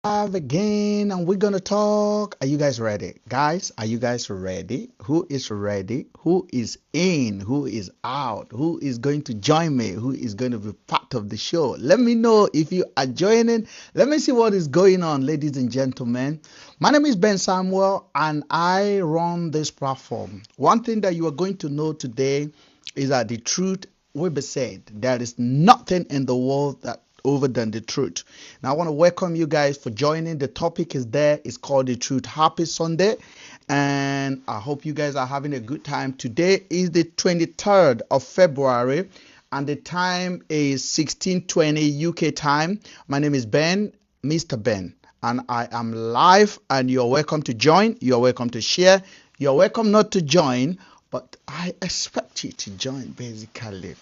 Live again, and we're gonna talk. Are you guys ready? Guys, are you guys ready? Who is ready? Who is in? Who is out? Who is going to join me? Who is going to be part of the show? Let me know if you are joining. Let me see what is going on, ladies and gentlemen. My name is Ben Samuel, and I run this platform. One thing that you are going to know today is that the truth will be said. There is nothing in the world that over than the truth. Now I want to welcome you guys for joining. The topic is there. It's called The Truth. Happy Sunday. And I hope you guys are having a good time. Today is the 23rd of February and the time is 16:20 UK time. My name is Ben, Mr. Ben, and I am live and you're welcome to join. You're welcome to share. You're welcome not to join, but I expect you to join basically.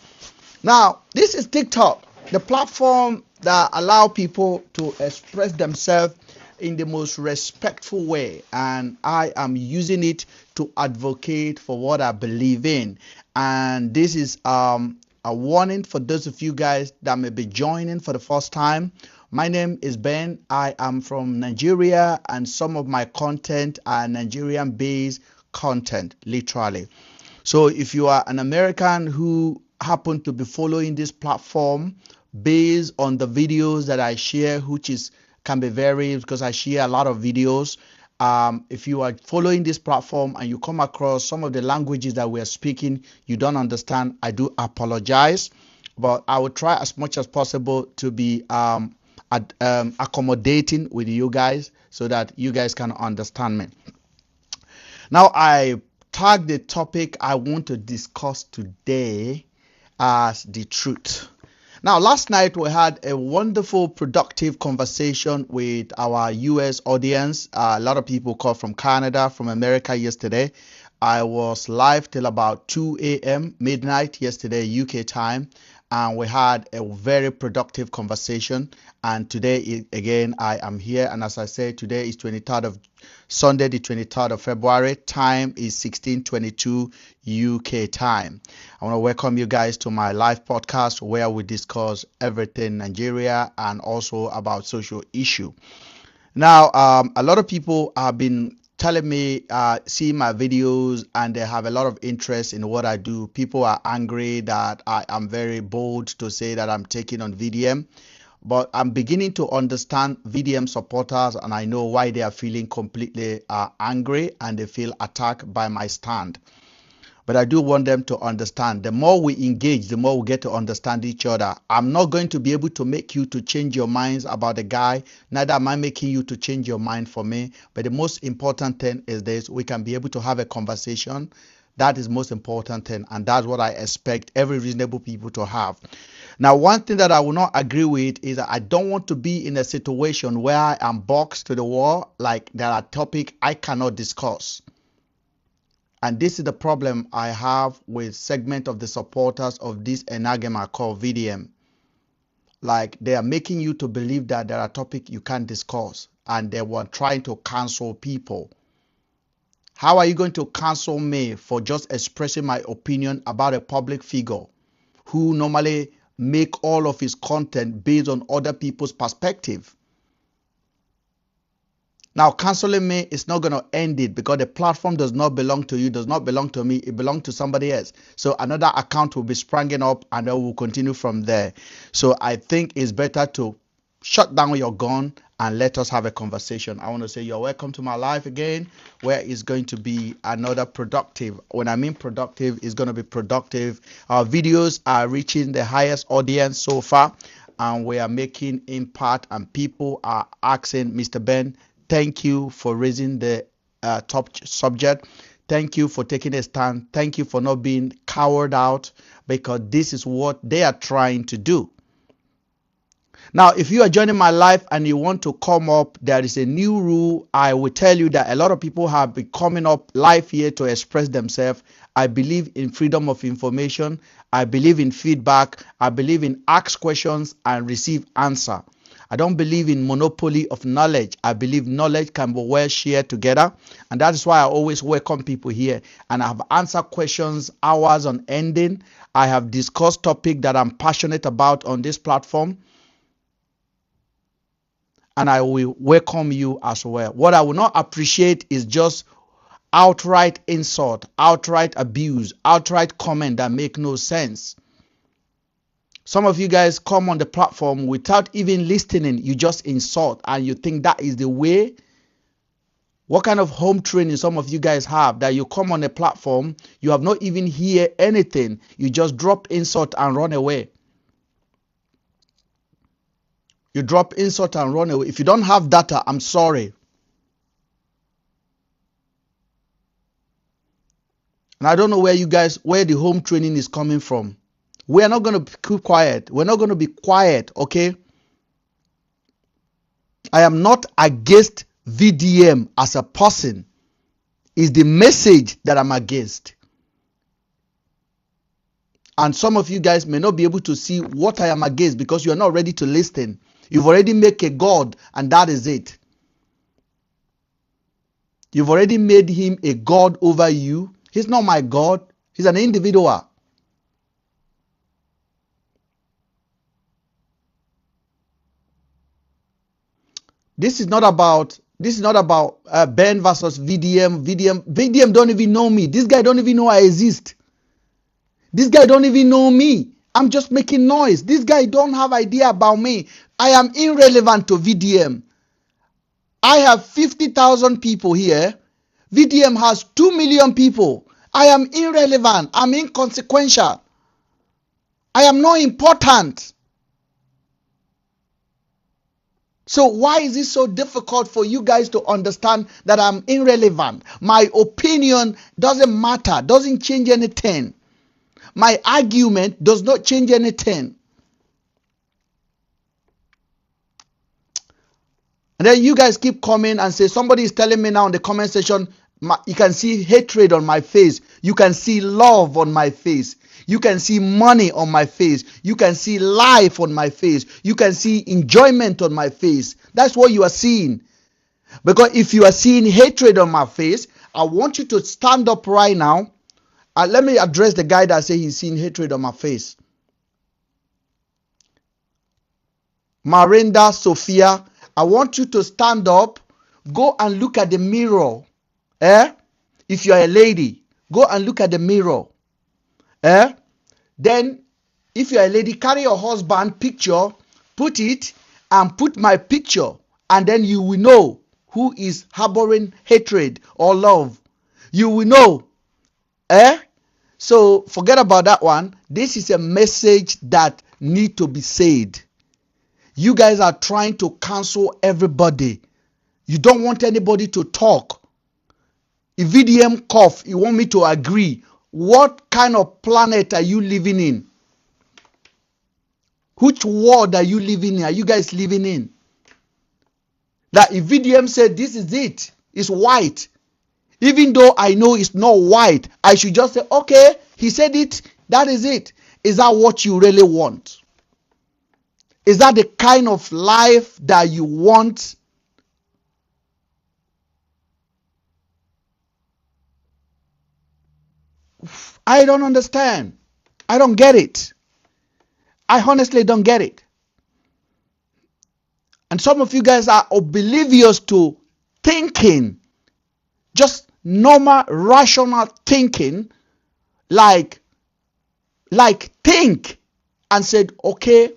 Now, this is TikTok, the platform that allow people to express themselves in the most respectful way, and I am using it to advocate for what I believe in. And this is a warning for those of you guys that may be joining for the first time. My name is Ben. I am from Nigeria, and some of my content are Nigerian based content, literally. So if you are an American who happen to be following this platform based on the videos that I share, which is can be varied because I share a lot of videos. If you are following this platform and you come across some of the languages that we are speaking, you don't understand, I do apologize, but I will try as much as possible to be accommodating with you guys so that you guys can understand me. Now, I tag the topic I want to discuss today as the truth. Now, last night we had a wonderful, productive conversation with our US audience. A lot of people called from Canada, from America yesterday. I was live till about 2 a.m. midnight yesterday, UK time, and we had a very productive conversation. And today, again, I am here. And as I said, today is 23rd of Sunday, the 23rd of February. Time is 16:22 UK time. I want to welcome you guys to my live podcast where we discuss everything Nigeria and also about social issue. Now, a lot of people have been telling me, see my videos, and they have a lot of interest in what I do. People are angry that I am very bold to say that I'm taking on VDM, but I'm beginning to understand VDM supporters, and I know why they are feeling completely angry and they feel attacked by my stand. But I do want them to understand. The more we engage, the more we get to understand each other. I'm not going to be able to make you to change your minds about the guy. Neither am I making you to change your mind for me. But the most important thing is this: we can be able to have a conversation. That is most important thing, and that's what I expect every reasonable people to have. Now, one thing that I will not agree with is that I don't want to be in a situation where I am boxed to the wall, like there are topics I cannot discuss. And this is the problem I have with segment of the supporters of this enagema called VDM. Like they are making you to believe that there are topics you can't discuss, and they were trying to cancel people. How are you going to cancel me for just expressing my opinion about a public figure who normally make all of his content based on other people's perspective? Now, canceling me is not going to end it because the platform does not belong to you, does not belong to me. It belongs to somebody else. So another account will be springing up and then we'll continue from there. So I think it's better to shut down your gun and let us have a conversation. I want to say you're welcome to my life again, where it's going to be another productive. When I mean productive, it's going to be productive. Our videos are reaching the highest audience so far, and we are making impact, and people are asking, Mr. Ben, thank you for raising the top subject. Thank you for taking a stand. Thank you for not being cowered out, because this is what they are trying to do. Now, if you are joining my live and you want to come up, there is a new rule. I will tell you that a lot of people have been coming up live here to express themselves. I believe in freedom of information. I believe in feedback. I believe in ask questions and receive answer. I don't believe in monopoly of knowledge. I believe knowledge can be well shared together. And that is why I always welcome people here. And I have answered questions hours on ending. I have discussed topics that I'm passionate about on this platform. and I will welcome you as well. What I will not appreciate is just outright insult, outright abuse, outright comment that make no sense. Some of you guys come on the platform without even listening. You just insult and you think that is the way. What kind of home training some of you guys have that you come on a platform, you have not even hear anything. You just drop insult and run away. You drop insult and run away. If you don't have data, I'm sorry. And I don't know where the home training is coming from. We are not going to keep quiet. We're not going to be quiet, okay? I am not against VDM as a person. It's the message that I'm against. And some of you guys may not be able to see what I am against because you are not ready to listen. You've already made a God, and that is it. You've already made him a God over you. He's not my God. He's an individual. This is not about Ben versus VDM. VDM don't even know me. This guy don't even know I exist. This guy don't even know me. I'm just making noise. This guy don't have idea about me. I am irrelevant to VDM. I have 50,000 people here. VDM has 2 million people. I am irrelevant. I'm inconsequential. I am not important. So why is it so difficult for you guys to understand that I'm irrelevant? My opinion doesn't matter, doesn't change anything. My argument does not change anything. And then you guys keep coming and say, somebody is telling me now in the comment section, you can see hatred on my face. You can see love on my face. You can see money on my face. You can see life on my face. You can see enjoyment on my face. That's what you are seeing. Because if you are seeing hatred on my face, I want you to stand up right now. Let me address the guy that said he's seeing hatred on my face. Marinda Sophia, I want you to stand up. Go and look at the mirror. If you are a lady, go and look at the mirror. Then, if you are a lady, carry your husband picture, put it, and put my picture, and then you will know who is harboring hatred or love. You will know. So forget about that one. This is a message that need to be said. You guys are trying to cancel everybody. You don't want anybody to talk. If VDM cough, you want me to agree. What kind of planet are you living in? Which world are you living in? Are you guys living in? That if VDM said this is it, it's white. Even though I know it's not white, I should just say, okay, he said it, that is it. Is that what you really want? Is that the kind of life that you want? I don't understand. I don't get it. I honestly don't get it. And some of you guys are oblivious to thinking, just normal, rational thinking, like think and said, okay,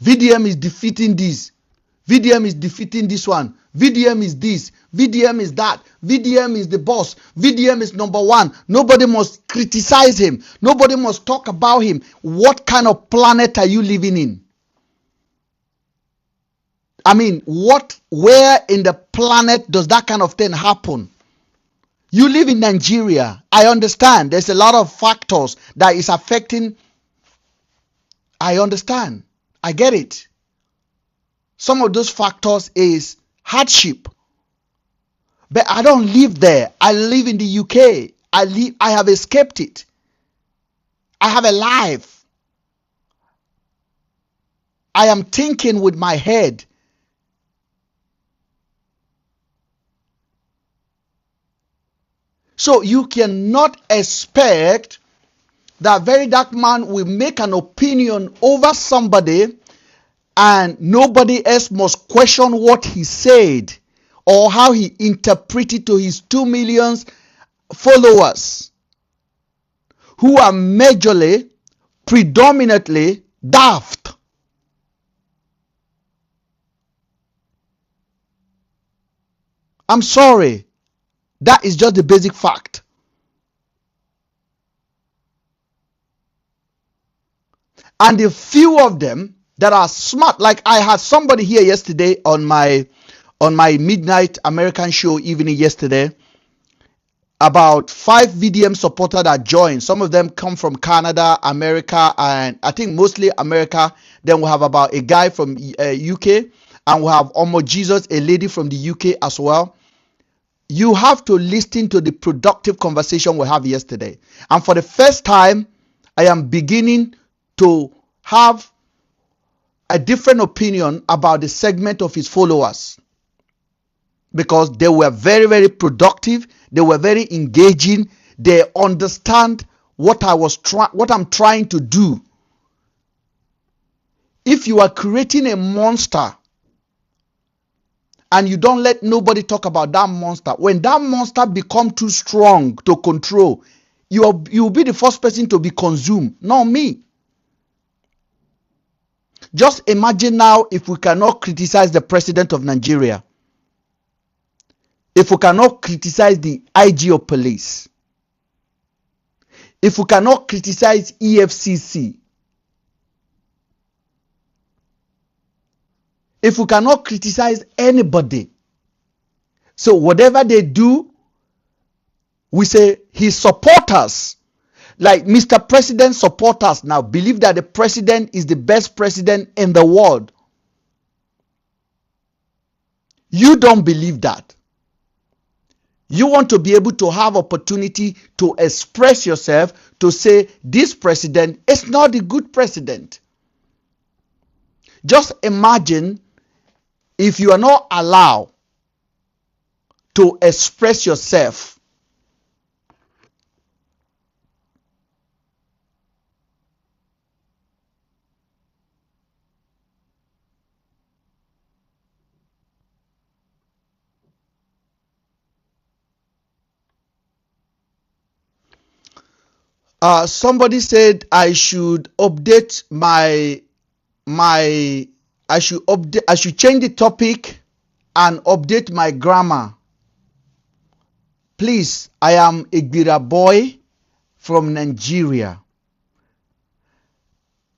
VDM is defeating this. VDM is defeating this one. VDM is this. VDM is that. VDM is the boss. VDM is number one. Nobody must criticize him. Nobody must talk about him. What kind of planet are you living in? I mean, where in the planet does that kind of thing happen? You live in Nigeria. I understand. There's a lot of factors that is affecting. I understand. I get it. Some of those factors is hardship. But I don't live there. I live in the UK. I have escaped it. I have a life. I am thinking with my head. So you cannot expect That very dark man will make an opinion over somebody, and nobody else must question what he said or how he interpreted to his 2 million followers, who are majorly, predominantly daft. I'm sorry. That is just the basic fact. And the few of them that are smart, like I had somebody here yesterday on my midnight American show evening yesterday, about 5 VDM supporters that joined. Some of them come from Canada, America, and I think mostly America. Then we have about a guy from UK, and we have Omo Jesus, a lady from the UK as well. You have to listen to the productive conversation we have yesterday. And for the first time, I am beginning to have a different opinion about the segment of his followers, because they were very, very productive. They were very engaging. They understand what I'm trying to do. If you are creating a monster and you don't let nobody talk about that monster, when that monster becomes too strong to control, you'll be the first person to be consumed, not me. Just imagine now if we cannot criticize the president of Nigeria, if we cannot criticize the IG of police, if we cannot criticize EFCC, if we cannot criticize anybody, so whatever they do, we say his supporters, like Mr. President supporters now believe that the president is the best president in the world. You don't believe that. You want to be able to have opportunity to express yourself, to say this president is not a good president. Just imagine if you are not allowed to express yourself. Somebody said I should update I should change the topic and update my grammar. Please, I am Igbira boy from Nigeria.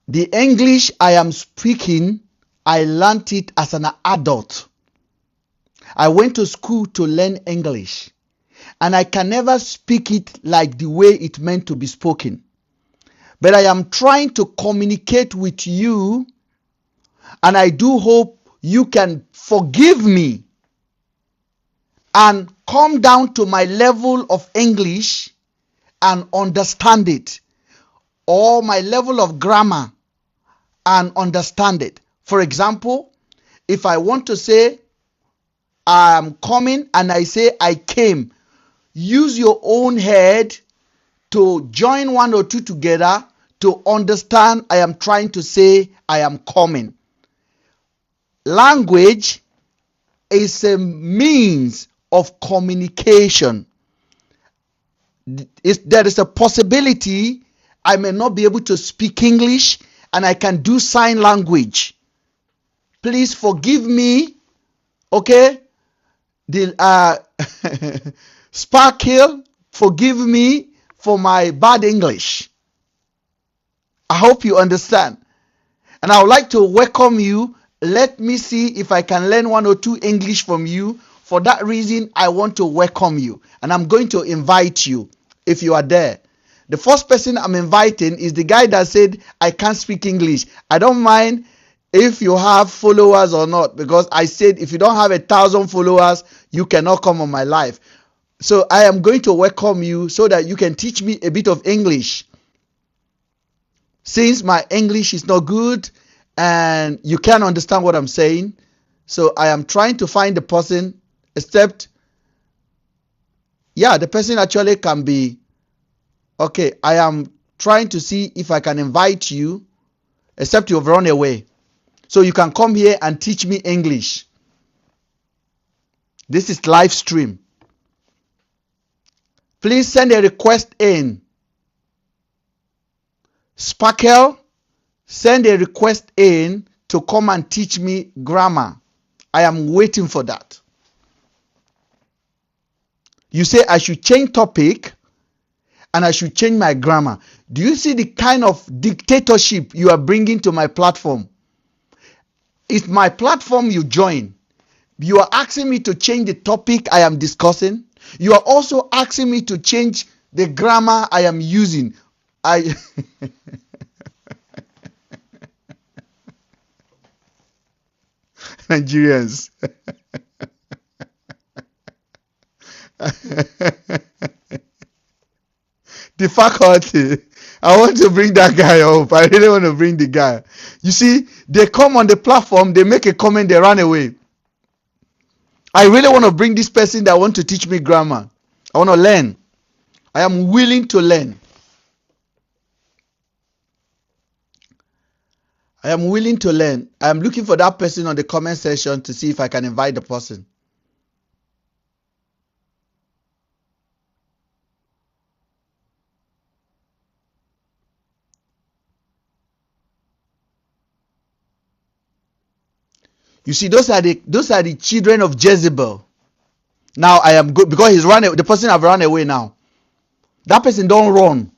The English I am speaking, I learned it as an adult. I went to school to learn English, and I can never speak it like the way it meant to be spoken. But I am trying to communicate with you, and I do hope you can forgive me and come down to my level of English and understand it, or my level of grammar and understand it. For example, if I want to say I am coming and I say I came, use your own head to join one or two together to understand I am trying to say I am coming. Language is a means of communication. There is a possibility I may not be able to speak English and I can do sign language. Please forgive me, okay? Sparkle, forgive me for my bad English. I hope you understand. And I would like to welcome you. Let me see if I can learn one or two English from you. For that reason, I want to welcome you. And I'm going to invite you if you are there. The first person I'm inviting is the guy that said, I can't speak English. I don't mind if you have followers or not, because I said if you don't have 1,000 followers, you cannot come on my live. So I am going to welcome you so that you can teach me a bit of English. Since my English is not good and you can't understand what I'm saying, so I am trying to find the person, except, yeah, the person actually can be, okay, I am trying to see if I can invite you, except you've run away. So you can come here and teach me English. This is live stream. Please send a request in. Sparkle, send a request in to come and teach me grammar. I am waiting for that. You say I should change topic and I should change my grammar. Do you see the kind of dictatorship you are bringing to my platform? It's my platform you join. You are asking me to change the topic I am discussing. You are also asking me to change the grammar I am using. Nigerians. The faculty. I want to bring that guy up. I really want to bring the guy. You see, they come on the platform, they make a comment, they run away. I really want to bring this person that want to teach me grammar. I want to learn. I am willing to learn. I am willing to learn. I am looking for that person on the comment section to see if I can invite the person. You see, those are the children of Jezebel. Now I am good because the person have run away now. That person don't run.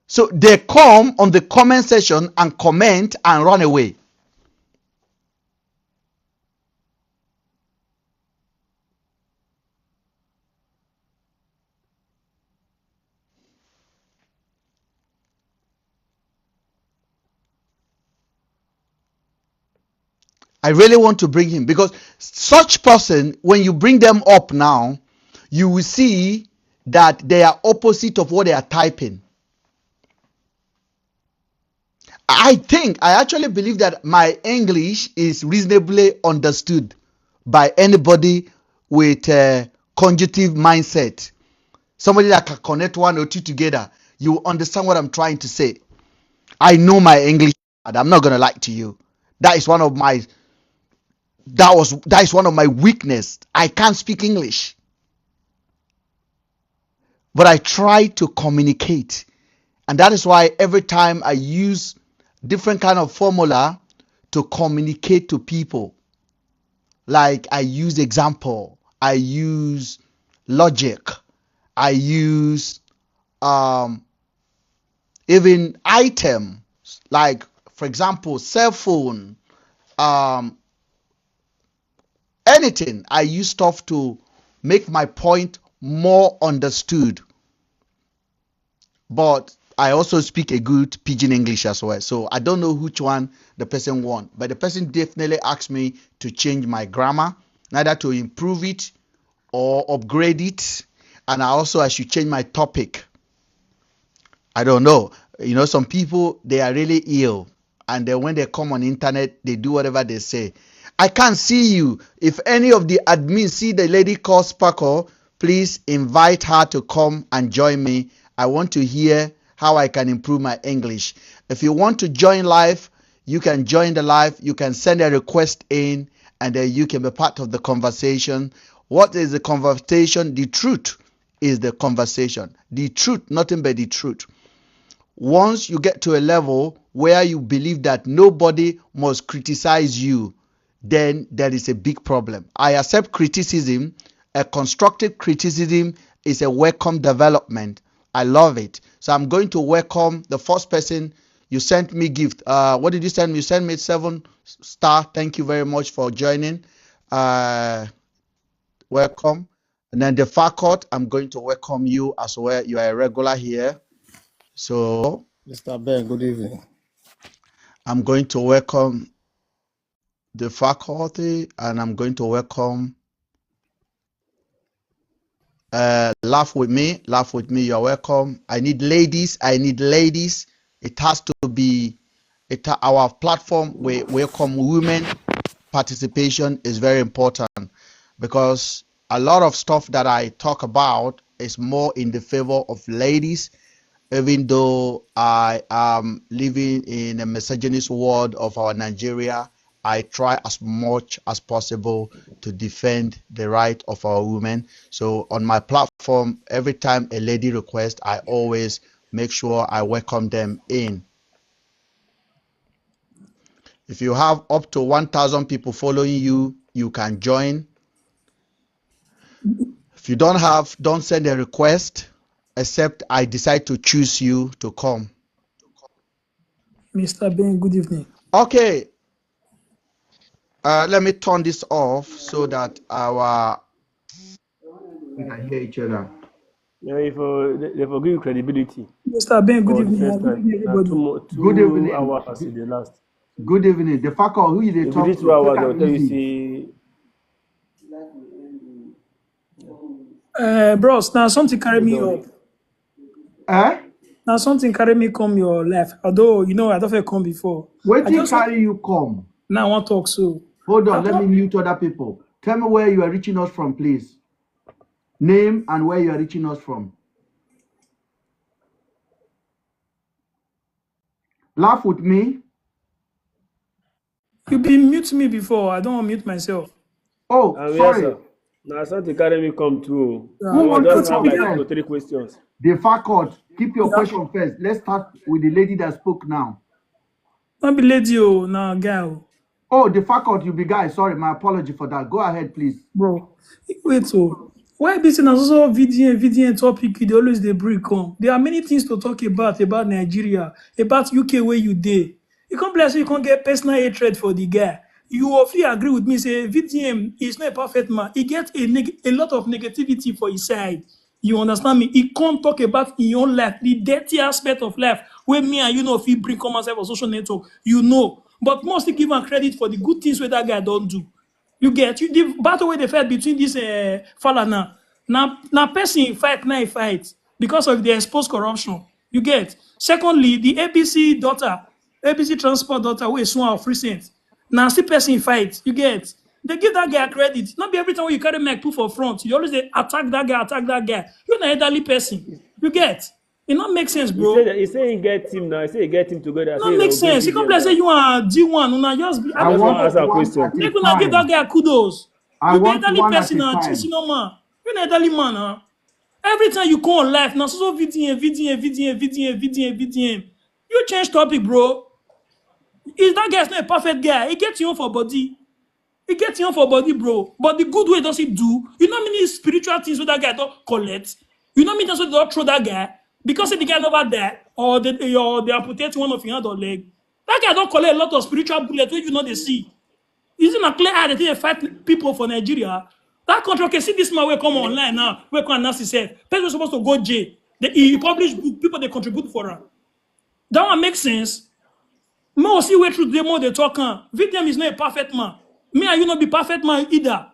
So they come on the comment section and comment and run away. I really want to bring him because such person, when you bring them up now, you will see that they are opposite of what they are typing. I actually believe that my English is reasonably understood by anybody with a conjunctive mindset. Somebody that can connect one or two together, you understand what I'm trying to say. I know my English, and I'm not gonna lie to you. That is one of my weakness. I can't speak English, but I try to communicate, and that is why every time I use different kind of formula to communicate to people. Like I use example, I use logic, I use even item, like for example cell phone, anything. I use stuff to make my point more understood. But I also speak a good pidgin English as well. So I don't know which one the person want. But the person definitely asked me to change my grammar, either to improve it or upgrade it. And I should change my topic. I don't know. You know, some people, they are really ill. And then when they come on the internet, they do whatever they say. I can't see you. If any of the admins see the lady called Sparkle, please invite her to come and join me. I want to hear how I can improve my English. If you want to join live, you can join the live. You can send a request in and then you can be part of the conversation. What is the conversation? The truth is the conversation. The truth, nothing but the truth. Once you get to a level where you believe that nobody must criticize you, then there is a big problem. I accept criticism. A constructive criticism is a welcome development. I love it. So I'm going to welcome the first person. You sent me gift. What did you send me? You sent me 7 star. Thank you very much for joining. Welcome. And then the faculty, I'm going to welcome you as well. You are a regular here. So Mr. Ben, good evening. I'm going to welcome the faculty and I'm going to welcome laugh with me, you're welcome. I need ladies. It has to be our platform. We welcome women. Participation is very important because a lot of stuff that I talk about is more in the favor of ladies. even though I am living in a misogynist world of our Nigeria, I try as much as possible to defend the right of our women. So on my platform, every time a lady requests, I always make sure I welcome them in. If you have up to 1,000 people following you, you can join. If you don't have, don't send a request, except I decide to choose you to come. Mr. Ben, good evening. Okay, let me turn this off so that we can hear each other. Yeah, they for give you credibility. Mr. Ben, good For the evening. first Good time. evening, Now everybody. two Good evening. hours in the last. Good evening. The faculty who you dey If talk it is to, 2 hours, take they'll am tell you easy. say Bros, now something carry me up. Eh? Now something carry me come your left. Although, you know, I don't feel come before. I Wetin just carry you come? now I want to talk so. Hold I on, let me thought mute other people. Tell me where you are reaching us from, please. Name and where you are reaching us from. Laugh with me. you been mute me before. I don't want to mute myself. Oh, I'm here, sorry. sir. Now something carry me come too. Yeah, Who I want just to have talk like 2 first? to 3 questions. The faculty, keep your yeah. question first. Let's start with the lady that spoke now. Not be lady, oh, now girl. Oh, the faculty, you be guy. Sorry, my apology for that. Go ahead, please. Bro, wait, so why be saying also VDN topic? They always they bring come. There are many things to talk about Nigeria, about UK where you dey. You can't bless you can't get personal hatred for the guy. You often agree with me, say VDM is not a perfect man. He gets a lot of negativity for his side. You understand me? He can't talk about his own life, the dirty aspect of life, where me and you know if he bring come outside for social network, you know. But mostly give him credit for the good things where that guy don't do. You get you the battle where they fight between this Falana. Now person fight now fight because of the exposed corruption. You get. Secondly, the ABC daughter, ABC transport daughter, who is one of recent. Now still person fight. You get. They give that guy credit. Not be every time when you carry mic put for front. You always dey attack that guy, attack that guy. You're an elderly person. You get. It not make sense, bro. He say he get him now. He say he get him together. It Say not make they'll give sense. You come VDM like say back. you are D1. Una just be. I I don't just want to know. answer a one question. at a Make una give time. that guy kudos. I You be want elderly one at person a and time. chasing no man. You're an elderly man, huh? Every time you come on live, now so VDM. You change topic, bro. Is that guy's not a perfect guy? He gets you on for body. He gets you on for body, bro. But the good way does he do? You know how many spiritual things that guy don't collect? You know how many times they don't throw that guy? Because the guy never die, or they amputate one of your hand or leg. That guy don't collect a lot of spiritual bullets which you know they see. Isn't a clear eye that they fight people for Nigeria? That country, okay, see this man will come online now, where can announce himself. Person supposed to go jail. He publish book, people they contribute for her. That one makes sense. More see where through the more they talk. Victim is not a perfect man. Me and you not be perfect man either.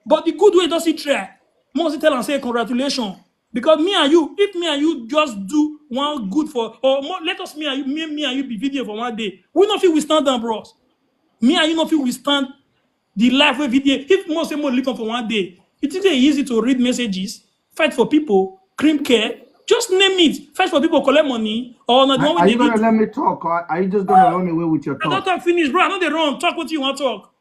But the good way does he try. Must tell and say congratulations. Because me and you, if me and you just do one good for, or more, let us me and you be video for one day. We not feel we stand down, bros. Me and you not feel we stand the life with video. If most say more live for one day, it is easy to read messages, fight for people, cream care. Just name it. Fight for people, collect money, or not the one Are with you the gonna let me talk, or are you just gonna run away with your I don't talk? talk finish, bro. I know they wrong. Talk what you want to talk.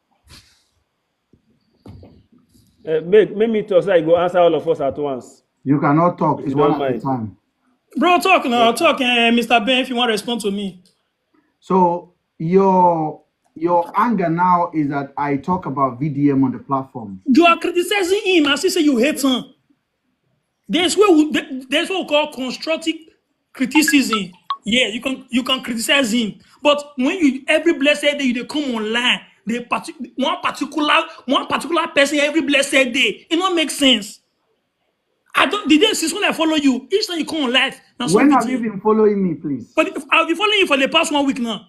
Make me talk so I go answer all of us at once. You cannot talk. If It's you one don't at a mind. time. Bro, talk now. Talk, Mr. Ben, if you want to respond to me. So your anger now is that I talk about VDM on the platform. You are criticizing him as if say you hate him. There's what we call constructive criticism. Yeah, you can criticize him, but when you every blessed day you dey come online, one particular person every blessed day, it not make sense. I don't the day since when I follow you, each time you come on live, now so When have you video. been following me, please? But I'll be following you for the past 1 week now.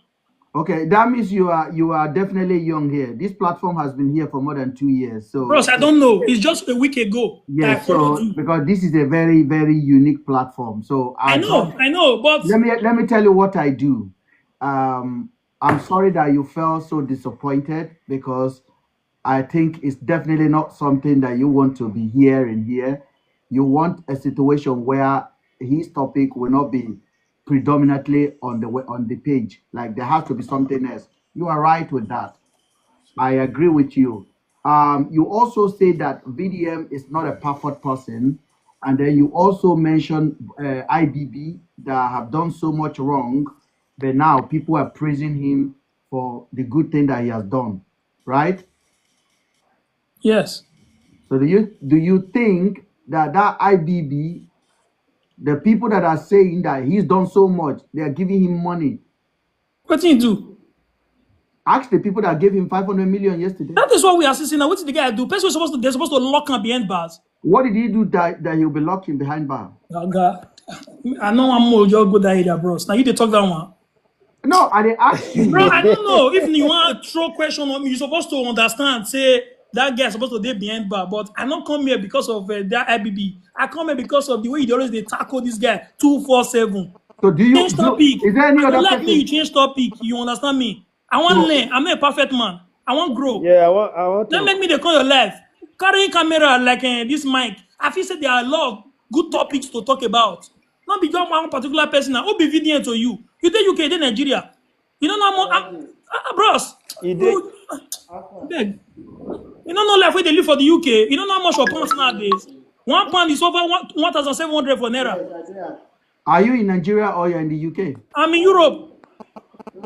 Okay, that means you are definitely young here. This platform has been here for more than 2 years. So Bros, I don't know. It's just a week ago that I yes, followed so you. because this is a very, very unique platform. So I know, but let me tell you what I do. I'm sorry that you felt so disappointed because I think it's definitely not something that you want to be hearing here. You want a situation where his topic will not be predominantly on the page. Like there has to be something else. You are right with that. I agree with you. You also say that VDM is not a perfect person, and then you also mentioned IBB that have done so much wrong, but now people are praising him for the good thing that he has done, right? Yes. So do you think that IBB, the people that are saying that he's done so much, they are giving him money? What did he do? Ask the people that gave him 500 million yesterday. That is what we are seeing now. What did the guy do? Person they're supposed to lock him behind bars. What did he do that he'll be locked in behind bar? Oh, God. I know I'm more just go that area, bros. Now you they talk that one. No, I didn't ask you. Bro, I don't know if you want to throw question on me. You're supposed to understand. Say that guy is supposed to be behind bar, but I don't come here because of that IBB. I come here because of the way you always they tackle this guy 247. So do you Change topic. is there any other Let person? me change topic. You understand me? I want to learn. I'm not a perfect man. I want grow. Yeah, I want Don't to. make me the call your life. Carrying camera like this mic. I feel say there are a lot of good topics to talk about. Not be just one particular person. Who be video to you? You think UK, then Nigeria. You don't know more, bros. He did. Beg. You don't know life where they live for the UK. You don't know how much for pounds nowadays. 1 pound is over 1,700 for naira. Are you in Nigeria or you're in the UK? I'm in Europe.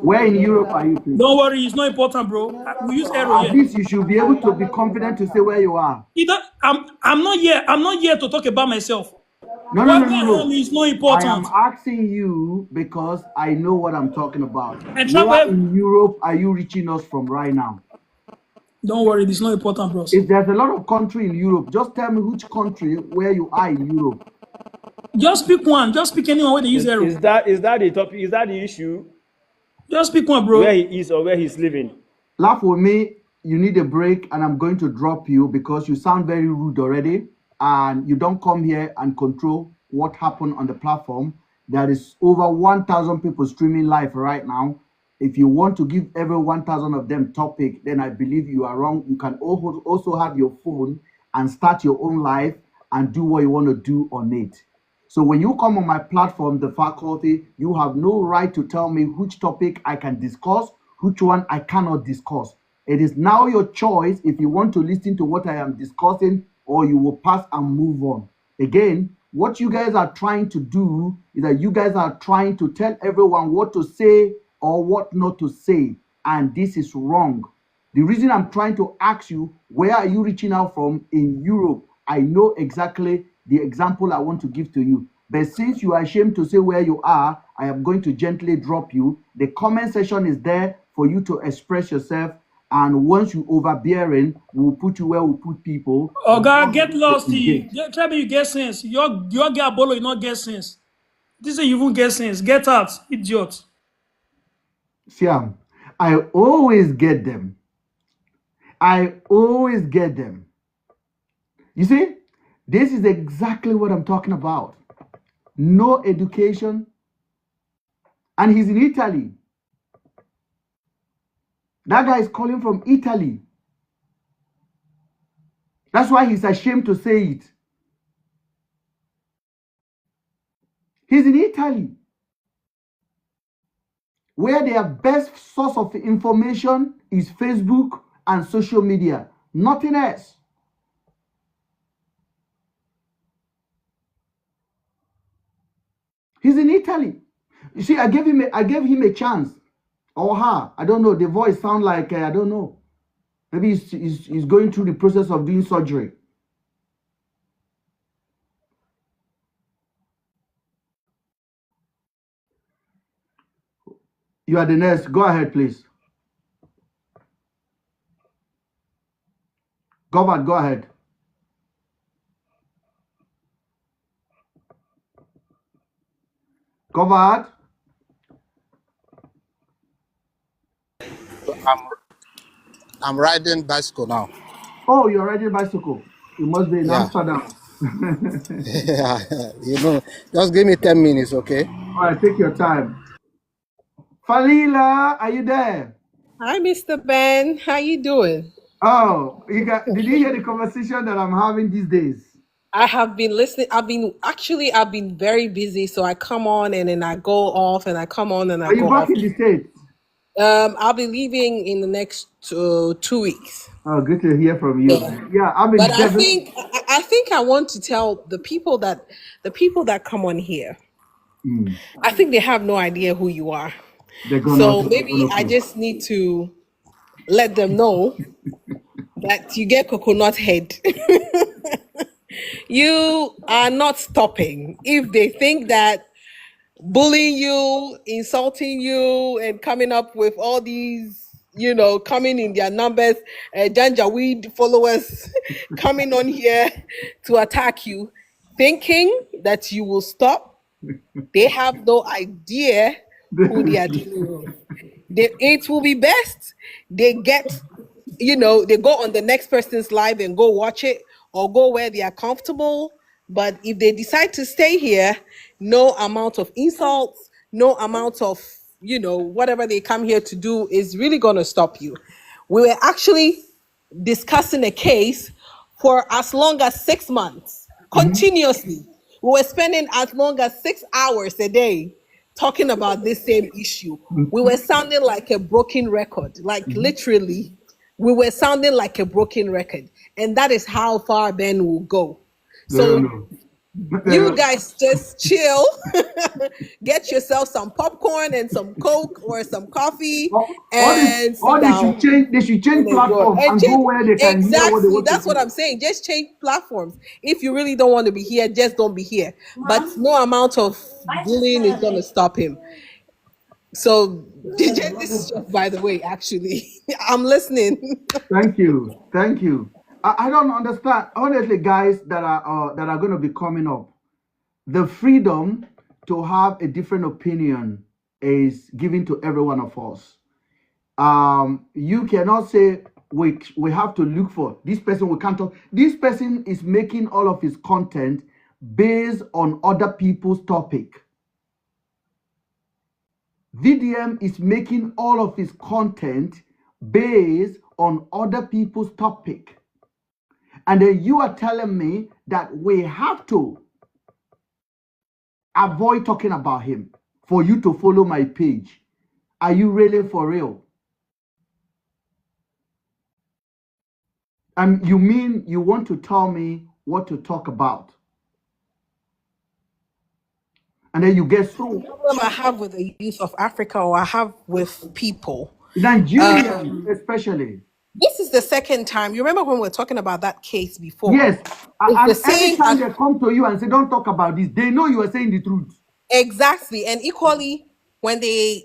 Where in Europe are you, please? Don't worry, it's not important, bro. We use arrow At here. least you should be able to be confident to say where you are. I'm not here. I'm not here to talk about myself. No. It's not I important. am asking you because I know what I'm talking about. And Where in Europe are you reaching us from right now? Don't worry, it's not important, bro. If there's a lot of country in Europe, just tell me which country where you are in Europe. Just pick one. Just pick anyone where they use arrow. Is that the topic? Is that the issue? Just pick one, bro. Where he is or where he's living? Laugh with me. You need a break, and I'm going to drop you because you sound very rude already, and you don't come here and control what happened on the platform. There is over 1,000 people streaming live right now. If you want to give every 1,000 of them topic, then I believe you are wrong. You can also have your phone and start your own live and do what you want to do on it. So when you come on my platform, the faculty, you have no right to tell me which topic I can discuss, which one I cannot discuss. It is now your choice if you want to listen to what I am discussing or you will pass and move on. Again, what you guys are trying to do is that you guys are trying to tell everyone what to say or what not to say, and this is wrong. The reason I'm trying to ask you, where are you reaching out from in Europe? I know exactly the example I want to give to you. But since you are ashamed to say where you are, I am going to gently drop you. The comment section is there for you to express yourself. And once you overbearing, we'll put you where we put people. Oh God, get lost here. Try me, you get sense. Your get bolo, you not get sense. This is you won't get sense. Get out, idiot. Siam, I always get them. I always get them. You see, this is exactly what I'm talking about. No education. And he's in Italy. That guy is calling from Italy. That's why he's ashamed to say it. He's in Italy, where their best source of information is Facebook and social media. Nothing else. He's in Italy. You see, I gave him a chance. Or her. I don't know. The voice sound like, I don't know. Maybe he's going through the process of doing surgery. You are the next. Go ahead, please. Govard, go ahead. Govard. I'm riding bicycle now. Oh, you're riding bicycle. You must be in Amsterdam. Yeah, just give me 10 minutes, okay? All right, take your time. Falila, are you there? Hi, Mr. Ben. How you doing? Oh, did you hear the conversation that I'm having these days? I have been listening. I've been very busy. So I come on and then I go off and I come on and I Are you go back off. in the States? I'll be leaving in the next 2 weeks. Oh, good to hear from you. Yeah, I'm in But I Devon. think I want to tell the people that come on here. I think they have no idea who you are. They're gonna So maybe I just need to let them know that you get coconut head. You are not stopping. If they think that bullying you, insulting you, and coming up with all these, coming in their numbers, Janjaweed followers coming on here to attack you, thinking that you will stop, they have no idea who they are dealing with. It will be best they get, they go on the next person's live and go watch it or go where they are comfortable. But if they decide to stay here, no amount of insults, no amount of, whatever they come here to do is really going to stop you. We were actually discussing a case for as long as 6 months continuously. We were spending as long as 6 hours a day talking about this same issue. We were sounding like a broken record, like literally, we were sounding like a broken record. And that is how far Ben will go. So you guys just chill, get yourself some popcorn and some Coke or some coffee, and they should change platforms and go where they can hear what they want. That's what I'm saying. Just change platforms. If you really don't want to be here, just don't be here. But no amount of bullying is going to stop him. So this is just, by the way, actually, I'm listening. Thank you. I don't understand, honestly, guys that are going to be coming up. The freedom to have a different opinion is given to every one of us. You cannot say we have to look for this person. We can't talk. This person is making all of his content based on other people's topic. VDM is making all of his content based on other people's topic. And then you are telling me that we have to avoid talking about him for you to follow my page. Are you really for real? You mean you want to tell me what to talk about? And then you get so... The problem I have with the youth of Africa, or I have with people, Nigeria especially. This is the second time. You remember when we were talking about that case before? Yes. And every time they come to you and say, don't talk about this, they know you are saying the truth. Exactly. And equally, when they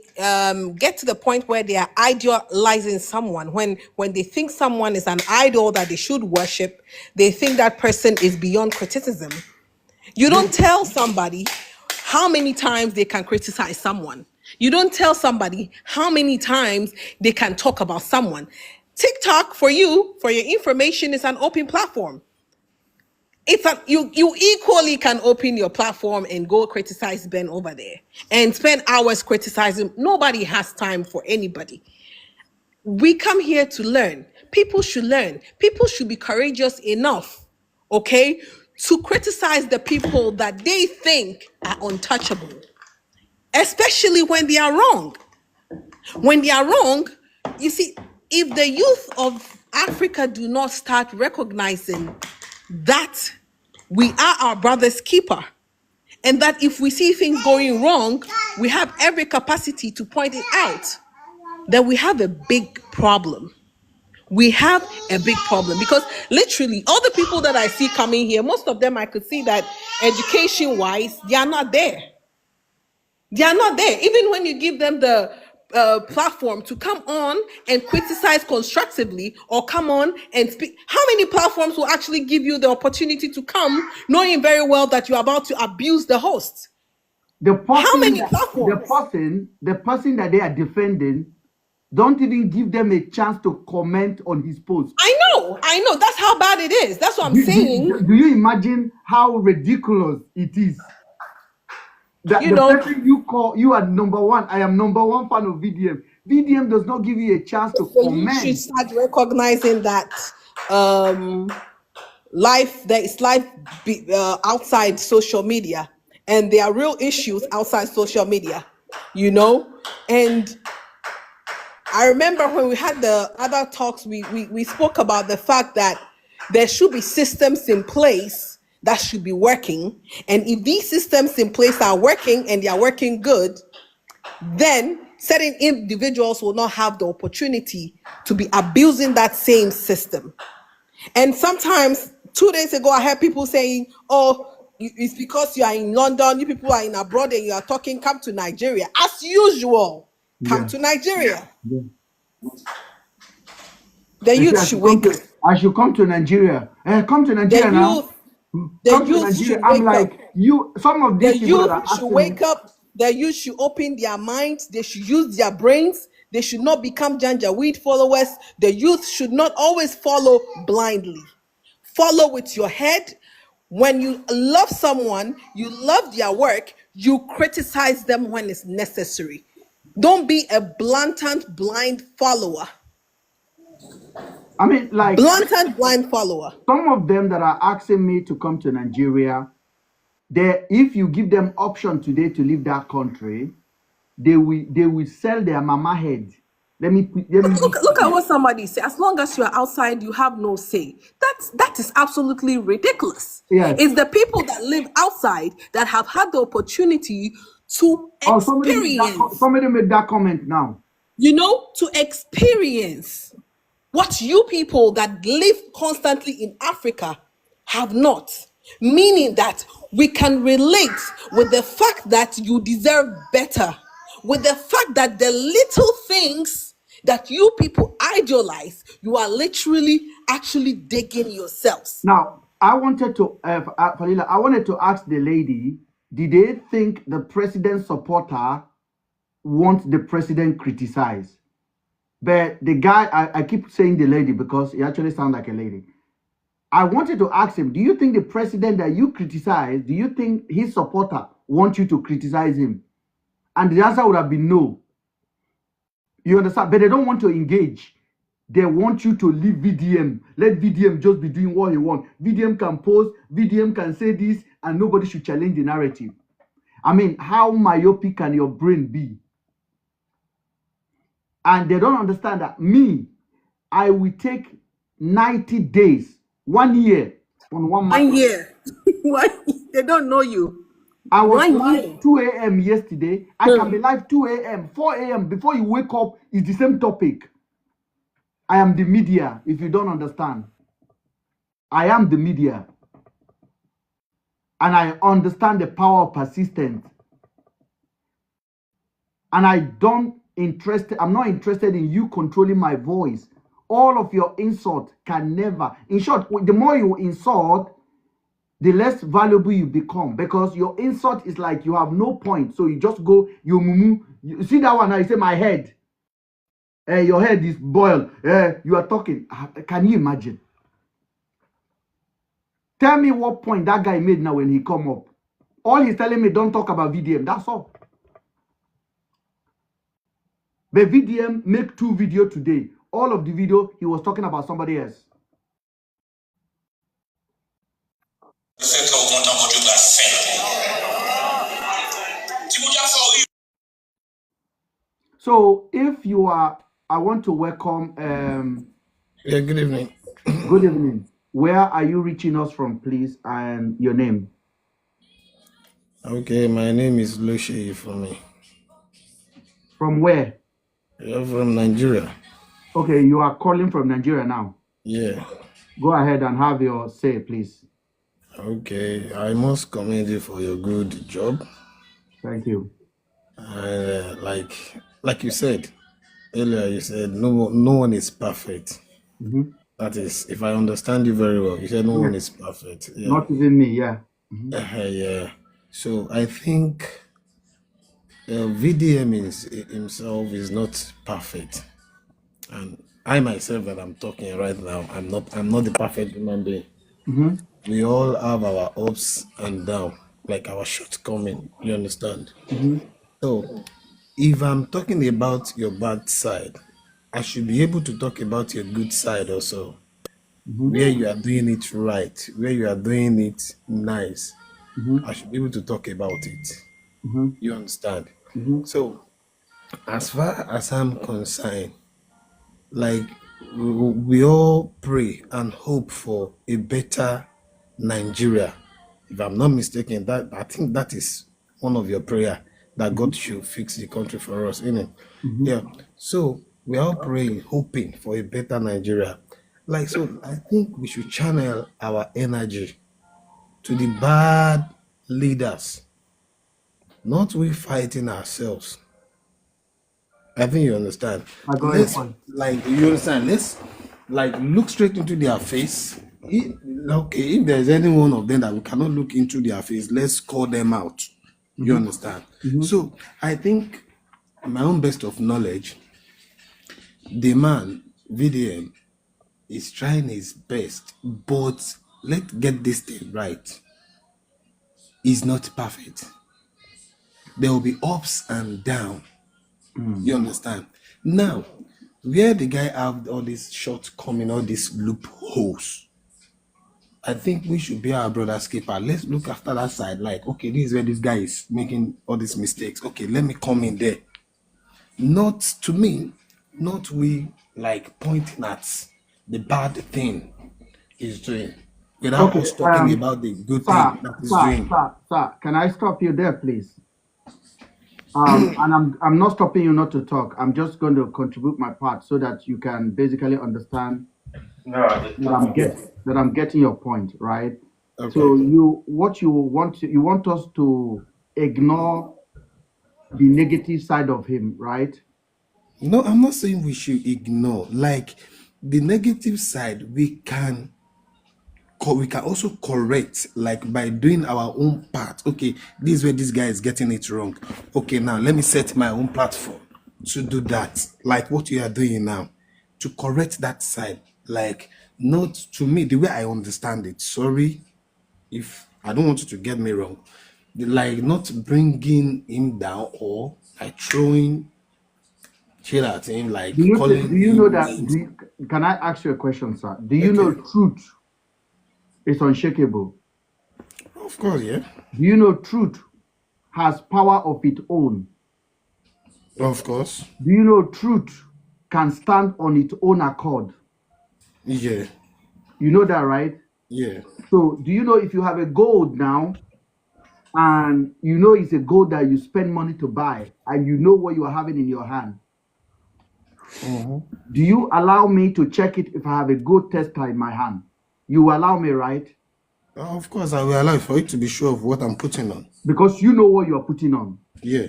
get to the point where they are idealizing someone, when they think someone is an idol that they should worship, they think that person is beyond criticism. You don't tell somebody how many times they can criticize someone. You don't tell somebody how many times they can talk about someone. TikTok, for your information, is an open platform. You equally can open your platform and go criticize Ben over there and spend hours criticizing. Nobody has time for anybody. We come here to learn. People should learn. People should be courageous enough, okay, to criticize the people that they think are untouchable, especially when they are wrong. When they are wrong, you see, if the youth of Africa do not start recognizing that we are our brother's keeper, and that if we see things going wrong, we have every capacity to point it out, then we have a big problem. We have a big problem, because literally all the people that I see coming here, most of them I could see that education-wise, they are not there. They are not there. Even when you give them the platform to come on and criticize constructively, or come on and speak, how many platforms will actually give you the opportunity to come, knowing very well that you're about to abuse the host? How many platforms? The person that they are defending don't even give them a chance to comment on his post. I know. That's how bad it is. That's what I'm saying. Do you imagine how ridiculous it is? The person you call, you are number one. I am number one fan of VDM. VDM does not give you a chance to comment. You should start recognizing that there is life outside social media, and there are real issues outside social media, you know. And I remember when we had the other talks, we spoke about the fact that there should be systems in place that should be working. And if these systems in place are working and they are working good, then certain individuals will not have the opportunity to be abusing that same system. And sometimes 2 days ago, I heard people saying, oh, it's because you are in London, you people are in abroad and you are talking, come to Nigeria. As usual, come Yeah. to Nigeria. Yeah. The They say youth I should should come wake up. to I should come to Nigeria. Come to The Nigeria now. youth, Come to Nigeria. should I'm wake up. like you. Some of The these people that youth are should asking me, wake up. The youth should open their minds. They should use their brains. They should not become Janjaweed followers. The youth should not always follow blindly. Follow with your head. When you love someone, you love their work, you criticize them when it's necessary. Don't be a blatant blind follower. I mean, like Blatant blind follower. some of them that are asking me to come to Nigeria, if you give them option today to leave that country, they will sell their mama head. Let me Look at what somebody said. As long as you are outside, you have no say. That is absolutely ridiculous. Yes. It's the people that live outside that have had the opportunity to Oh, experience, somebody made that comment now. to experience what you people that live constantly in Africa have not. Meaning that we can relate with the fact that you deserve better, with the fact that the little things that you people idolize, you are literally actually digging yourselves. Now, I wanted to, Falila, I wanted to ask the lady, did they think the president's supporter want the president criticized? But the guy, I keep saying the lady because he actually sounds like a lady. I wanted to ask him, do you think the president that you criticize, do you think his supporter want you to criticize him? And the answer would have been no. You understand? But they don't want to engage. They want you to leave VDM. Let VDM just be doing what he wants. VDM can post, VDM can say this, and nobody should challenge the narrative. I mean, how myopic can your brain be? And they don't understand that I will take 90 days, 1 year on one matter. 1 year. They don't know you. I was 1 live year. 2 a.m. yesterday. I can be live 2 a.m., 4 a.m. Before you wake up, it's the same topic. I am the media, if you don't understand. I am the media. And I understand the power of persistence. And I'm not interested in you controlling my voice. All of your insult can never. In short, the more you insult, the less valuable you become, because your insult is like you have no point. So you just go, you see that one now, you say my head. Your head is boiled. You are talking. Can you imagine? Tell me what point that guy made now when he come up. All he's telling me, don't talk about VDM. That's all. But VDM make 2 videos today. All of the video, he was talking about somebody else. So if you are, I want to welcome. Yeah, good evening. Good evening. Where are you reaching us from, please, and your name? Okay, my name is Lushi Ifumi. From where? You're from Nigeria. Okay, you are calling from Nigeria now. Yeah. Go ahead and have your say, please. Okay, I must commend you for your good job. Thank you. And like you said earlier, you said no one is perfect. That is, if I understand you very well, you said no one is perfect. Yeah. Not even me, yeah. Yeah. So I think VDM himself is not perfect, and I myself that I'm talking right now, I'm not the perfect human being. We all have our ups and downs, like our shortcoming. You understand? So if I'm talking about your bad side, I should be able to talk about your good side also. where you are doing it right, where you are doing it nice, I should be able to talk about it. You understand? So, as far as I'm concerned, like we all pray and hope for a better Nigeria. If I'm not mistaken, that I think that is one of your prayer that God should fix the country for us, innit? Yeah. So we are all praying, hoping for a better Nigeria. Like so, I think we should channel our energy to the bad leaders, not we fighting ourselves. I think you understand. I got your Let's point. like you understand. Let's like look straight into their face. Okay, if there's any one of them that we cannot look into their face, let's call them out. You understand? So I think, my own best of knowledge, the man VDM is trying his best, but let's get this thing right. He's not perfect. There will be ups and downs. You understand? Now, where the guy have all these shortcomings, all these loopholes, I think we should be our brother's keeper. Let's look after that side. Like, okay, this is where this guy is making all these mistakes. Okay, let me come in there. Not to me, not we like pointing at the bad thing he's doing without Okay, us talking about the good Sir, thing that he's doing. sir, can I stop you there, please? And I'm not stopping you not to talk. I'm just going to contribute my part so that you can basically understand that I'm getting your point, right? Okay. So you want us to ignore the negative side of him, right? No, I'm not saying we should ignore. Like the negative side, we can also correct, like by doing our own part. Okay, this is where this guy is getting it wrong. Okay, now let me set my own platform to do that. Like what you are doing now, to correct that side. Like, not to me, the way I understand it. Sorry if I don't want you to get me wrong. Like not bringing him down or like throwing shit at him, like Do calling you him know that? names. Can I ask you a question, sir? Do you know Okay. truth is unshakable? Of course, yeah. Do you know truth has power of its own? Of course. Do you know truth can stand on its own accord? Yeah. You know that, right? Yeah. So do you know if you have a gold now and you know it's a gold that you spend money to buy and you know what you are having in your hand, do you allow me to check it if I have a gold tester in my hand? You will allow me, right? Of course, I will allow for you to be sure of what I'm putting on. Because you know what you are putting on. Yeah.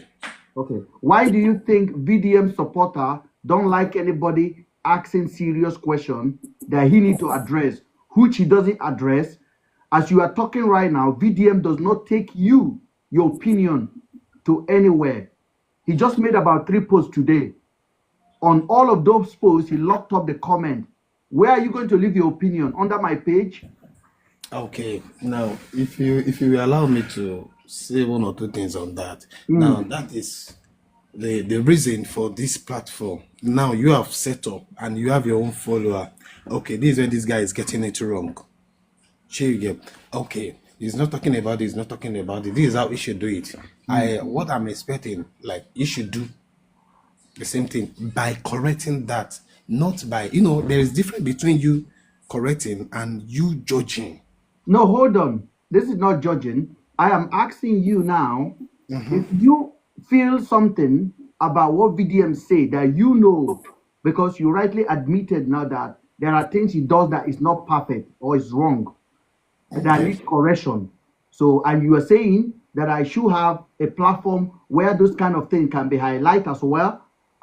Okay. Why do you think VDM supporter don't like anybody asking serious question that he need to address, which he doesn't address? As you are talking right now, VDM does not take your opinion to anywhere. He just made about 3 posts today. On all of those posts, he locked up the comment. Where are you going to leave your opinion? Under my page? Okay. Now, if you will allow me to say one or two things on that. Now, that is the reason for this platform. Now you have set up and you have your own follower. Okay, this is where this guy is getting it wrong. Okay, he's not talking about it, he's not talking about it. This is how he should do it. What I'm expecting, like, he should do the same thing by correcting that, not by, there is difference between you correcting and you judging. No, hold on. This is not judging. I am asking you now, if you feel something about what VDM say that you know, because you rightly admitted now that there are things he does that is not perfect or is wrong, that needs correction. So, and you are saying that I should have a platform where those kind of things can be highlighted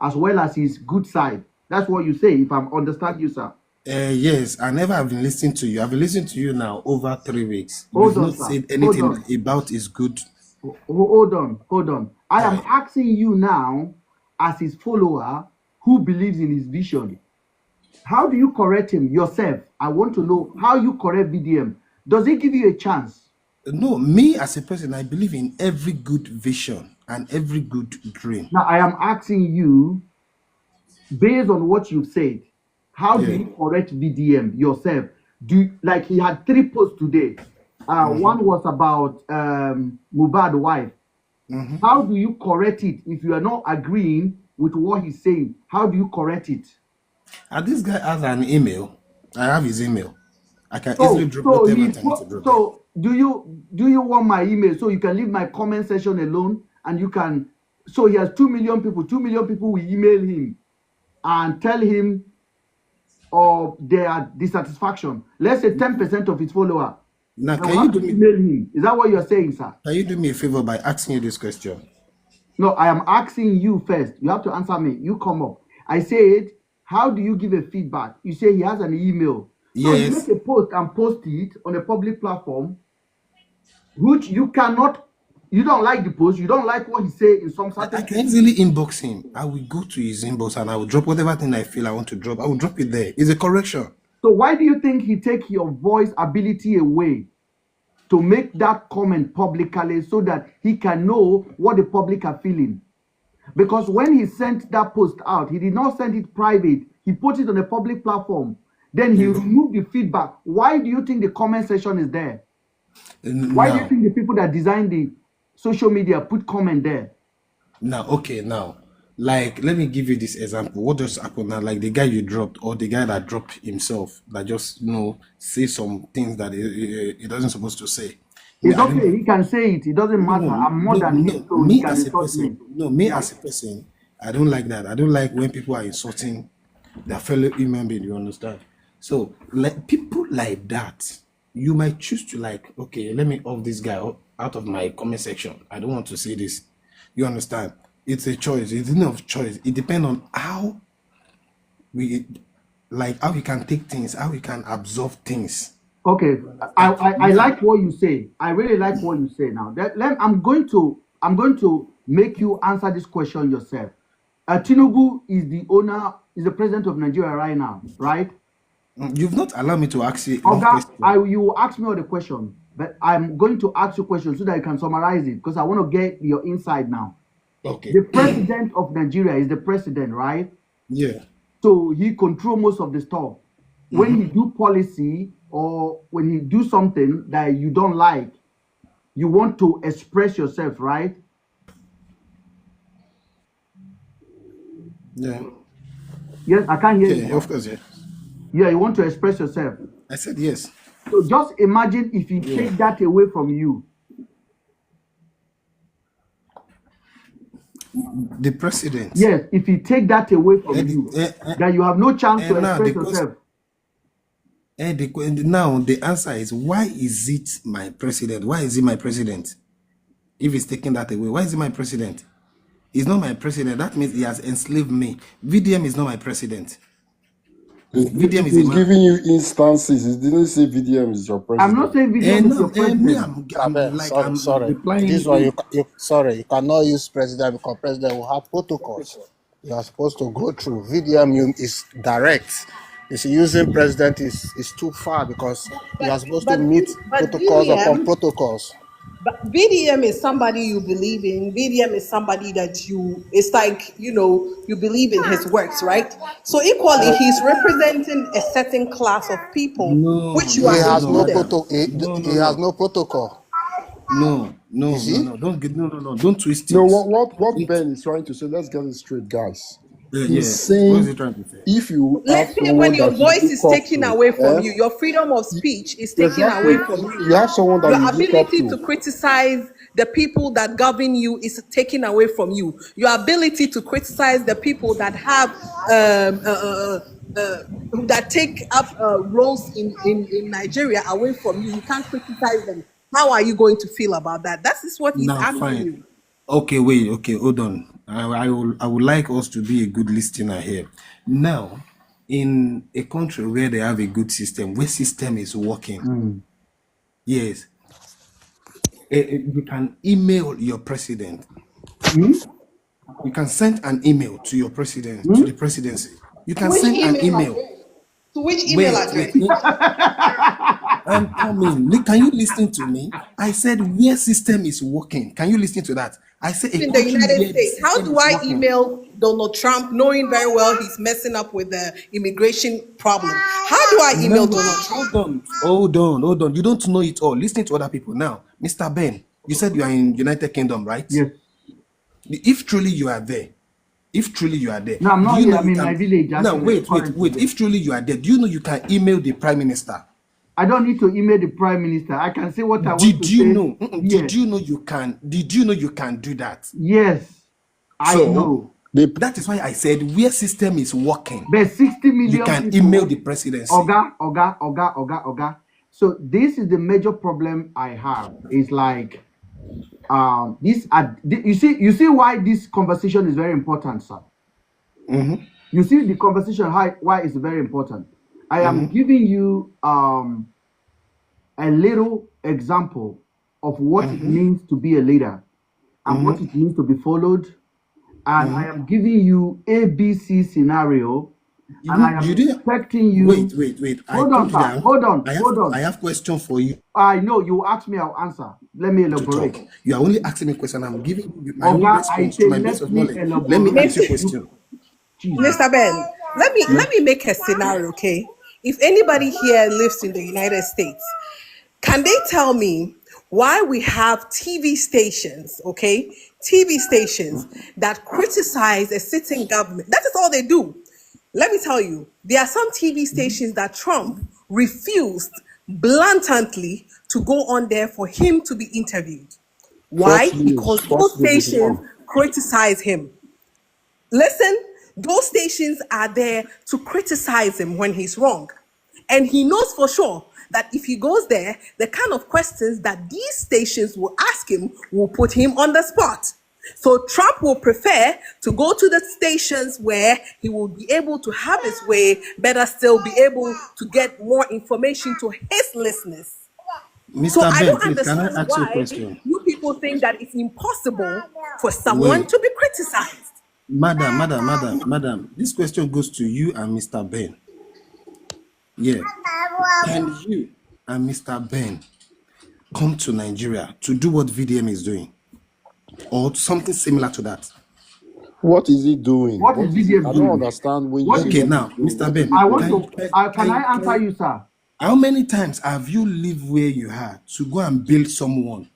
as well as his good side. That's what you say, if I'm understand you, sir. Yes, I never have been listening to you. I've been listening to you now over 3 weeks. Hold You've on, not sir. said Hold anything on. about his good. Hold on. I am Right. asking you now, as his follower who believes in his vision, how do you correct him yourself? I want to know how you correct VDM. Does he give you a chance? No, me as a person, I believe in every good vision and every good dream. Now, I am asking you, based on what you've said, how do Yeah. you correct VDM yourself? like he had 3 posts today. One was about Mubad wife. How do you correct it if you are not agreeing with what he's saying? How do you correct it? And this guy has an email. I have his email. I can easily drop whatever I need to drop. So do you want my email so you can leave my comment section alone and you can? So he has 2 million people. 2 million people will email him and tell him of their dissatisfaction. Let's say 10% of his follower. Now, Now can you have do to me? email him. Is that what you're saying, sir? Can you do me a favor by asking you this question? No, I am asking you first. You have to answer me. You come up. I said, how do you give a feedback? You say he has an email. So you Yes. make a post and post it on a public platform, which you cannot, you don't like the post, you don't like what he say in some I certain. can easily inbox him. I will go to his inbox and I will drop whatever thing I feel I want to drop. I will drop it there. It's a correction. So why do you think he take your voice ability away to make that comment publicly so that he can know what the public are feeling? Because when he sent that post out, he did not send it private. He put it on a public platform. Then he removed the feedback. Why do you think the comment section is there? Why do you Now, think the people that designed the social media put comment there? okay, now, like, let me give you this example. What just happened now? Like the guy you dropped, or the guy that dropped himself, that just, say some things that he doesn't supposed to say. It's I don't- okay. He can say it. It doesn't matter. I'm more than him, so he me can as a insult me. person, me as a person, I don't like that. I don't like when people are insulting their fellow human being. You understand? So, like people like that, you might choose to like, okay, let me off this guy out of my comment section. I don't want to see this. You understand? It's a choice. It's enough choice. It depends on how we can take things, how we can absorb things. Okay, I like what you say. I really like what you say. Now, I'm going to make you answer this question yourself. Tinubu is the president of Nigeria right now, right? You've not allowed me to ask you one Okay, question. you will ask me all the question, but I'm going to ask you questions so that I can summarize it because I want to get your insight now. Okay. The president of Nigeria is the president, right? Yeah. So he control most of the stuff. When he do policy or when he do something that you don't like, you want to express yourself, right? Yeah. Yes, I can't hear Yeah, you. of course, yeah. Yeah, you want to express yourself. I said yes. So just imagine if you take that away from you. The president. Yes, if you take that away from you, that you have no chance to now express the yourself. Now the answer is, why is it my president? Why is he my president? If he's taking that away, why is he my president? He's not my president. That means he has enslaved me. VDM is not my president. VDM is a He's man. giving you instances. He didn't say VDM is your president. I'm not saying VDM is your president. I'm Sorry. replying. This one you cannot use president because president will have protocols. You are supposed to go through. VDM is direct. Is using president is too far because you are supposed to meet but protocols upon VDM protocols. But VDM is somebody you believe in. VDM is somebody that it's like, you believe in his works, right? So equally, he's representing a certain class of people, No, which you He are has no included. protocol. He has no protocol. No. Don't twist it. No, what Ben is trying to say, let's get it straight, guys. Yeah. He's What is saying he trying to say? if you Let's have say someone when your that you voice is look up taken to, away from you, your freedom of speech is taken exactly. away from you. You have someone that Your you look up ability to criticize the people that govern you is taken away from you. Your ability to criticize the people that have that take up roles in Nigeria away from you. You can't criticize them. How are you going to feel about that? That is what he's Now, asking fine. you. Okay, wait. Okay, hold on. I would like us to be a good listener here. Now, in a country where they have a good system, where system is working, yes, you can email your president. You can send an email to your president, to the presidency. You can Which send an email email. address? To which email address? I'm coming. Can you listen to me? I said where system is working. Can you listen to that? I said a In the country United where the States, how system do is I working. email Donald Trump knowing very well he's messing up with the immigration problem? How do I email No, Donald Trump? hold on. You don't know it all. Listen to other people now. Mr. Ben, you said you are in United Kingdom, right? Yes. If truly you are there, No, I'm do not you here. know I'm you in can? my village. No, Actually, wait. If truly you are there, do you know you can email the Prime Minister? I don't need to email the Prime Minister. I can say what I want to Did you say. know? Yes. Did you know you can? Did you know you can do that? Yes, I So know. that is why I said where system is working, There's 60 million you can people. email the presidency. Oga. So this is the major problem I have. It's like you see why this conversation is very important, sir. Mhm. You see the conversation why it's very important. I am giving you a little example of what it means to be a leader and what it means to be followed. And I am giving you ABC scenario, and I am expecting you. Wait. Hold on, sir. Hold on. I have question for you I know you ask me, I'll answer. Let me to elaborate. talk. You are only asking me question. I'm giving you my own Oga, I response say to my best let of me knowledge. Let me ask you a question. Jesus. Mr. Ben, let me make a scenario, okay? If anybody here lives in the United States, can they tell me why we have TV stations, okay? TV stations that criticize a sitting government. That is all they do. Let me tell you, there are some TV stations that Trump refused blatantly to go on there for him to be interviewed. Why? Because those stations criticize him. Listen, those stations are there to criticize him when he's wrong. And he knows for sure that if he goes there, the kind of questions that these stations will ask him will put him on the spot. So Trump will prefer to go to the stations where he will be able to have his way, better still be able to get more information to his listeners. So Mr. I Ben, don't please, can I understand ask you a why question? you people think that it's impossible for someone Wait, to be criticized. madam, this question goes to you and Mr. Ben. Yeah. Can you and Mr. Ben come to Nigeria to do what VDM is doing? Or something similar to that? What is he doing? What is VDM I doing? don't understand when What you is say Okay, what now, he's doing. Mr. What Ben, is he I want doing? to can I answer you, sir? how many times have you lived where you are to go and bail someone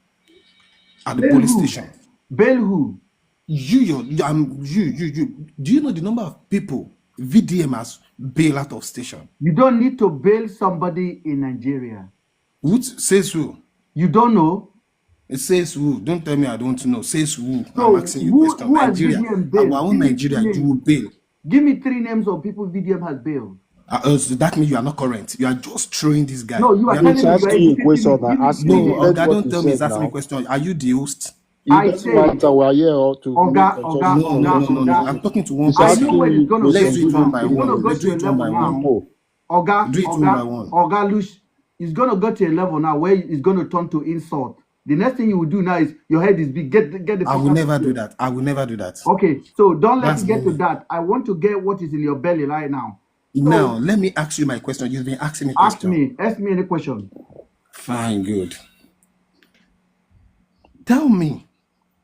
at the Bail police who? station? Bail who? You. Do you know the number of people VDM has bailed out of station? You don't need to bail somebody in Nigeria. Who says who? You don't know? It says who? Don't tell me I don't know. Says who? So I'm asking you who question. has Nigeria. VDM bailed? Our own Give me Nigeria, three you will names. bail. Give me 3 names of people VDM has bailed. So that means you are not current. You are just throwing this guy. No, you are are telling He's me not, you are asking you a educating question me. now. Give me Ask 3 him. no, names. Depends Oga, what don't he tell me said he's asking me now. question. Are you the host? It I doesn't say, matter. We are here all to Oga, make Oga, just No, no, no, no, no. Oga. I'm talking to one He's I person. know where asking it's you going to Let's go do to it one now. by It's going to one. go Let's do to a it one by level one. now. more. Oga, Do it one by one. Oga Lush is going to go to a level now where it's going to turn to insult. The next thing you will do now is your head is big. Get the I will fuck never out. do that. I will never do that. Okay, so don't let That's me get to me. that. I want to get what is in your belly right now. Now, So let me ask you my question. You've been asking me ask question. me any question. Fine, good. Tell me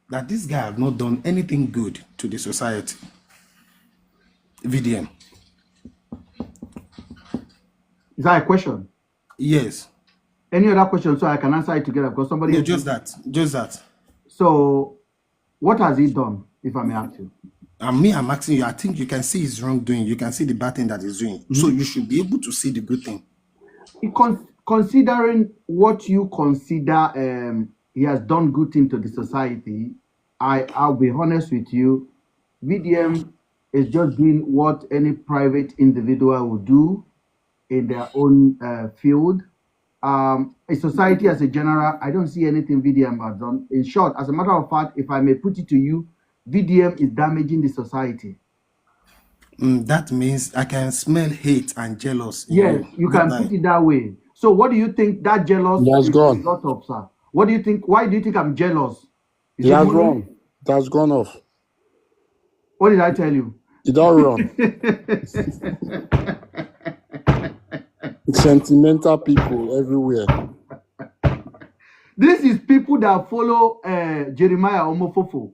that this guy have not done anything good to the society. VDM. Is that a question? Yes. Any other question so I can answer it together because somebody No, else. just that. Just that. So what has he done, if I may ask you? And me, I'm asking you, I think you can see his wrongdoing. You can see the bad thing that he's doing. So you should be able to see the good thing. Considering what you consider he has done good thing to the society, I'll be honest with you, VDM is just doing what any private individual would do in their own field. A society as a general, I don't see anything VDM has done. In short, as a matter of fact, if I may put it to you, VDM is damaging the society. That means I can smell hate and jealous in Yes, you can Don't put it that way. So what do you think that jealous He has is a gone. result of, sir? What do you think? Why do you think I'm jealous? Is He it has money? run. It has gone off. What did I tell you? He don't run. Sentimental people everywhere. This is people that follow Jeremiah Omofofo.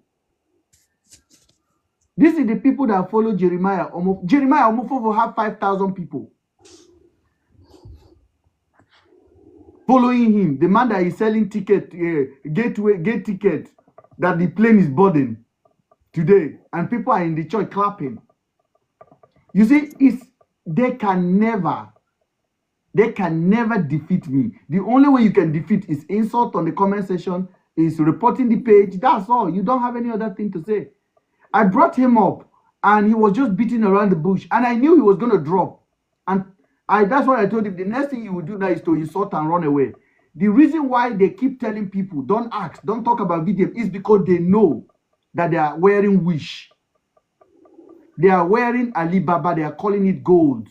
This is the people that follow Jeremiah Omofofo. Jeremiah Omofofo have 5,000 people following him. The man that is selling ticket, gate ticket, that the plane is boarding today, and people are in the church clapping. You see, they can never defeat me. The only way you can defeat is insult on the comment section, is reporting the page. That's all. You don't have any other thing to say. I brought him up and he was just beating around the bush, and I knew he was going to drop. And that's what I told him. The next thing he would do now is to insult and run away. The reason why they keep telling people, don't ask, don't talk about VDM, is because they know that they are wearing Wish. They are wearing Alibaba. They are calling it gold.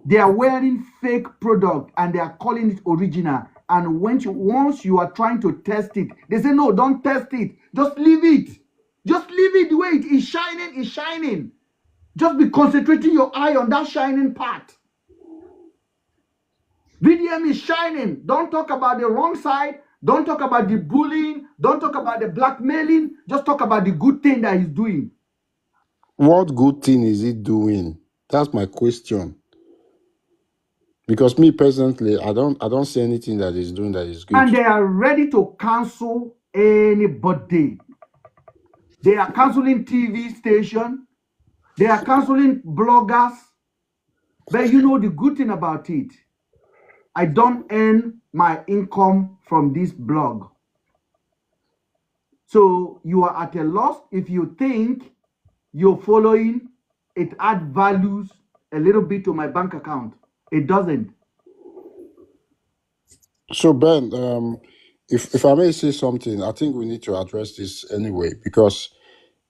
They are wearing fake product and they are calling it original. And once you are trying to test it, they say, no, don't test it. Just leave it. Just leave it the way it is shining, is shining. Just be concentrating your eye on that shining part. VDM is shining. Don't talk about the wrong side. Don't talk about the bullying. Don't talk about the blackmailing. Just talk about the good thing that he's doing. What good thing is he doing? That's my question. Because me personally, I don't see anything that he's doing that is good. And they are ready to cancel anybody. They are canceling TV station. They are canceling bloggers. But you know the good thing about it, I don't earn my income from this blog. So you are at a loss if you think you're following, it adds values a little bit to my bank account. It doesn't. So Ben, if I may say something, I think we need to address this anyway, because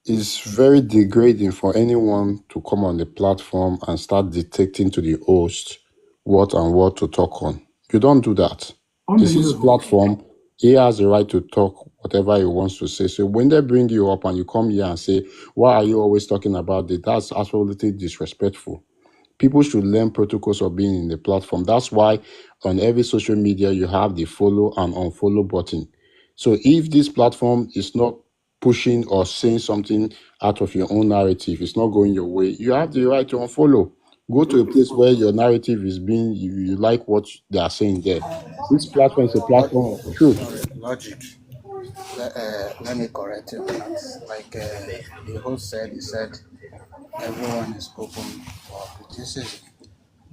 it's very degrading for anyone to come on the platform and start dictating to the host what to talk on. You don't do that. This is platform. He has the right to talk whatever he wants to say. So when they bring you up and you come here and say, why are you always talking about it? That's absolutely disrespectful. People should learn protocols of being in the platform. That's why on every social media you have the follow and unfollow button. So if this platform is not pushing or saying something out of your own narrative, it's not going your way, you have the right to unfollow. Go to a place where your narrative is being, you like what they are saying there. This platform is a platform of truth. Logic. Let me correct you on that. Like the host said, he said everyone is open for criticism,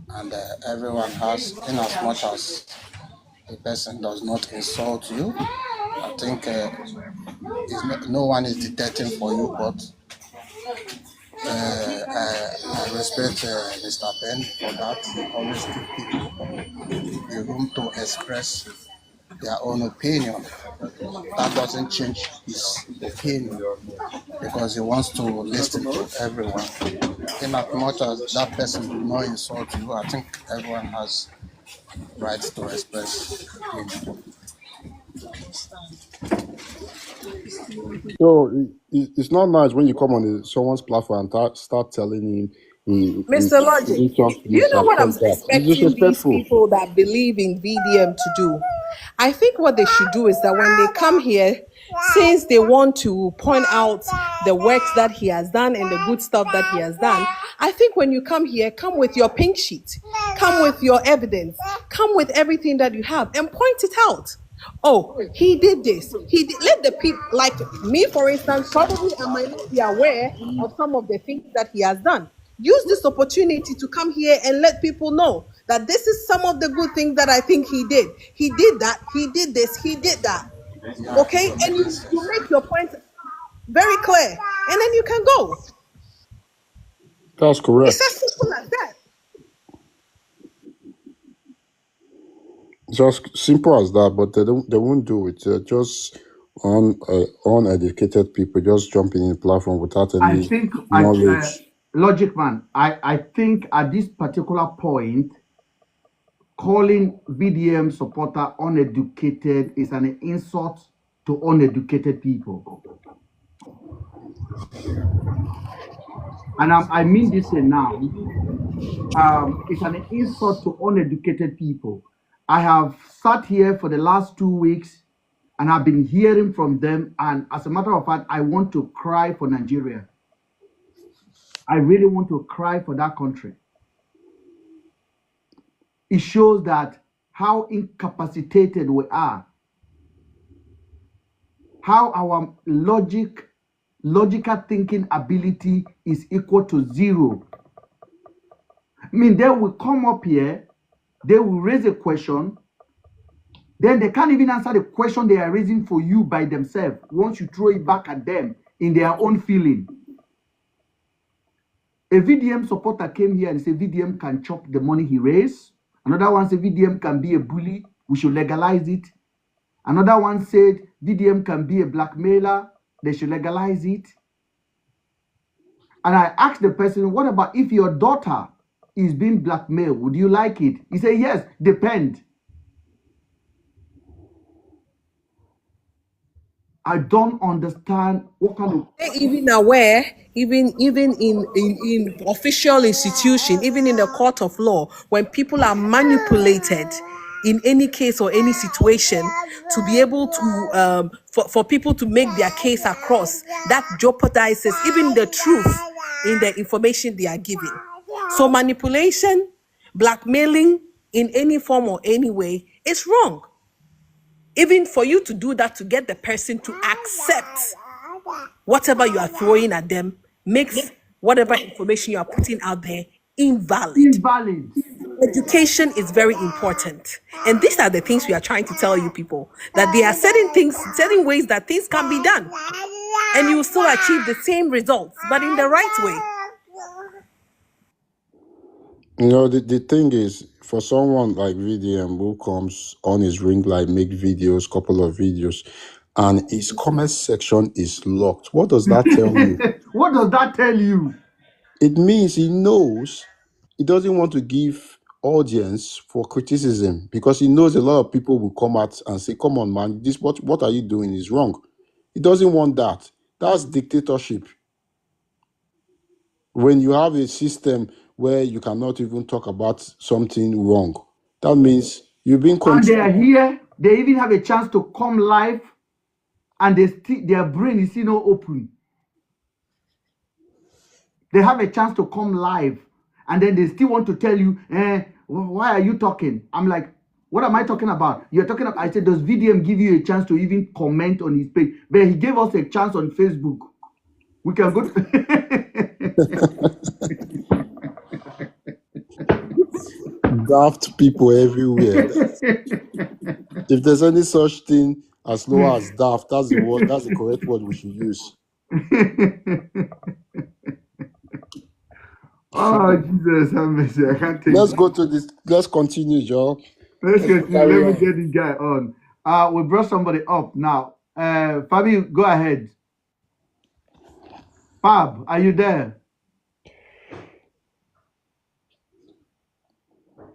and everyone has, in as much as a person does not insult you, I think no one is dictating for you, but I respect Mr. Ben for that. He always give people the room to express their own opinion. That doesn't change his opinion because he wants to listen to everyone. In as much as that person will not insult you, I think everyone has right to express opinion. So it's not nice when you come on someone's platform and start telling him. Mr. Logic, you know what I'm expecting these people that believe in VDM to do? I think what they should do is that when they come here, since they want to point out the works that he has done and the good stuff that he has done, I think when you come here, come with your pink sheet, come with your evidence, come with everything that you have and point it out. Oh, he did this. He did. Let the people, like me, for instance, probably I might not be aware of some of the things that he has done. Use this opportunity to come here and let people know that this is some of the good things that I think he did. He did that. He did this. He did that. Okay? And you make your point very clear. And then you can go. That's correct. It's as simple as that. Just simple as that, but they won't do it. They're just uneducated people just jumping in the platform without any knowledge. Logic man, I think at this particular point, calling VDM supporter uneducated is an insult to uneducated people. And I mean this now. It's an insult to uneducated people. I have sat here for the last 2 weeks and I've been hearing from them. And as a matter of fact, I want to cry for Nigeria. I really want to cry for that country. It shows that how incapacitated we are, how our logical thinking ability is equal to zero. I mean, they will come up here, they will raise a question, then they can't even answer the question they are raising for you by themselves once you throw it back at them in their own feeling. A VDM supporter came here and said VDM can chop the money he raised. Another one said VDM can be a bully, we should legalize it. Another one said VDM can be a blackmailer, they should legalize it. And I asked the person, what about if your daughter is being blackmailed? Would you like it? He said, yes, depend. I don't understand what kind of... They're even aware, even in official institution, even in the court of law, when people are manipulated in any case or any situation, to be able to for people to make their case across, that jeopardizes even the truth in the information they are giving. So manipulation, blackmailing in any form or any way is wrong. Even for you to do that to get the person to accept whatever you are throwing at them makes whatever information you are putting out there invalid. Education is very important. And these are the things we are trying to tell you people, that there are certain ways that things can be done. And you will still achieve the same results, but in the right way. You know, the thing is, for someone like VDM who comes on his ring light, make videos, couple of videos, and his comment section is locked. What does that tell you? What does that tell you? It means he knows he doesn't want to give audience for criticism, because he knows a lot of people will come out and say, come on, man, this what are you doing is wrong. He doesn't want that. That's dictatorship. When you have a system where you cannot even talk about something wrong, that means you've been controlled. And they are here, they even have a chance to come live, and their brain is still not open. They have a chance to come live, and then they still want to tell you, why are you talking? I'm like, what am I talking about? You're talking about, I said, does VDM give you a chance to even comment on his page? But he gave us a chance on Facebook. We can go Daft people everywhere. If there's any such thing as low as daft, that's the word, that's the correct word we should use. Oh, Jesus, have mercy. I can't take Let's it. go to this. Let's continue, Joe. Let's get, let me get this guy on. We brought somebody up now. Fabi, go ahead. Fab, are you there?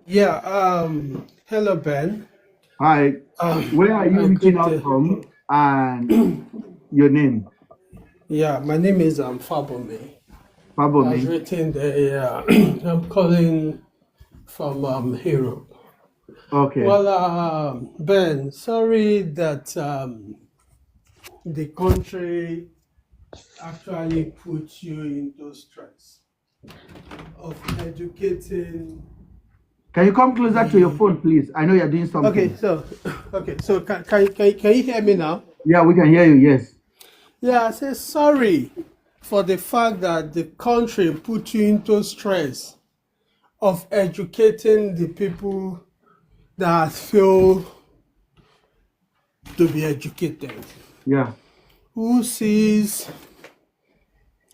Yeah, hello Ben. Hi. Where are you reaching out from? And your name? Yeah, my name is Fabome. Fabome. I've written there. I'm calling from Europe. Okay. Well, Ben, sorry that the country actually put you into stress of educating. Can you come closer to your phone, please? I know you're doing something. Okay, so can you hear me now? Yeah, we can hear you, yes. Yeah, I say sorry for the fact that the country put you into stress of educating the people that feel to be educated. Yeah. Who sees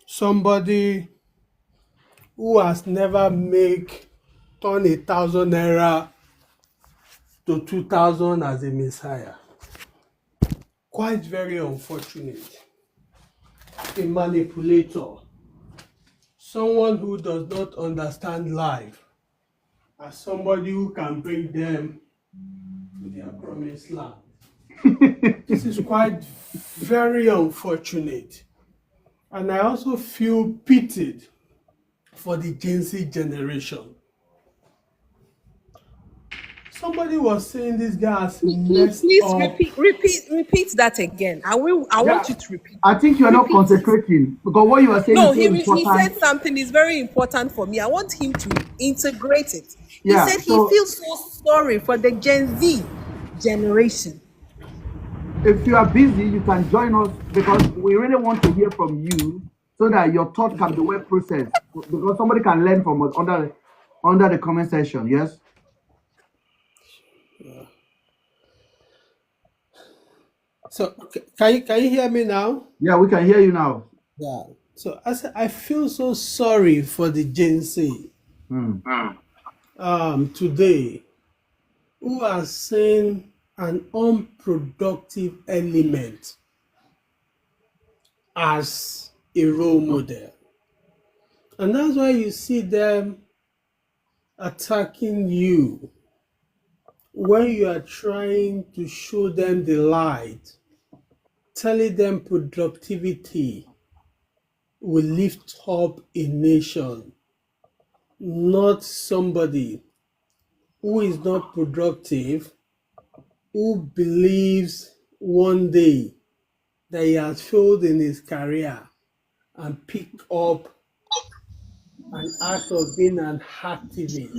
somebody who has never turned 1,000 naira to 2,000 as a messiah? Quite very unfortunate. A manipulator, someone who does not understand life, as somebody who can bring them to their promised land. This is quite very unfortunate. And I also feel pitied for the Gen Z generation. Somebody was saying this guy has messed Please up. repeat that again. I want you to repeat. I think you are not Repeat it. concentrating because what you are saying No, is so he said important. something is very important for me. I want him to integrate it. He Yeah, said he so feels so sorry for the Gen Z generation. if you are busy, you can join us because we really want to hear from you so that your thought can be well processed. Because somebody can learn from us under the comment section. Yes. So can you hear me now? Yeah, we can hear you now. Yeah. So I feel so sorry for the Gen Z today who are seeing an unproductive element as a role model. And that's why you see them attacking you when you are trying to show them the light, telling them productivity will lift up a nation, not somebody who is not productive, who believes one day that he has failed in his career and pick up an act of being an activist.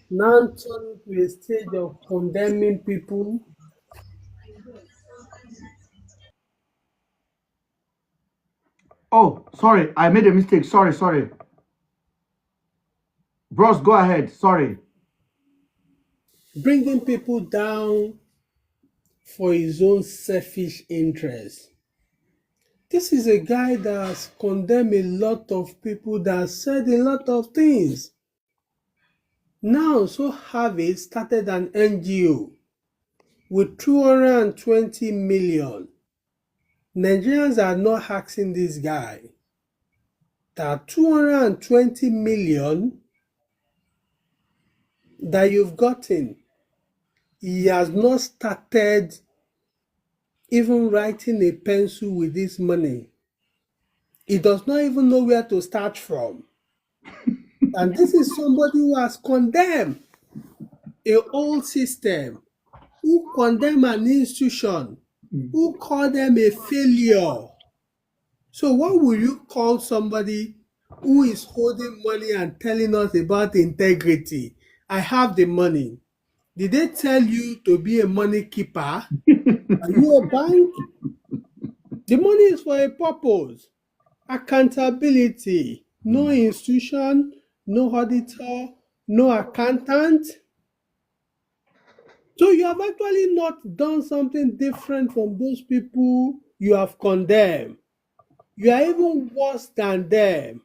Now turn to a stage of condemning people. Oh, sorry, I made a mistake. Sorry. Bros, go ahead. Sorry. Bringing people down for his own selfish interest. This is a guy that has condemned a lot of people, that said a lot of things. Now, so Harvey started an NGO with 220 million. Nigerians are not asking this guy that 220 million that you've gotten, he has not started even writing a pencil with this money. He does not even know where to start from. And this is somebody who has condemned a old system, who condemned an institution, who called them a failure. So what will you call somebody who is holding money and telling us about integrity? I have the money. Did they tell you to be a money keeper? Are you a bank? The money is for a purpose. Accountability. No institution, no auditor, no accountant. So you have actually not done something different from those people you have condemned. You are even worse than them.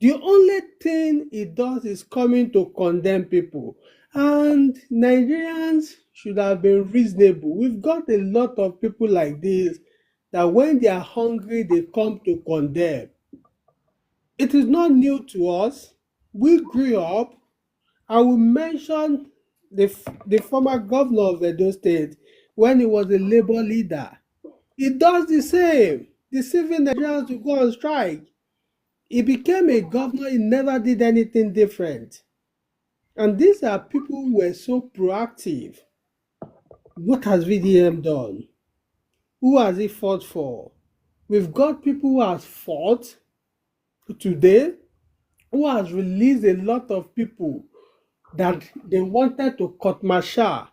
The only thing it does is coming to condemn people. And Nigerians should have been reasonable. We've got a lot of people like this that when they are hungry, they come to condemn. It is not new to us. We grew up. I will mention the former governor of Edo State when he was a labor leader. He does the same, deceiving Nigerians to go on strike. He became a governor, he never did anything different. And these are people who were so proactive. What has VDM done? Who has he fought for? We've got people who have fought today, who has released a lot of people that they wanted to court martial.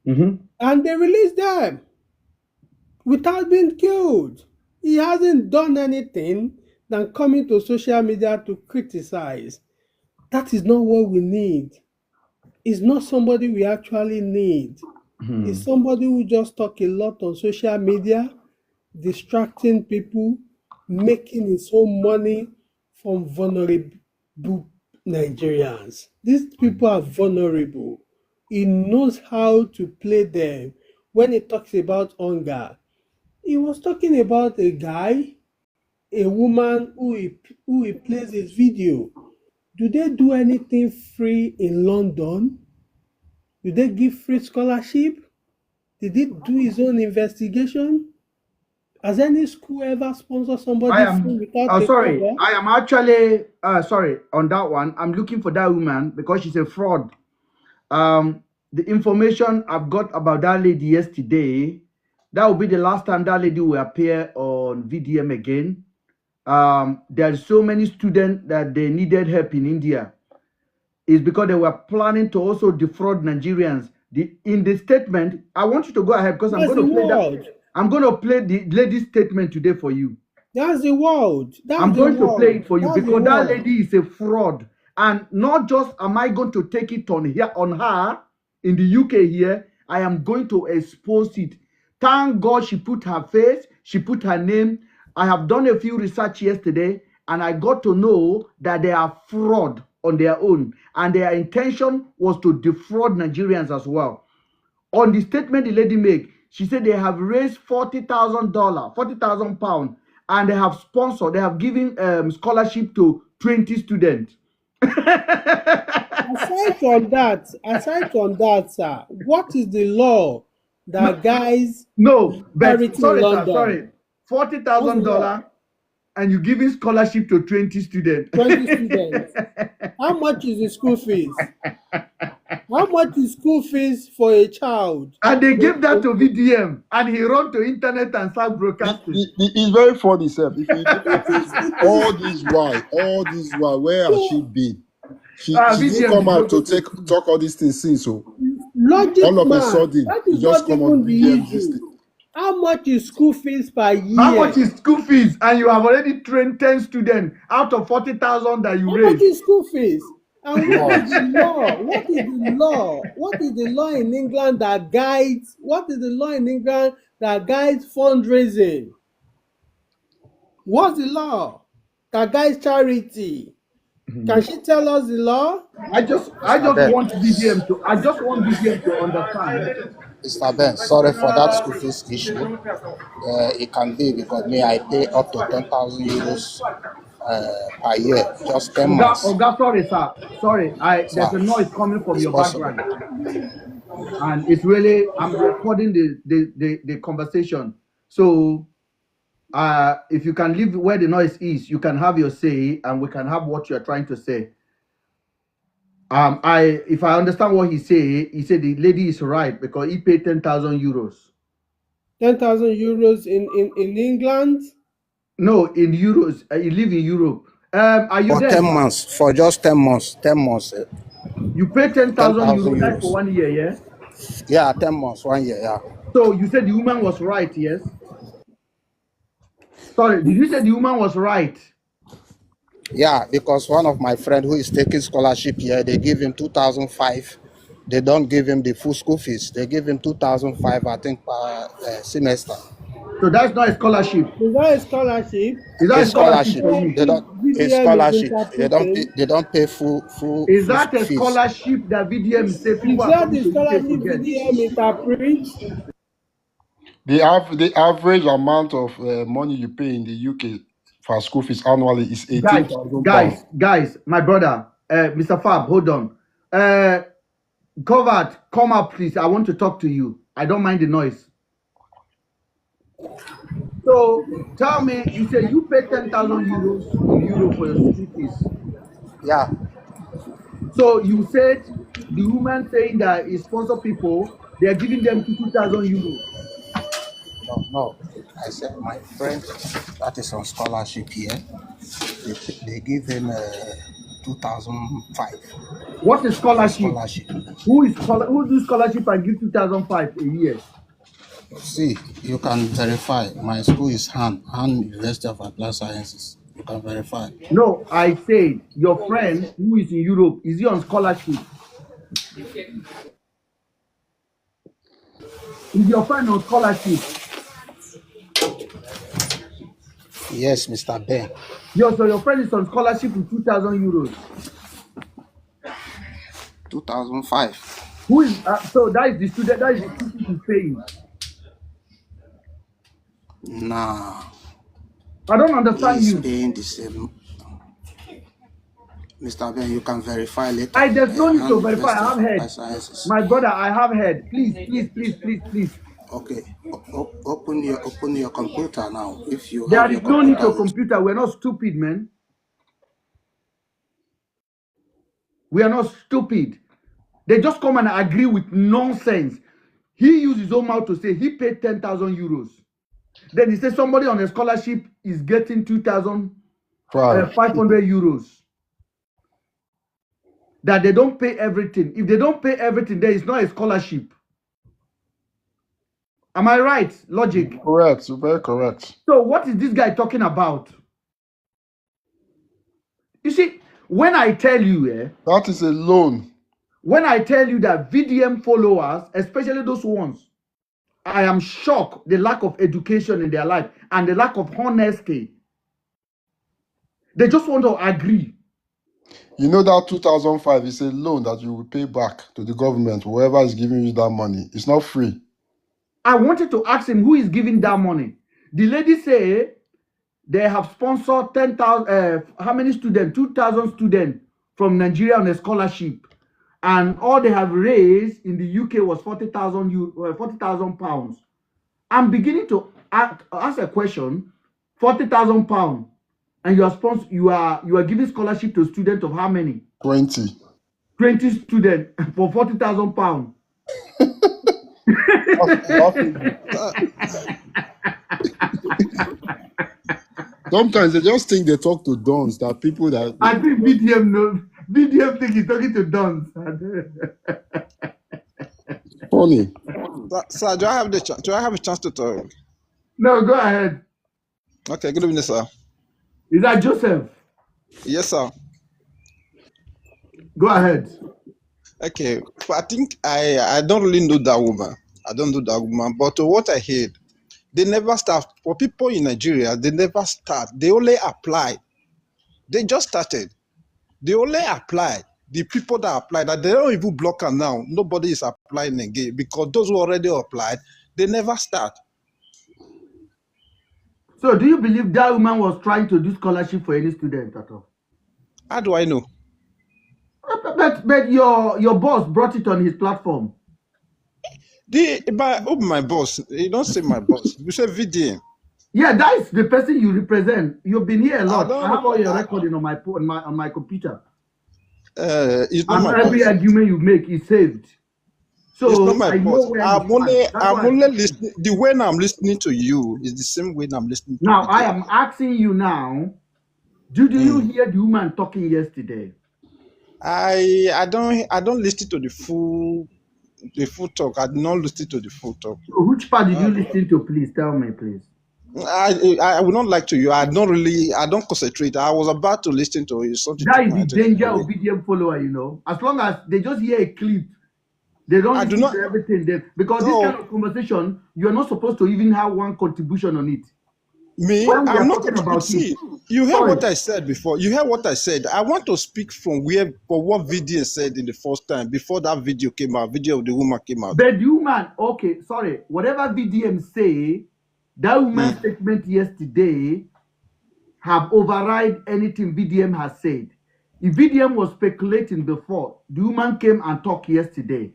And they released them without being killed. He hasn't done anything than coming to social media to criticize. That is not what we need. It's not somebody we actually need. It's somebody who just talk a lot on social media, distracting people, making his own money from vulnerable Nigerians. These people are vulnerable. He knows how to play them. When he talks about hunger, he was talking about a guy, a woman who he plays his video. Do they do anything free in London? Do they give free scholarship? Did he do his own investigation? Has any school ever sponsored I somebody free am without a sorry. cover? I am actually sorry on that one. I'm looking for that woman because she's a fraud. The information I've got about that lady yesterday, that will be the last time that lady will appear on VDM again. There's so many students that they needed help in India. It's because they were planning to also defraud Nigerians. In the statement, I want you to go ahead because I'm That's going the to play that. world. I'm going to play the lady's statement today for you. That's the world. I'm That's the going to play world. it for you That's the because that world. lady is a fraud. And not just am I going to take it on her in the UK here, I am going to expose it. Thank God she put her face, she put her name. I have done a few research yesterday and I got to know that they are fraud on their own. And their intention was to defraud Nigerians as well. On the statement the lady made, she said they have raised $40,000, 40,000 pounds, and they have sponsored, they have given scholarship to 20 students. Aside from that, sir, what is the law that guys No, but charity sorry, in sir, London? sorry. $40,000 and you giving scholarship to 20 students. 20 students. How much is the school fees? How much is school fees for a child? And they gave that to VDM and he run to internet and start broadcasting. It's very funny, sir. If you look at it, all this while, where has she been? She didn't come out to talk all these things since. So Logic all of man, a sudden, that you is just not come on even the VDM issue. this thing. How much is school fees per year? How much is school fees? And you have already trained 10 students out of 40,000 that you How raised. much is school fees? And what is the law? What is the law? What is the law in England that guides? What is the law in England that guides fundraising? What's the law that guides charity? Can she tell us the law? I just want VDM to understand. Mr. Ben, sorry for that school fees issue. It can be because I pay up to 10,000 euros per year, just 10 months. Sorry, sir. Sorry, there's a noise coming from your background, and it's really I'm recording the conversation. So, if you can leave where the noise is, you can have your say, and we can have what you are trying to say. If I understand what he said the lady is right because he paid 10,000 euros. 10,000 euros in England? No, in euros. You live in Europe. Are you for there? 10 months, for just 10 months, 10 months. You pay 10,000 euros like for 1 year, yeah? Yeah, 10 months, 1 year, yeah. So you said the woman was right, yes? Sorry, did you say the woman was right? Yeah, because one of my friends who is taking scholarship here, they give him 2,005. They don't give him the full school fees. They give him 2,005, I think, per semester. So that's not a scholarship. Is that a scholarship? Is that a scholarship for you? They don't. It's scholarship. They don't pay full. Is that a fees. scholarship that VDM is saying? Is that the scholarship VDM interprets? The average amount of money you pay in the UK for school fees annually is 18,000 pounds. Guys, my brother, Mr. Fab, hold on. Covered, come up, please. I want to talk to you. I don't mind the noise. So tell me, you say you pay 10,000 euros in Europe for your school fees. Yeah. So you said the woman saying that he sponsor people, they are giving them 2,000 euros. No. I said my friend that is on scholarship here, they give him 2,005. What is scholarship? Who do scholarship and give 2,005 a year? See, you can verify. My school is Han University of Applied Sciences. You can verify. No, I said your friend who is in Europe, is he on scholarship? Is your friend on scholarship? Yes, Mr. Ben. So your friend is on scholarship with 2,000 euros. 2,005. Who is so that is the student who's paying? Nah. I don't understand He's you. paying the same. Mr. Ben, you can verify later. There's no need to verify. I have heard. My brother, I have heard. Please. Okay, open your computer now. If you There have your is no need computer, to computer. We're not stupid, man. We are not stupid. They just come and agree with nonsense. He used his own mouth to say he paid 10,000 euros. Then he said somebody on a scholarship is getting 2,500 euros. That they don't pay everything. If they don't pay everything, there is not a scholarship. Am I right? Logic. Correct. Very correct. So what is this guy talking about? You see, when I tell you, That is a loan. when I tell you that VDM followers, especially those ones, I am shocked the lack of education in their life and the lack of honesty. They just want to agree. You know that 2005 is a loan that you will pay back to the government, whoever is giving you that money. It's not free. I wanted to ask him who is giving that money. The lady say they have sponsored 10,000, how many students? 2,000 students from Nigeria on a scholarship. And all they have raised in the UK was 40,000 pounds. I'm beginning to ask a question. 40,000 pounds, and you are giving scholarship to students of how many? 20. 20 students for 40,000 pounds. Sometimes they just think they talk to dons, that people that. I think VDM knows. VDM think he's talking to dons. Funny. Sir, do I have a chance to talk? No, go ahead. Okay, good evening, sir. Is that Joseph? Yes, sir. Go ahead. Okay, but I think I don't really know that woman. I don't know that woman, but what I heard, they never start. For people in Nigeria, they never start. They only apply. They just started. They only apply. The people that apply, that they don't even block her now. Nobody is applying again because those who already applied, they never start. So do you believe that woman was trying to do scholarship for any student at all? How do I know? But your boss brought it on his platform. My boss, you don't say my boss. You say VDM. Yeah, that is the person you represent. You've been here a lot. I have all your recording on my computer. It's not and my every boss. argument you make is saved. So It's not my I boss. know where I'm you stand. only listening. The way I'm listening to you is the same way I'm listening to Now VDM. I am asking you now. Did you hear the woman talking yesterday? I don't listen to the full talk. I did not listen to the full talk. So which part did you listen to? Please tell me, please. I would not like to you. I don't concentrate. I was about to listen to you. That is the danger of VDM follower, you know. As long as they just hear a clip, they don't listen to everything. Because this kind of conversation, you are not supposed to even have one contribution on it. Me, I'm not contributing. See, you heard what I said before. You heard what I said. I want to speak from what VDM said in the first time before that video came out. Video of the woman came out. But the woman, okay, sorry. Whatever VDM say, that woman's statement yesterday have override anything VDM has said. If VDM was speculating before, the woman came and talked yesterday.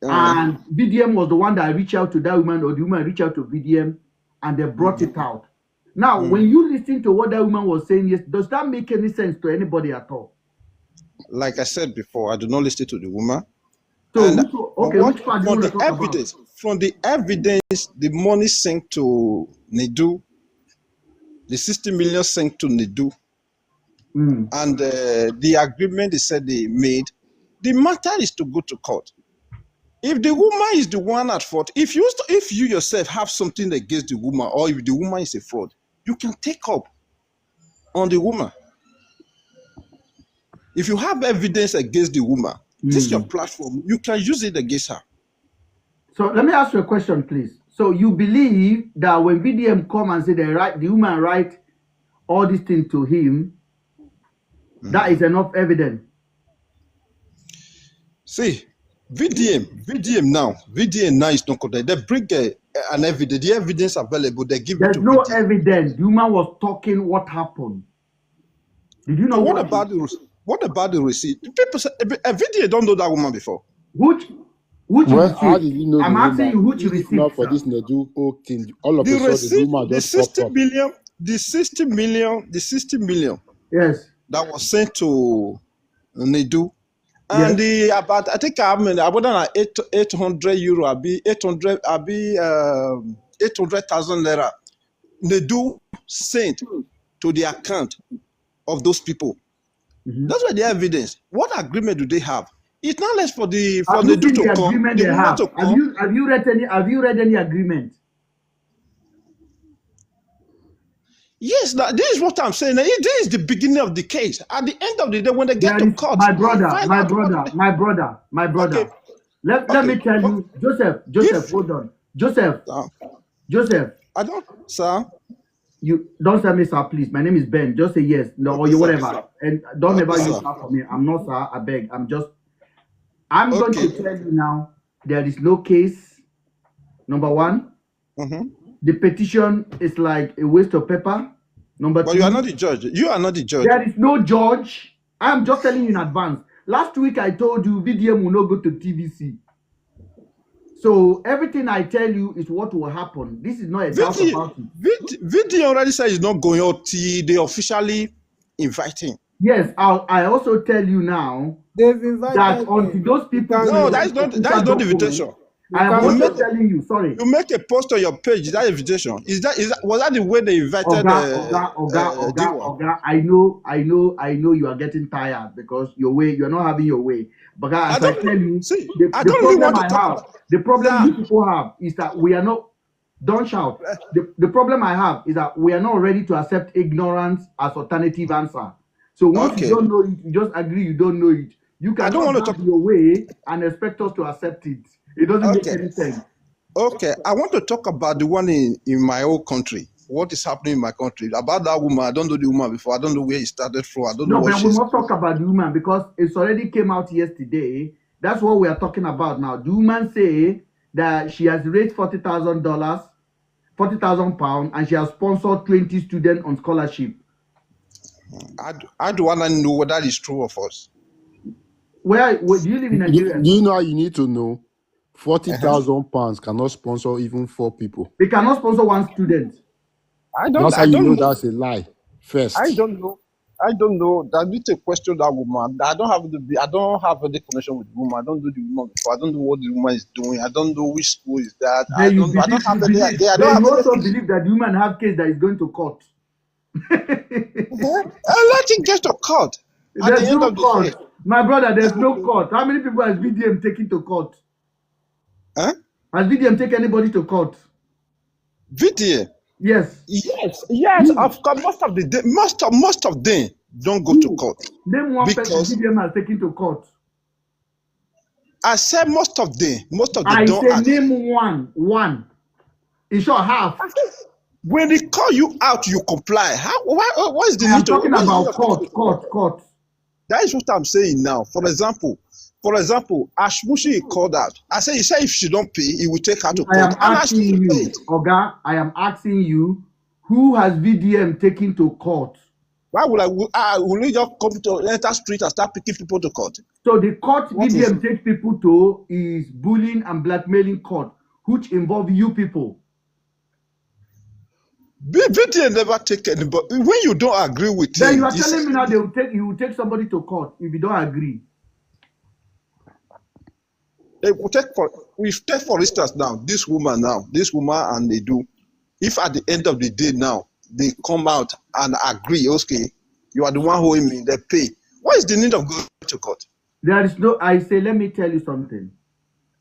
And VDM was the one that reached out to that woman, or the woman reached out to VDM and they brought it out. Now, when you listen to what that woman was saying, yes, does that make any sense to anybody at all? Like I said before, I do not listen to the woman. So, which part do you want to talk about? From the evidence, the money sent to Nedu, the 60 million sent to Nedu, and the agreement they said they made, the matter is to go to court. If the woman is the one at fault, if you yourself have something against the woman, or if the woman is a fraud, you can take up on the woman. If you have evidence against the woman, this is your platform. You can use it against her. So let me ask you a question, please. So you believe that when VDM come and say the woman write all these things to him, that is enough evidence? See, VDM now is not correct. They bring an evidence, the evidence available, they give it to VDM. There's no evidence. The woman was talking what happened. Did you know so what about the receipt? People say VDM don't know that woman before. Which Which Well, how receipt? did you know I'm the asking you woman? which If receipt, not for sir. this Nedu Oak thing, all of The a sudden the receipt, woman the just popped 60 up. million, the 60 million Yes. that was sent to Nedu. Yes. And the about I think I mean about an 800 euro, I'll be 800,000 naira. Nedu sent to the account of those people. That's why the evidence. What agreement do they have? It's not less for the Have you Nedu seen to the come, agreement the they woman have? to come. Have you read any agreement? Yes, this is what I'm saying. This is the beginning of the case. At the end of the day, when they get There to is court, my they brother, find my out what brother, my brother, my brother. Okay, Let okay. me tell you, Joseph, If hold on. Joseph, I don't, sir. you don't tell me sir, please. My name is Ben. Just say yes, no, or Okay, you sir. whatever. And don't Okay, ever use sir. that for me. I'm not sir, I beg. I'm going Okay. to tell you now, there is no case. Number one, the petition is like a waste of paper. Number But two, you are not the judge. You are not the judge. there is no judge. I'm just telling you in advance. Last week I told you VDM will not go to TVC. So everything I tell you is what will happen. This is not a doubt about it. VD already said he's not going out till they officially invite him. Yes, I also tell you now They've invited that until those people No, that is not the invitation. I am also telling you, sorry. You make a post on your page. Is that invitation? Was that the way they invited Oga, I know you are getting tired because you're not having your way. But as I tell you, the problem you people have is that we are not, don't shout. The problem I have is that we are not ready to accept ignorance as alternative answer. So once you don't know it, you just agree you don't know it. You cannot have your way and expect us to accept it. It doesn't make any sense. Okay, I want to talk about the one in my own country. What is happening in my country? About that woman, I don't know the woman before. I don't know where it started from. I don't know what but she's... we must talk about the woman because it's already came out yesterday. That's what we are talking about now. The woman say that she has raised $40,000, £40,000, and she has sponsored 20 students on scholarship. I do want to know whether that is true of us. Where do you live in Nigeria? Do you know how you need to know? £40,000 cannot sponsor even 4 people. They cannot sponsor one student. That's how you know that's a lie. First, I don't know. That need to question that woman. I don't have any connection with the woman. I don't know the woman before. I don't know what the woman is doing. I don't know which school is that. I don't have any idea. You also believe that the woman have case that is going to court. Let it get to court. At the end of the day. My brother, there's no court. How many people has VDM taken to court? Huh? Has VDM take anybody to court? VDM? Yes. Yes. Of course, most of them don't go to court. Name one person VDM has taken to court. I said most of them. I said name one. In short, half. When they call you out, you comply. What is the I'm talking about court. That is what I'm saying now. For example, Ashmushi called out. He said if she don't pay, he will take her to court. I am asking you, Oga, who has VDM taken to court? Why would will you just come to enter street and start picking people to court? So the court VDM takes people to is bullying and blackmailing court, which involve you people. VDM never take anybody. When you don't agree with then him, you are telling me now you will take somebody to court if you don't agree. We take for instance now, this woman and they do. If at the end of the day now they come out and agree, okay, you are the one owing me, they pay. What is the need of going to court? There is no. I say, let me tell you something.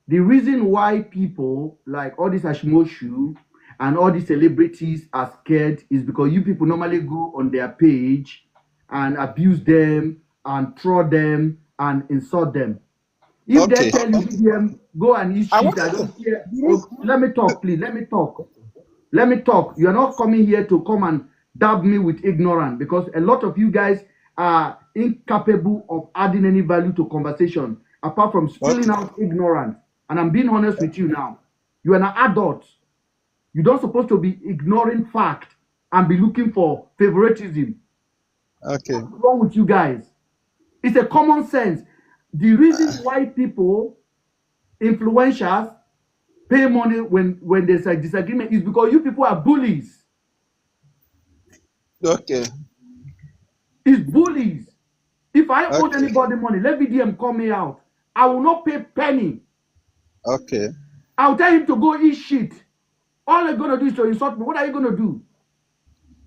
The reason why people like all this Ashmoshu and all these celebrities are scared is because you people normally go on their page and abuse them and troll them and insult them. If they tell you VDM, go and eat shit, I don't care. Let me talk, please. Let me talk. You're not coming here to come and dab me with ignorance because a lot of you guys are incapable of adding any value to conversation apart from spilling out ignorance. And I'm being honest with you now. You are an adult. You don't supposed to be ignoring fact and be looking for favoritism. Okay. What's wrong with you guys? It's a common sense. The reason why people influencers pay money when there's a disagreement is because you people are bullies. Okay. It's bullies. If I owe Okay. anybody money, let VDM call me out. I will not pay penny. Okay. I'll tell him to go eat shit. All they're gonna do is to insult me. What are you gonna do?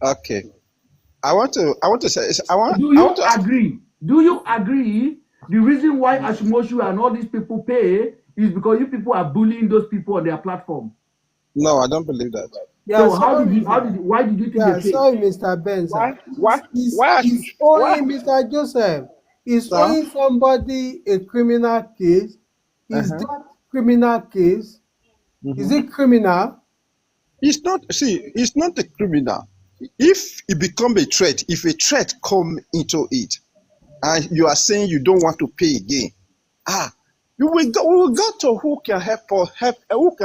Okay. I want to say Do I want you to ask. agree? Do you agree? The reason why Ashimoshu and all these people pay is because you people are bullying those people on their platform. No, I don't believe that. Yeah, So sorry. why did you think Yeah, they pay? sorry, Mr. Benson. Why He's owing Mr. Joseph. He's Sir? owing somebody a criminal case. Is that criminal case? Is it criminal? It's not. See, it's not a criminal. If it become a threat, if a threat come into it, and you are saying you don't want to pay again, we will go to who can help or who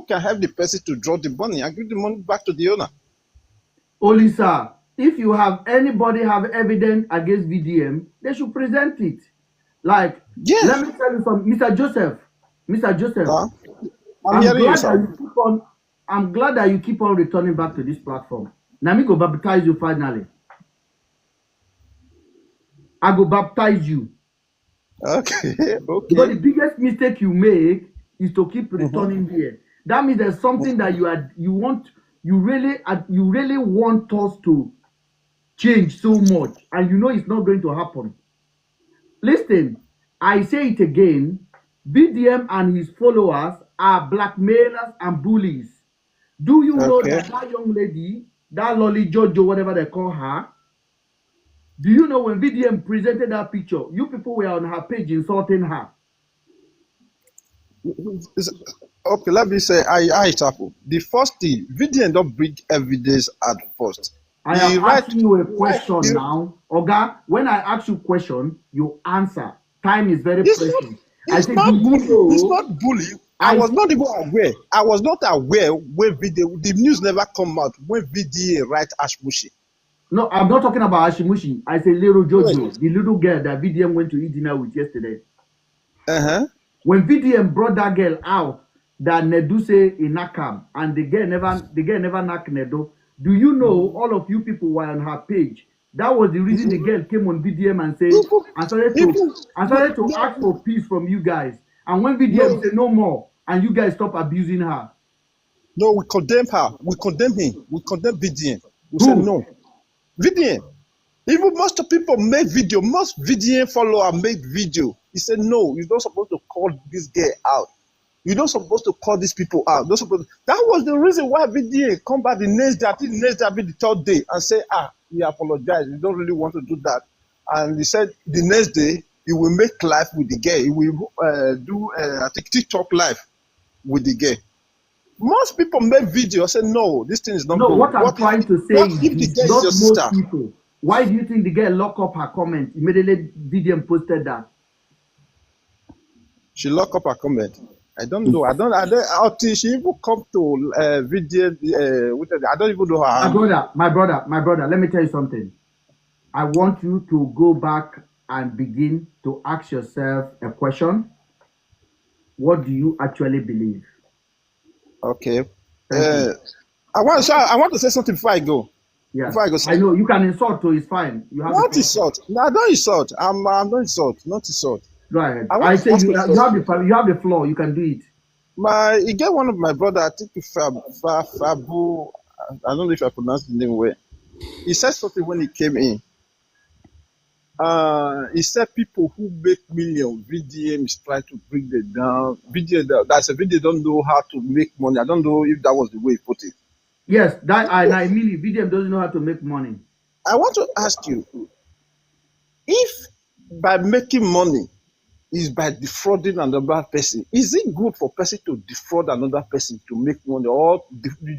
can help the person to draw the money and give the money back to the owner. Only sir, if you have anybody have evidence against VDM, they should present it. Like, Yes. let me tell you something, Mr. Joseph. I'm hearing you, sir. I'm glad that you keep on returning back to this platform. Now me go baptize you finally. I go baptize you. Okay. Because the biggest mistake you make is to keep returning here. That means there's something that you really want us to change so much, and you know it's not going to happen. Listen, I say it again. BDM and his followers are blackmailers and bullies. Do you know that young lady, that Lolly Jojo, whatever they call her, do you know when VDM presented that picture, you people were on her page insulting her? Okay, let me say, I example. The first thing, VDM don't bring evidence at first. I am asking you a question now. Oga, when I ask you a question, you answer. Time is very precious. It's not bullying. I was not even aware. I was not aware when the news never come out when VDA write Ashmushi. No, I'm not talking about Ashimushi. I say little Jojo, the little girl that VDM went to eat dinner with yesterday. When VDM brought that girl out, that Nedu say in Nakam, and the girl never knock Nedu. Do you know all of you people were on her page? That was the reason the girl came on VDM and said, I started to ask for peace from you guys. And when VDM said no more, and you guys stop abusing her. No, we condemn her. We condemn him. We condemn VDM. We say no. VDM. Even most of people make video. Most VDM follower make video. He said no, you're not supposed to call this girl out. You're not supposed to call these people out. That was the reason why VDA come back the next day. I think the next day be the third day and say, we apologize. We don't really want to do that. And he said the next day he will make live with the girl. He will do I think TikTok live with the girl. Most people make video and say no, this thing is not good. What I'm trying to say is not most people. Why do you think the girl lock up her comment immediately? VDM posted that. She lock up her comment. I don't know. I don't. Until she even come to video. I don't even know her. My brother. Let me tell you something. I want you to go back and begin to ask yourself a question. What do you actually believe? Okay. I want to say something before I go. Yeah. Before I go. I know you can insult, so it's fine. You have not insult. No, I don't insult. I'm not insult. Not insult. Go ahead. I say you have the floor. You can do it. You get one of my brother. I think Fabu. I don't know if I pronounced the name well. He said something when he came in. He said people who make millions, VDM is trying to bring them down. That's a VDM don't know how to make money. I don't know if that was the way he put it. Yes, I mean VDM doesn't know how to make money. I want to ask you, if by making money is by defrauding another person, is it good for person to defraud another person to make money, or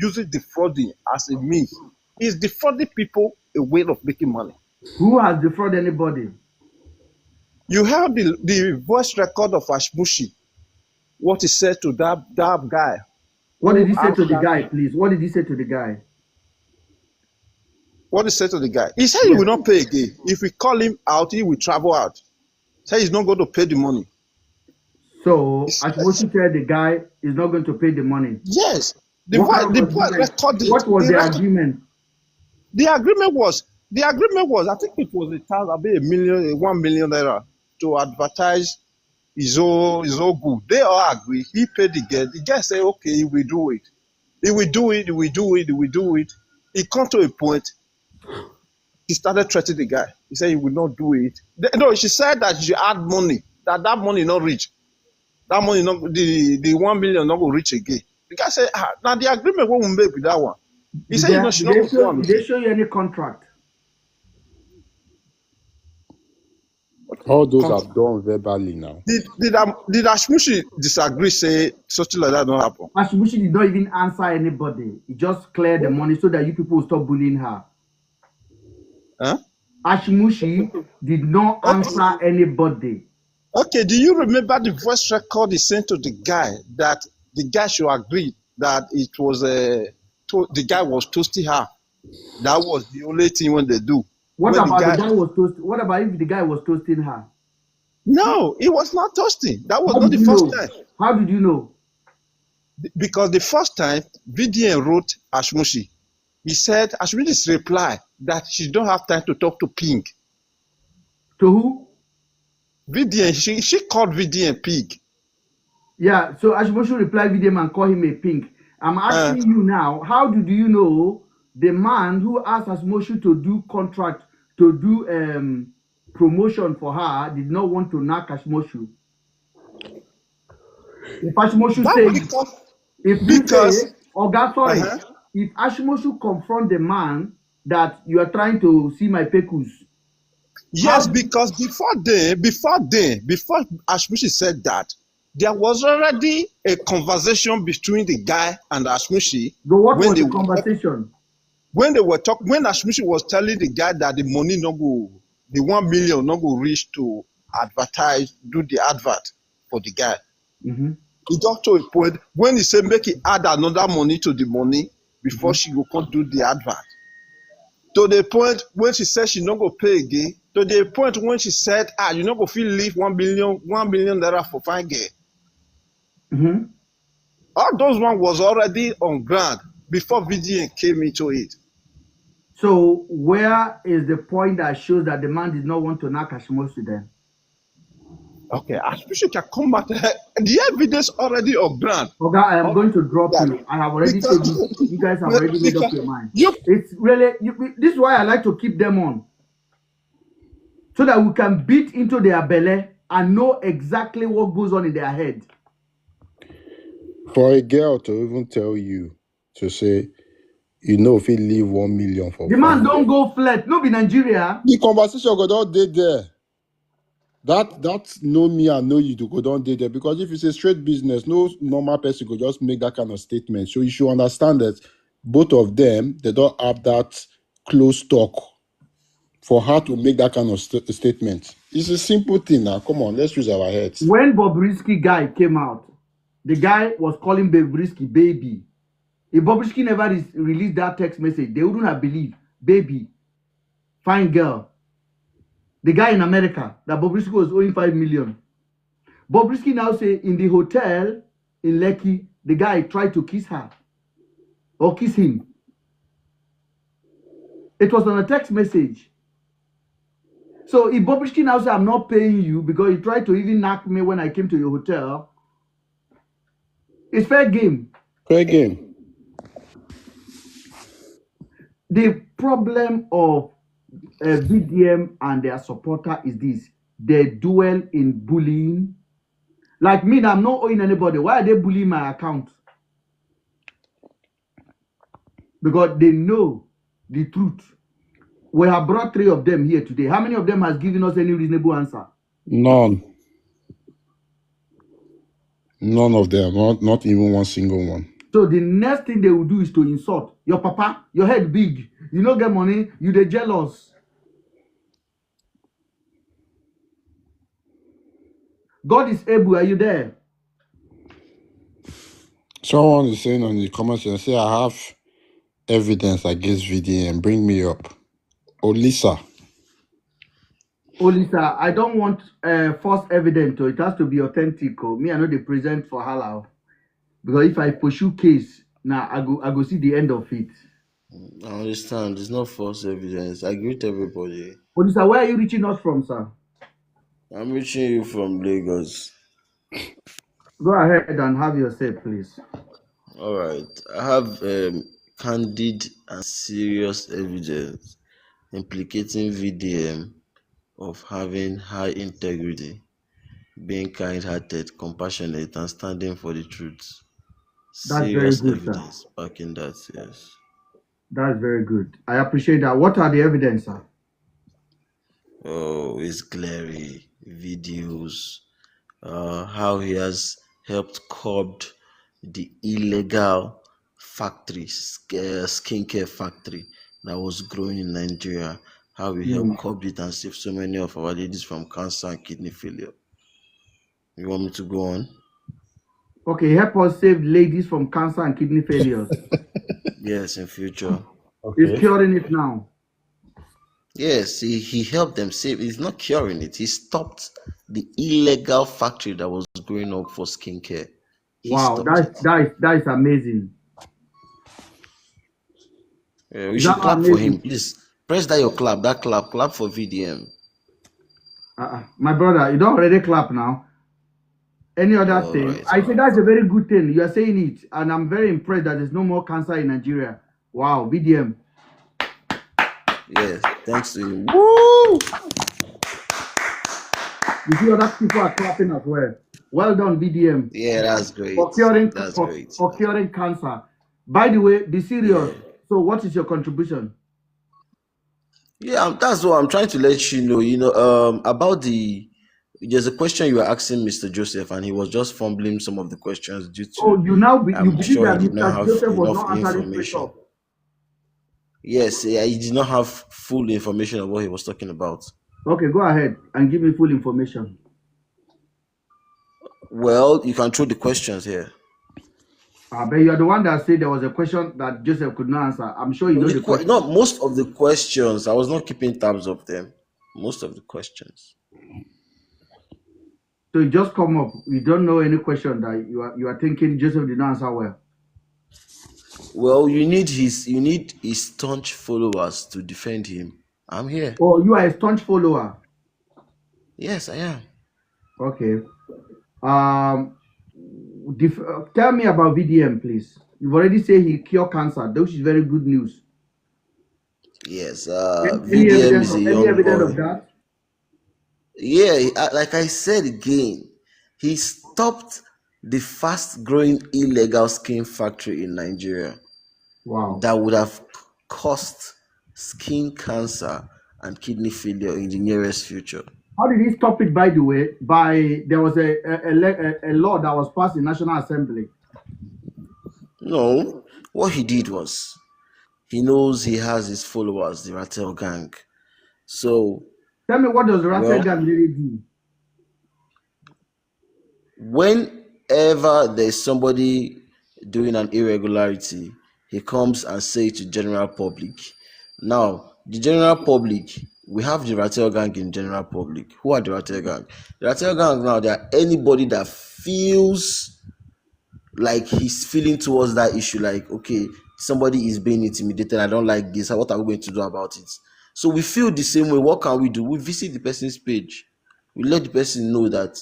using defrauding as a means? Is defrauding people a way of making money? Who has defrauded anybody? You have the voice record of Ashmushi. What he said to that guy. What did he say to the guy, please? What did he say to the guy? What did he say to the guy? He said he will not pay again. If we call him out, he will travel out. Say he's not going to pay the money. So It's- Ashimoshi said the guy is not going to pay the money. yes, the What boy, kind the of boy agreement? recorded. What was The, the record, agreement? the agreement was. I think it was $1 million to advertise his own good. They all agree. He paid the guy. The guy said, okay, he will do it. He will do it. He will do it. He will do it. He come to a point. He started threatening the guy. He said he will not do it. No, she said that she had money. That money not reach. That money not the 1 million not go reach again. The guy said, now the agreement what we make with that one. He said, you know, she not go do Did they show you any contract? All those are done verbally now. Did Ashmushi disagree? Say something like that don't happen. Ashimoshi did not even answer anybody. He just cleared the money so that you people will stop bullying her. Huh? Ashimoshi did not answer anybody. Okay, do you remember the voice record he sent to the guy that the guy should agree that it was the guy was toasting her? That was the only thing when they do. What When about the guy was toasting? What about if the guy was toasting her? No, it was not toasting. That was How not did the you first know? time. How did you know? Because the first time, VDN wrote Ashmushi. He said Ashmushi's reply that she don't have time to talk to Pink. To who? VDN, she called VDN Pig. Yeah, so Ashimoshi replied with him and call him a pink. I'm asking you now, how do you know the man who asked Ashimoshi to do contract, to do promotion for her, did not want to knock Ashimoshi? If Ashimoshi says, if Ashimoshi confront the man that you are trying to see my pekus. Yes, because before Ashmushi said that, there was already a conversation between the guy and Ashmushi. What was the conversation? When they were talking, when Ashmushi was telling the guy that the money no go, the 1 million no go reach to advertise, do the advert for the guy. Mm-hmm. He got to a point when he said make he add another money to the money before she go come do the advert. To the point when she said she not go pay again. To the point when she said, you not go feel leave 1 million for fine girl. Mm-hmm. All those one was already on ground before VDN came into it. So where is the point that shows that the man did not want to knock Ashimoshi then? Okay, Ashimoshi can come back. The evidence already on ground. Okay, I am going to drop you. I have already said this. You guys have already made up your mind. It's really, this is why I like to keep them on. So that we can beat into their belly and know exactly what goes on in their head. For a girl to even tell you to say, you know, if he leave 1 million for the man don't go flat. No be Nigeria. The conversation go down there. That know me and know you to go down there because if it's a straight business, no normal person could just make that kind of statement. So you should understand that both of them, they don't have that close talk for her to make that kind of statement. It's a simple thing now. Come on, let's use our heads. When Bobrisky guy came out, the guy was calling Bobrisky baby. If Bobrisky never released that text message, they wouldn't have believed. Baby, fine girl. The guy in America, that Bobrisky was owing 5 million. Bobrisky now say in the hotel in Lekki, the guy tried to kiss her. Or kiss him. It was on a text message. So if Bobrisky now say, I'm not paying you because you tried to even knock me when I came to your hotel, it's fair game. Fair game. The problem of VDM and their supporter is this. They dwell in bullying. Like me, I'm not owing anybody. Why are they bullying my account? Because they know the truth. We have brought 3 of them here today. How many of them has given us any reasonable answer? None. None of them. Not even one single one. So the next thing they will do is to insult. Your papa, your head big. You don't get money. You dey jealous. God is able. Are you there? Someone is saying on the comments, and say, I have evidence against VDM. Bring me up. Olisa. Olisa, I don't want false evidence. It has to be authentic. Me, I know they present for halal. Because if I pursue case, now I go see the end of it. I understand. It's not false evidence. I greet everybody. Olisa, where are you reaching us from, sir? I'm reaching you from Lagos. Go ahead and have your say, please. All right. I have candid and serious evidence implicating VDM of having high integrity, being kind-hearted, compassionate, and standing for the truth. That's very Serious good, sir. evidence backing that, yes. That's very good. I appreciate that. What are the evidence, sir? Oh, it's glaring videos, how he has helped curb the illegal factory, skincare factory that was growing in Nigeria, how he helped curb it and save so many of our ladies from cancer and kidney failure. You want me to go on? Okay, help us save ladies from cancer and kidney failures. Yes, in future. He's curing it now. Yes, he helped them save. He's not curing it. He stopped the illegal factory that was growing up for skincare. Wow, that is amazing. We should clap for him. Please press that your clap. That clap for VDM. My brother, you don't already clap now. Any other thing? Right, I say that's a very good thing. You are saying it, and I'm very impressed that there's no more cancer in Nigeria. Wow, VDM. Yes, thanks to him. Woo! You see other people are clapping as well. Well done, VDM. Yeah, that's great. For curing cancer. By the way, the serious. Yeah. So what is your contribution? Yeah, that's what I'm trying to let you know. About there's a question you were asking Mr. Joseph, and he was just fumbling some of the questions due to. Oh, you believe that Mr. Joseph was not answering straight. Yes, he did not have full information of what he was talking about. Okay, go ahead and give me full information. Well, you can throw the questions here. But you're the one that said there was a question that Joseph could not answer. I'm sure you know the question. No, most of the questions, I was not keeping tabs of them. Most of the questions. So it just come up. You don't know any question that you are thinking Joseph did not answer well. Well, you need his staunch followers to defend him. I'm here. Oh, you are a staunch follower. Yes, I am. Okay. Tell me about VDM, please. You've already said he cured cancer, which is very good news. Yes. VDM is a young boy. Any evidence of that? Yeah, like I said again, he stopped the fast-growing illegal skin factory in Nigeria. Wow. That would have caused skin cancer and kidney failure in the nearest future. How did he stop it, by the way? There was a law that was passed in National Assembly. No, what he did was, he knows he has his followers, the Rattel gang. So, tell me, what does the Rattel gang really do? Whenever there's somebody doing an irregularity, he comes and says to general public. Now, the general public, we have the Rattel gang in general public. Who are the Rattel gang? The Rattel gang now, they are anybody that feels like he's feeling towards that issue, like, okay, somebody is being intimidated, I don't like this, what are we going to do about it? So we feel the same way. What can we do? We visit the person's page. We let the person know that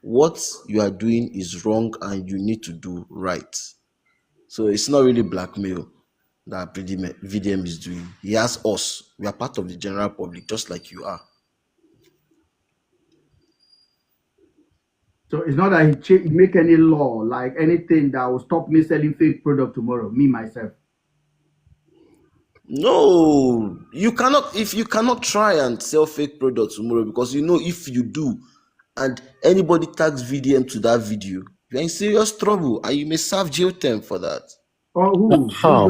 what you are doing is wrong and you need to do right. So it's not really blackmail that VDM is doing. He has us. We are part of the general public, just like you are. So it's not that he make any law, like anything that will stop me selling fake product tomorrow, me, myself. No, you cannot. If you cannot try and sell fake products tomorrow, because if you do, and anybody tags VDM to that video, you're in serious trouble, and you may serve jail term for that. Or who? How?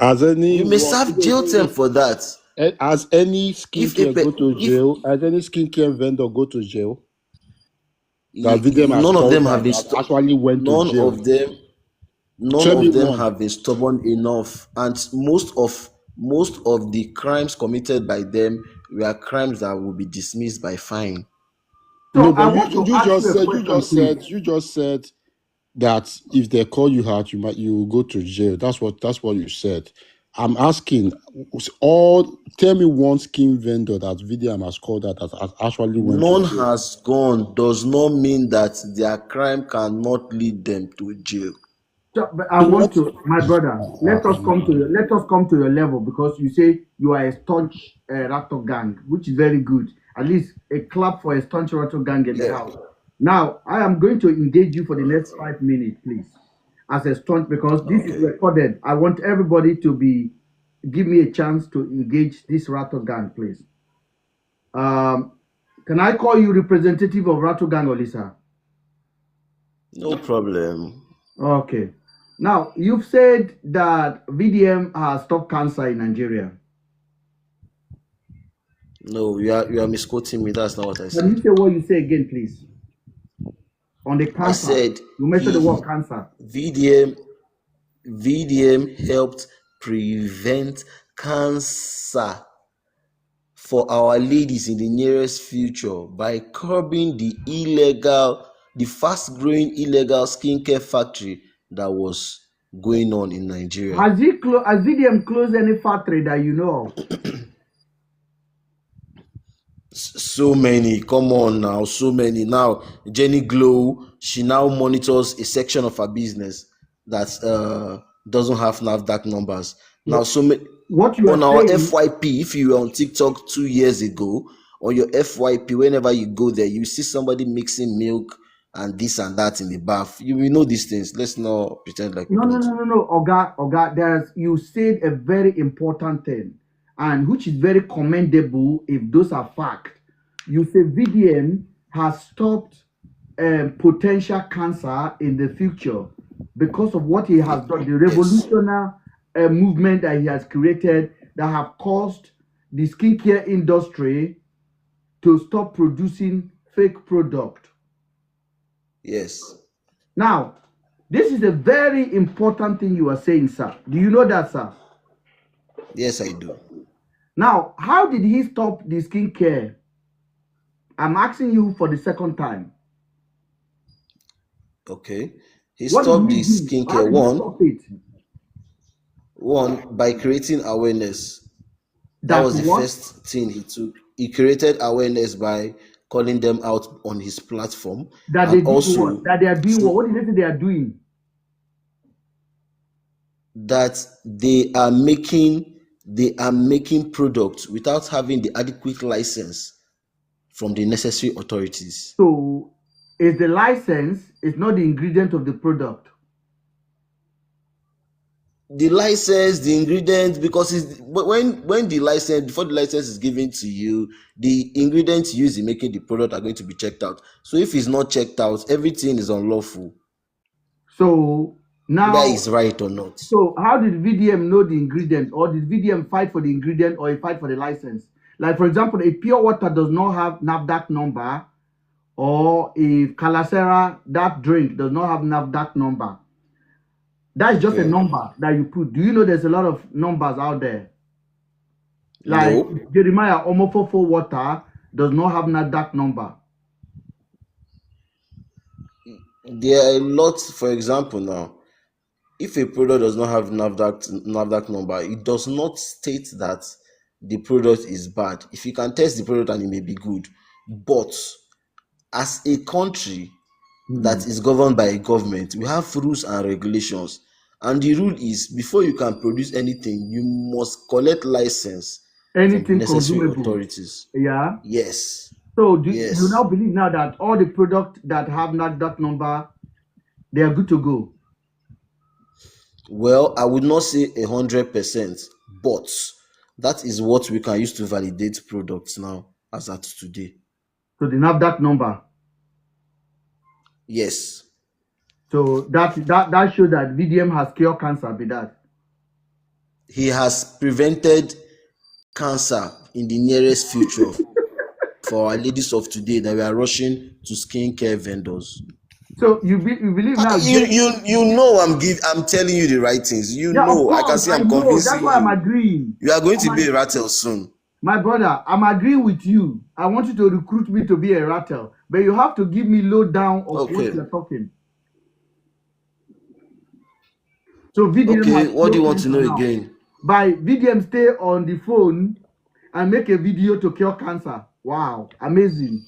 You may serve jail term for that. Has any skincare go to jail? Has any skincare vendor go to jail? None of them have been actually went to jail. None of them have been stubborn enough, and most of the crimes committed by them were crimes that will be dismissed by fine. No, So I but want to you ask just you a said question, please. you just said that if they call you out, you will go to jail. That's what you said. I'm asking tell me one skin vendor that VDM has called that has actually went None to jail. has gone does not mean that their crime cannot lead them to jail. So, but I want to, my brother. Let us come to your level, because you say you are a staunch Raptor gang, which is very good. At least a clap for a staunch Raptor gang in the Yeah. house. Now I am going to engage you for the next 5 minutes, please, as a staunch, because this is Okay. recorded. I want everybody to give me a chance to engage this Raptor gang, please. Can I call you representative of Raptor gang, Olisa? No problem. Okay. Now, you've said that VDM has stopped cancer in Nigeria. No, you are misquoting me. That's not what I Can said. you say what you say again, please? On the cancer. I said you mentioned the word cancer. VDM helped prevent cancer for our ladies in the nearest future by curbing the fast-growing illegal skincare factory that was going on in Nigeria. Has VDM closed any factory that you know of? So many, come on now, so many. Now, Jenny Glow, she now monitors a section of her business that doesn't have NAFDAC numbers. Now, so many. What you on are our saying, FYP, if you were on TikTok 2 years ago, on your FYP, whenever you go there, you see somebody mixing milk and this and that in the bath. You will know these things. Let's not pretend like we don't. No. Oga, you said a very important thing, and which is very commendable if those are facts. You say VDM has stopped potential cancer in the future because of what he has done, the revolutionary movement that he has created that have caused the skincare industry to stop producing fake product. Yes. Now, this is a very important thing you are saying, sir. Do you know that, sir? Yes, I do. Now, how did he stop the skincare? I'm asking you for the second time. Okay. He stopped the skincare one by creating awareness. That was the first thing he took. He created awareness by calling them out on his platform. That they are doing what? What did they say they are doing? That they are making products without having the adequate license from the necessary authorities. So, is the license is not the ingredient of the product? The license, the ingredient, because when the license, before the license is given to you, the ingredients used in making the product are going to be checked out. So if it's not checked out, everything is unlawful. So now that is right or not. So how did VDM know the ingredient, or did VDM fight for the ingredient, or he fight for the license? Like, for example, a pure water does not have NAFDAC number, or if Calasera, that drink, does not have NAFDAC number. That's just a number that you put. Do you know there's a lot of numbers out there? Like Jeremiah Omofofo water does not have NAFDAC number. There are a lot, for example, now, if a product does not have NAFDAC number, it does not state that the product is bad. If you can test the product and it may be good, but as a country that is governed by a government, we have rules and regulations, and the rule is before you can produce anything, you must collect license Anything from necessary consumable. authorities. Yeah. Yes. So do you now believe now that all the products that have NAFDAC number, they are good to go? Well, I would not say 100%, but that is what we can use to validate products now as at today. So the NAFDAC number. Yes. So that shows that VDM has cured cancer. Be that. He has prevented cancer in the nearest future for our ladies of today that we are rushing to skincare vendors. So you believe now? You know I'm telling you the right things. You know, I can see I'm convincing you. That's why I'm agreeing. You are going to be a rattle soon. My brother, I'm agreeing with you. I want you to recruit me to be a rattle, but you have to give me lowdown of what Okay. you're talking. So VDM Okay, has what do you no want to know cancer now. again? By VDM stay on the phone and make a video to cure cancer. Wow, amazing.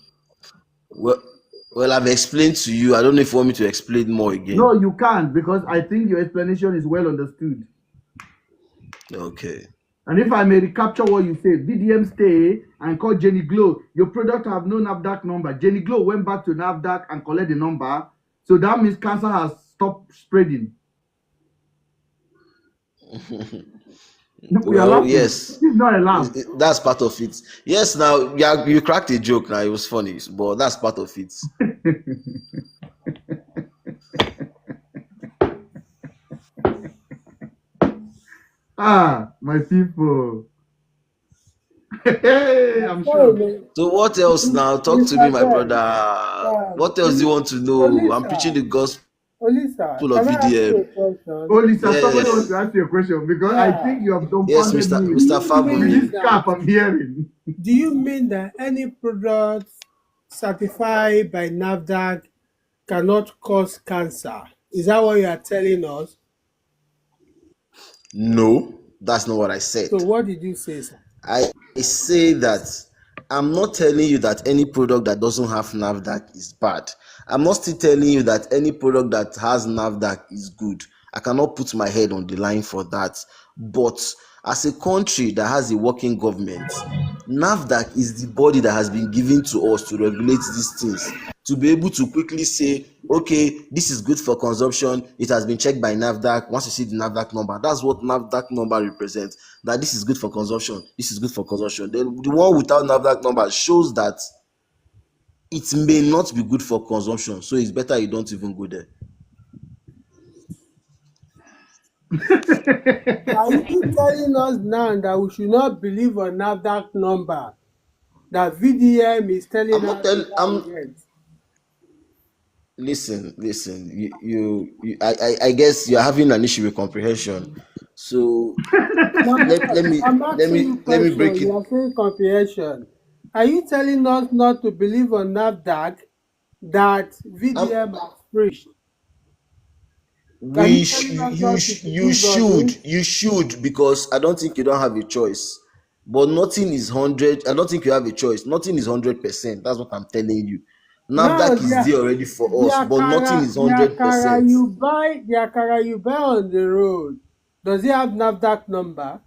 Well, I've explained to you. I don't know if you want me to explain more again. No, you can't, because I think your explanation is well understood. Okay. And if I may recapture what you said, VDM stay and call Jenny Glow. Your product have no NAFDAC number. Jenny Glow went back to NAFDAC and collect the number. So that means cancer has stopped spreading. We are Well, laughing. yes, This is not a laugh. that's part of it. Yes, now you cracked a joke. Now it was funny, but that's part of it. My people. I'm sure. So what else now? Talk to me, my brother. What else do you want to know? I'm preaching the gospel Olisa, of can I ask you a VDM. question? Oh, Lisa, somebody Yes, wants to ask you a question because I think you have yes, dumbfounded Mr. me Mr. with Fabuli. this cap I'm hearing. Do you mean that any product certified by NAFDAC cannot cause cancer? Is that what you are telling us? No, that's not what I said. So what did you say, sir? I say that I'm not telling you that any product that doesn't have NAFDAC is bad. I'm not still telling you that any product that has NAFDAC is good. I cannot put my head on the line for that. But as a country that has a working government, NAFDAC is the body that has been given to us to regulate these things, to be able to quickly say, okay, this is good for consumption. It has been checked by NAFDAC. Once you see the NAFDAC number, that's what NAFDAC number represents, that this is good for consumption. This is good for consumption. The one without NAFDAC number shows that it may not be good for consumption. So it's better you don't even go there. Are you telling us now that we should not believe on NAFDAC number? That VDM is telling us? Listen. I guess you're having an issue with comprehension. So let me break it. You are saying comprehension. Are you telling us not to believe on NAFDAC that VDM has preached? You should, because I don't think you don't have a choice. But nothing is 100. I don't think you have a choice. Nothing is 100%. That's what I'm telling you. NAFDAC is there already for us, but nothing is 100%. The akara you buy on the road, does it have NAFDAC number?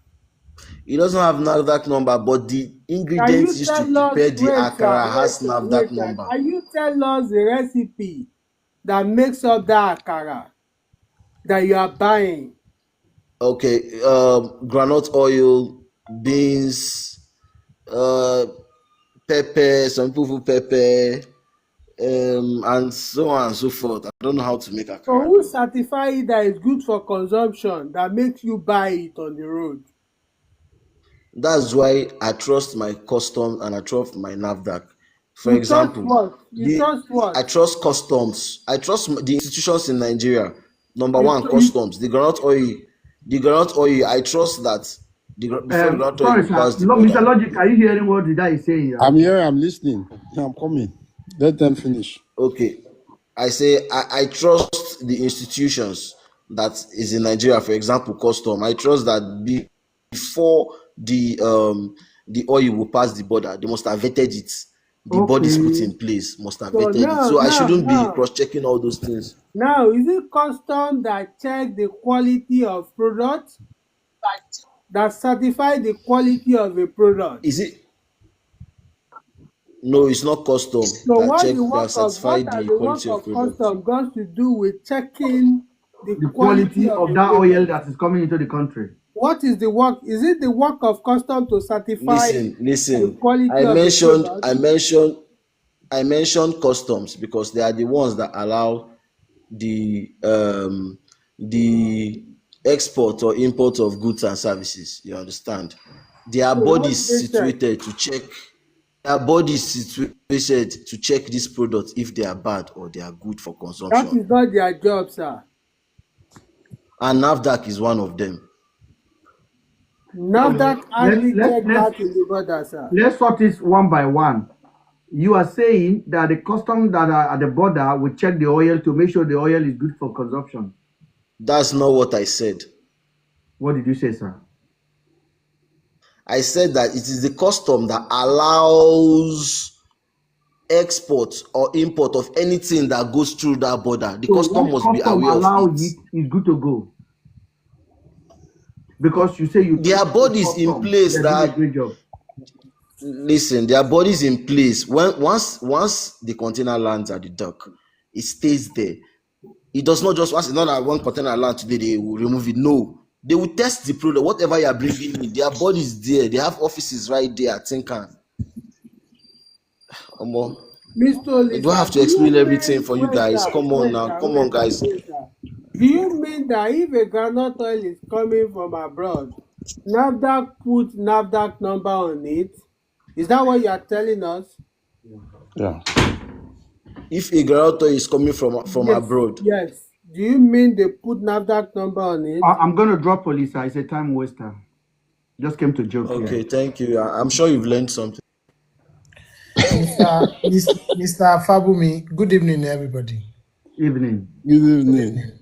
It doesn't have NAFDAC number, but the ingredients used to prepare the akara has NAFDAC number. Can you tell us the recipe that makes up that akara that you are buying? Okay, groundnut oil, beans, pepper, some people put pepper, and so on and so forth. I don't know how to make akara. So who certify it that is good for consumption that makes you buy it on the road? That's why I trust my custom and I trust my NAFDAC. For example, I trust customs. I trust the institutions in Nigeria. Number one, customs. The groundnut oil. I trust that. Sorry, sir. Mr. Logic, are you hearing what the guy is saying? I'm here. I'm listening. I'm coming. Let them finish. Okay, I say I trust the institutions that is in Nigeria. For example, custom. I trust that before the oil will pass the border, they must have vetted it. The bodies put in place must have vetted it. So I shouldn't be cross-checking all those things. Now, is it custom that check the quality of product? That certify the quality of a product? Is it? No, it's not custom. So what the work of custom got to do with checking the quality of that oil that is coming into the country? What is the work? Is it the work of custom to certify the quality of the product? I mentioned customs because they are the ones that allow the export or import of goods and services. You understand? Their bodies situated to check. Their bodies situated to check these products if they are bad or they are good for consumption. That is not their job, sir. And NAFDAC is one of them. NAFDAC hardly check let's that in the border, sir. let's sort this one by one. You are saying that the customs that are at the border will check the oil to make sure the oil is good for consumption. That's not what I said. What did you say, sir? I said that it is the custom that allows export or import of anything that goes through that border. The So custom what must be custom aware allow of it it. is good to go? Because you say you There are trust the bodies in custom. place They're doing a that great job. listen. There are bodies in place. Once the container lands at the dock, it stays there. It does not just once it's not that one container lands today they will remove it. No, they will test the product. Whatever you are bringing in, their bodies there. They have offices right there at Tinkan. Mr. I don't have Olisa, to explain everything for you guys. Come on now. Come on, guys. Do you mean that if a groundnut oil is coming from abroad, NAFDAC put NAFDAC number on it? Is that what you are telling us? Yeah. If a groundnut is coming from Yes. abroad, Yes. Do you mean they put NAFDAC number on it? I'm going to drop Olisa. It's a time waster. Just came to joke okay, here. thank you. I'm sure you've learned something. Mr. Fabumi, good evening, everybody. Evening. Good evening.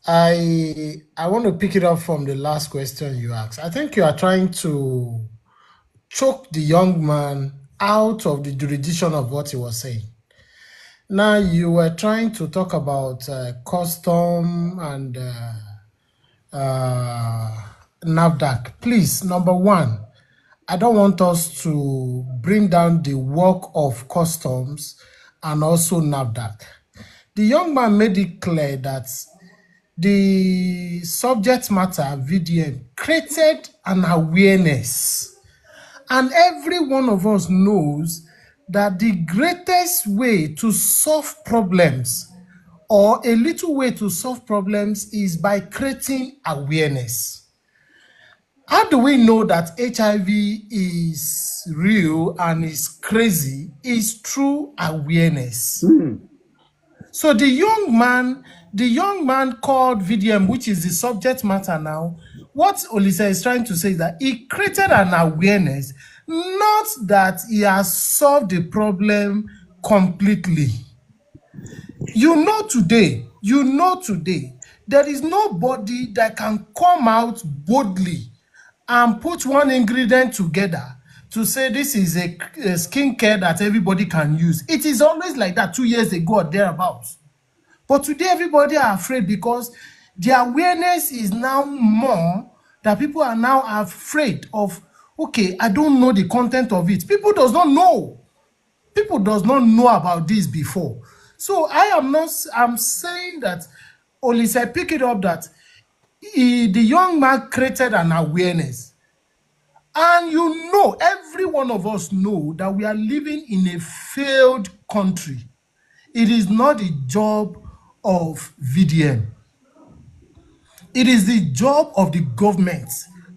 I want to pick it up from the last question you asked. I think you are trying to choke the young man out of the jurisdiction of what he was saying. Now, you were trying to talk about custom and NAFDAC. Please, number one, I don't want us to bring down the work of customs and also NAFDAC. The young man made it clear that the subject matter, VDM, created an awareness. And every one of us knows that the greatest way to solve problems or a little way to solve problems is by creating awareness. How do we know that HIV is real and is crazy? Is through awareness. So the young man called VDM, which is the subject matter now, what Olisa is trying to say is that he created an awareness, not that he has solved the problem completely. You know today, there is nobody that can come out boldly and put one ingredient together to say this is a skincare that everybody can use. It is always like that 2 years ago or thereabouts. But today everybody are afraid because the awareness is now more that people are now afraid of, okay, I don't know the content of it. People does not know about this before. So I'm saying that Olisa pick it up that the young man created an awareness. And you know, every one of us know that we are living in a failed country. It is not the job of VDM. It is the job of the government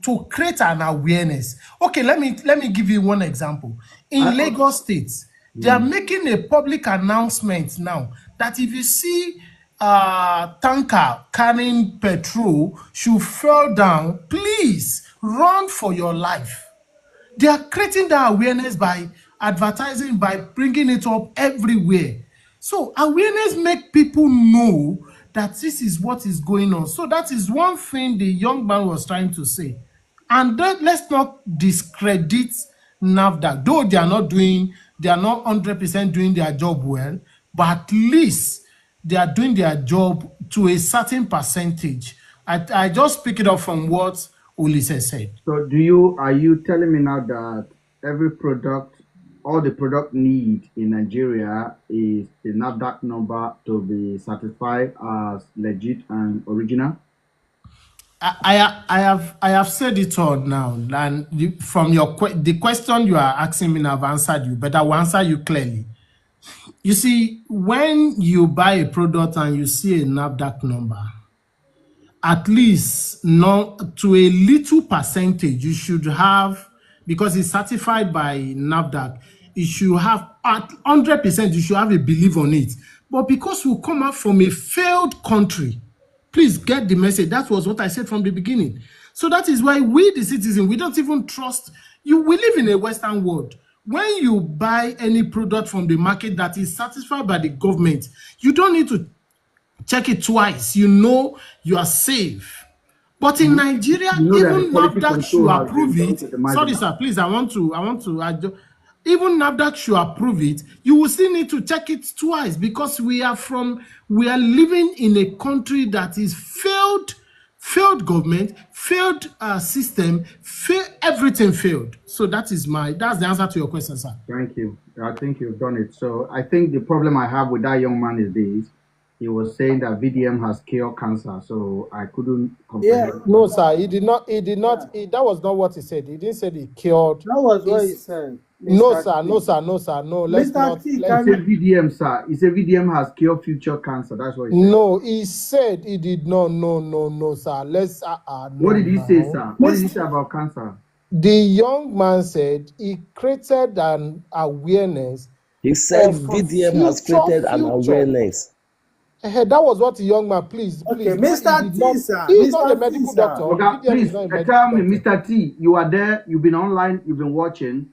to create an awareness. Okay, let me give you one example. In Lagos State, they are making a public announcement now that if you see tanker carrying petrol should fall down, please run for your life. They are creating that awareness by advertising, by bringing it up everywhere. So awareness make people know that this is what is going on. So that is one thing the young man was trying to say. And let's not discredit NAFDAC. Though they are not 100% doing their job well, but at least they are doing their job to a certain percentage. I just pick it up from what Olisa said. So are you telling me now that every product, all the product need in Nigeria is the NAFDAC number to be certified as legit and original? I have said it all now, and from the question you are asking me, I've answered you, but I will answer you clearly. You see, when you buy a product and you see a NAFDAC number, at least to a little percentage you should have, because it's certified by NAFDAC, you should have at 100%, you should have a belief on it. But because we come out from a failed country, Please get the message. That was what I said from the beginning. So that is why we, the citizen, we don't even trust you. We live in a Western world. When you buy any product from the market that is certified by the government, you don't need to check it twice. You know you are safe. But in Nigeria, You know that the even quality NAFDAC should control has been approve done it. to the marginal. Sorry, sir, please, even NAFDAC should approve it. You will still need to check it twice because we are living in a country that is failed government, failed system, everything failed. So that's the answer to your question, sir. Thank you. I think you've done it. So I think the problem I have with that young man is this. He was saying that VDM has cured cancer, so I couldn't comprehend. No, sir, he did not. That was not what he said. He didn't say he cured. That was what he said. No, Mr. sir, T. no, sir, no, sir, no. Let's Mr. not. T, let's- He said VDM, sir. He said VDM has cured future cancer. That's what he said. No, he said he did not. No, sir. Let's. No, What did he say, no. sir? What did he say about cancer? The young man said he created an awareness. He said of VDM has future. created an awareness. That was what the young man. Please. Okay, He Mr. did T, not- sir. He's not Mr. a medical T, sir. doctor. Okay, VDM please is not a medical tell me, doctor. Mr. T, you are there, you've been online, you've been watching.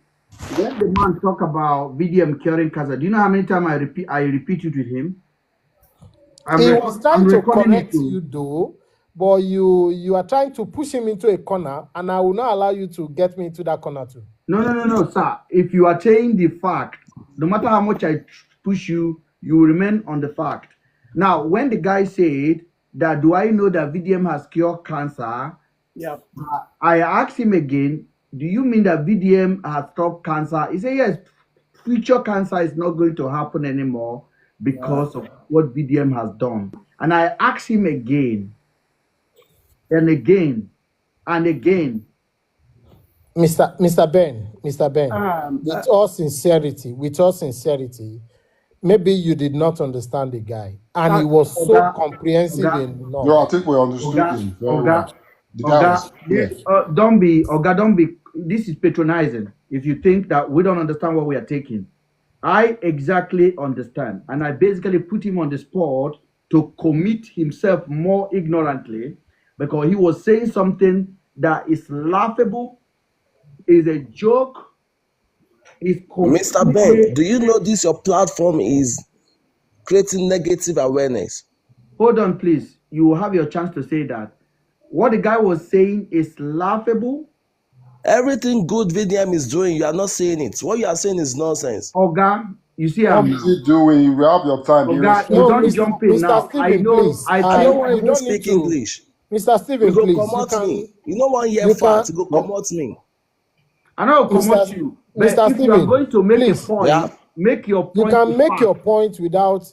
When the man talk about VDM curing cancer, do you know how many times I repeat it with him? He was trying to recording correct it too. you though, but you are trying to push him into a corner, and I will not allow you to get me into that corner too. No, sir. If you are saying the fact, no matter how much I push you, you will remain on the fact. Now, when the guy said that, do I know that VDM has cured cancer? Yeah. I asked him again, do you mean that VDM has stopped cancer? He said, yes, future cancer is not going to happen anymore because of what VDM has done. And I asked him again, and again, and again. Mr. Ben, with all sincerity, maybe you did not understand the guy, and he was so comprehensive enough. No, I think we understood him very well. The guy was, yes. Don't be. This is patronizing. If you think that we don't understand what we are taking, I exactly understand, and I basically put him on the spot to commit himself more ignorantly, because he was saying something that is laughable, is a joke. Is Mr. Ben, do you know this your platform is creating negative awareness? Hold on, please. You will have your chance to say that. What the guy was saying is laughable. Everything good VDM is doing, you are not saying it. What you are saying is nonsense. Oga, you see What how is he doing? You have your time. Oga, you don't jump in now. I know. I don't speak English. Mr. Stephen, you go please. come out me. You know 1 year fat, you go come out me. I know come out you. But Mr. if you are going to make a point, make your point. You can make your point without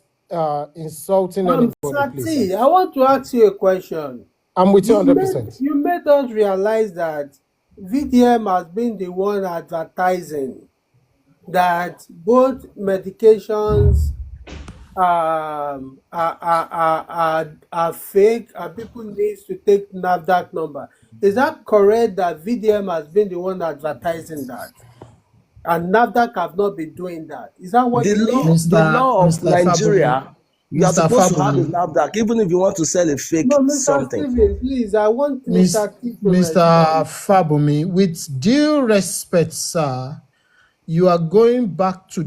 insulting anybody, Mr. please. T, I want to ask you a question. I'm with you 100%. You made us realize that VDM has been the one advertising that both medications are fake and people need to take NAFDAC number. Is that correct that VDM has been the one advertising that? And NAFDAC have not been doing that. Is that what the law of Nigeria? You are supposed to have a NAFDAC, even if you want to sell a fake something. Stephen, please, I want Mr. T to Mr. Fabumi, with due respect, sir, you are going back to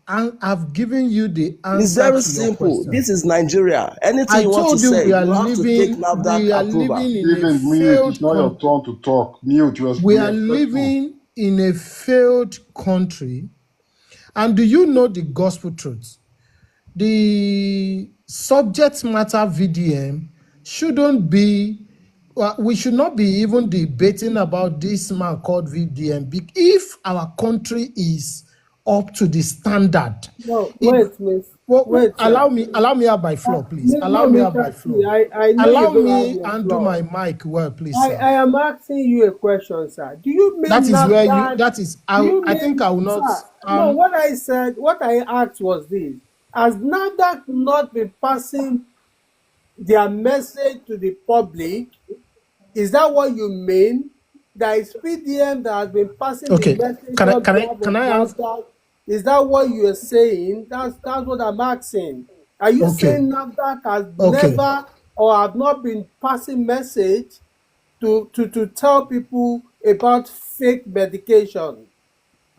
I've given you the answer. It's very simple. This is Nigeria. Anything you want to say, you have to take NAFDAC approval. Stephen, mute. It's not your turn to talk. Mute. We are living in a failed country. And do you know the gospel truth? The subject matter VDM shouldn't be, we should not be even debating about this man called VDM. If our country is up to the standard. No, wait, allow me have my floor, please. Allow me have my floor. Allow me undo my mic well, please, sir. I am asking you a question, sir. Do you mean that is NAFDAC, where you, that is, I think I will not. Sir, no, what I asked was this. Has NAFDAC not been passing their message to the public? Is that what you mean? That is VDM that has been passing the message. Can I ask? Is that what you are saying? That's what I'm asking. Are you saying NAFDAC has never or have not been passing message to tell people about fake medication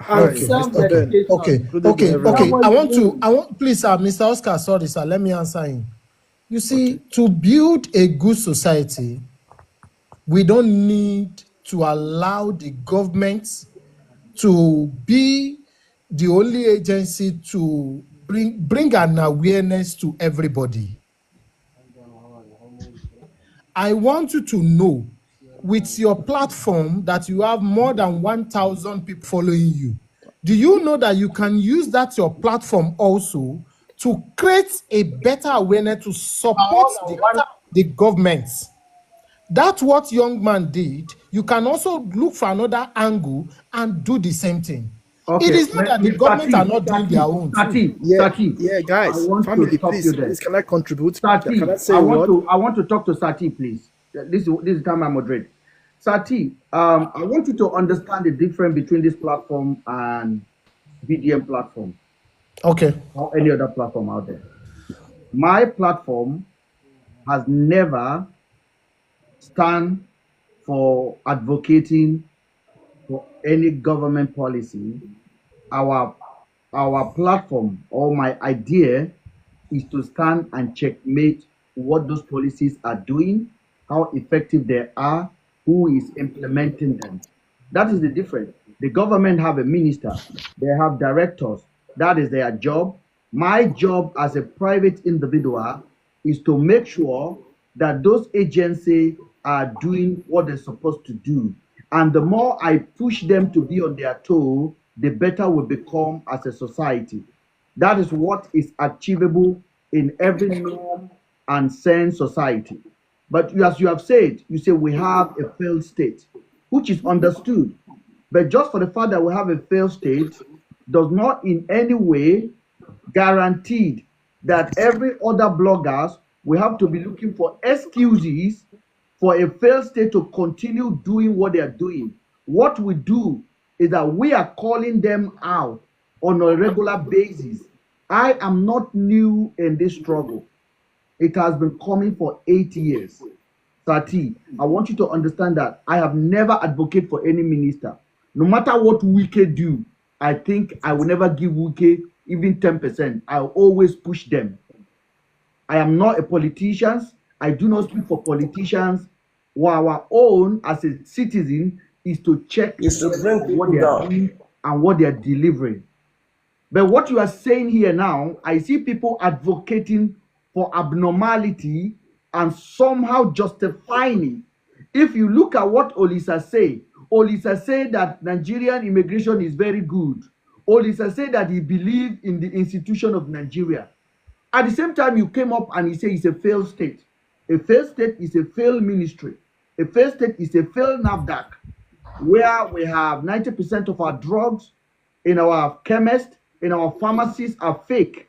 and Okay, self-medication. okay. I want, please, Mr. Oscar, sorry, sir, let me answer him. You see, to build a good society, we don't need to allow the government to be the only agency to bring an awareness to everybody. I want you to know, with your platform, that you have more than 1,000 people following you. Do you know that you can use that your platform also to create a better awareness to support the government? That's what young man did. You can also look for another angle and do the same thing. Okay, It is not that the government are not doing their own. Sati, guys, I want family, to stop please, you there. please, can I contribute? Sati, Can I say I a want word? to talk to Sati, please. This is the time I moderate. Sati, I want you to understand the difference between this platform and BDM platform. Okay. Or any other platform out there. My platform has never stand for advocating for any government policy. Our platform, or my idea, is to stand and checkmate what those policies are doing, how effective they are, who is implementing them. That is the difference. The government have a minister, they have directors. That is their job. My job as a private individual is to make sure that those agencies are doing what they're supposed to do. And the more I push them to be on their toe, the better we become as a society. That is what is achievable in every norm and sane society. But as you have said, you say we have a failed state, which is understood. But just for the fact that we have a failed state does not in any way guarantee that every other bloggers will have to be looking for excuses for a failed state to continue doing what they are doing. What we do is that we are calling them out on a regular basis. I am not new in this struggle. It has been coming for 8 years. Sati, I want you to understand that I have never advocated for any minister. No matter what Wike do, I think I will never give Wike even 10%. I will always push them. I am not a politician. I do not speak for politicians. Our own as a citizen is to check what they are doing and what they are delivering. But what you are saying here now, I see people advocating for abnormality and somehow justifying it. If you look at what Olisa said that Nigerian immigration is very good. Olisa said that he believed in the institution of Nigeria. At the same time, you came up and he said it's a failed state. A failed state is a failed ministry. A failed state is a failed NAFDAC, where we have 90% of our drugs in our chemists, in our pharmacies are fake.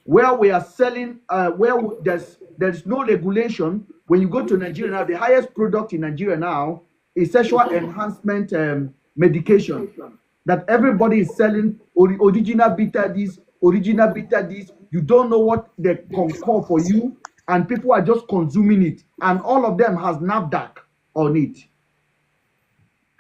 Where we are selling, there is no regulation. When you go to Nigeria now, the highest product in Nigeria now is sexual enhancement medication. That everybody is selling original beta this, original beta this. You don't know what they concur for you, and people are just consuming it. And all of them has NAFDAC on it.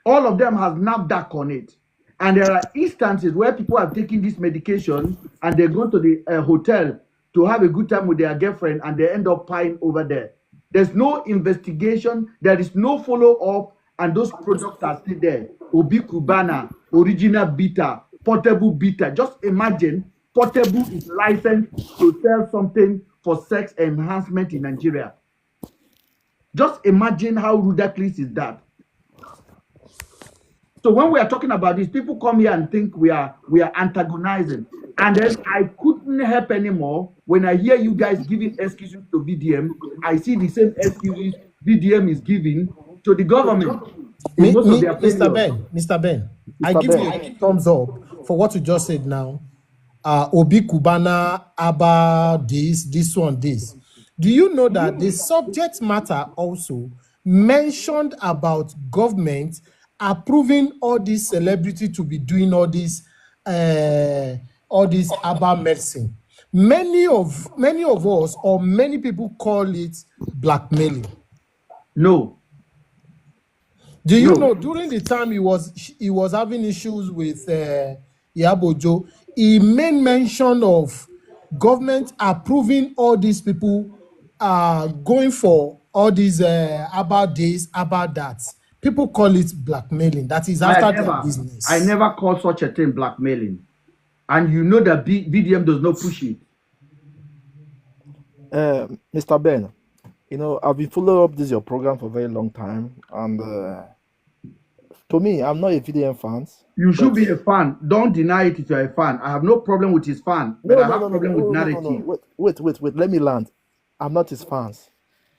All of them has NAFDAC on it. And there are instances where people are taking this medication and they go to the hotel to have a good time with their girlfriend and they end up paying over there. There's no investigation, there is no follow-up, and those products are still there. Obi Cubana, original beta, portable beta. Just imagine portable is licensed to sell something for sex enhancement in Nigeria. Just imagine how ridiculous is that. So when we are talking about this, people come here and think we are antagonizing. And then I couldn't help anymore when I hear you guys giving excuses to VDM. I see the same excuses VDM is giving to the government. Mr. Ben, I give you a thumbs up for what you just said now. Obi Cubana, Abba, this one. Do you know that the subject matter also mentioned about government approving all these celebrities to be doing all this Abba medicine? Many of us or many people call it blackmailing. No. Do you No. know during the time he was having issues with Yabojo, he made mention of government approving all these people going for all these about this, about that. People call it blackmailing. That is after their business. I never call such a thing blackmailing. And you know that VDM does not push it. Mr. Ben, you know, I've been following up your program for a very long time, and to me, I'm not a VDM fan. You should be a fan. Don't deny it if you're a fan. I have no problem with his fan, but I have a problem with narrative. Wait. Let me land. I'm not his fans,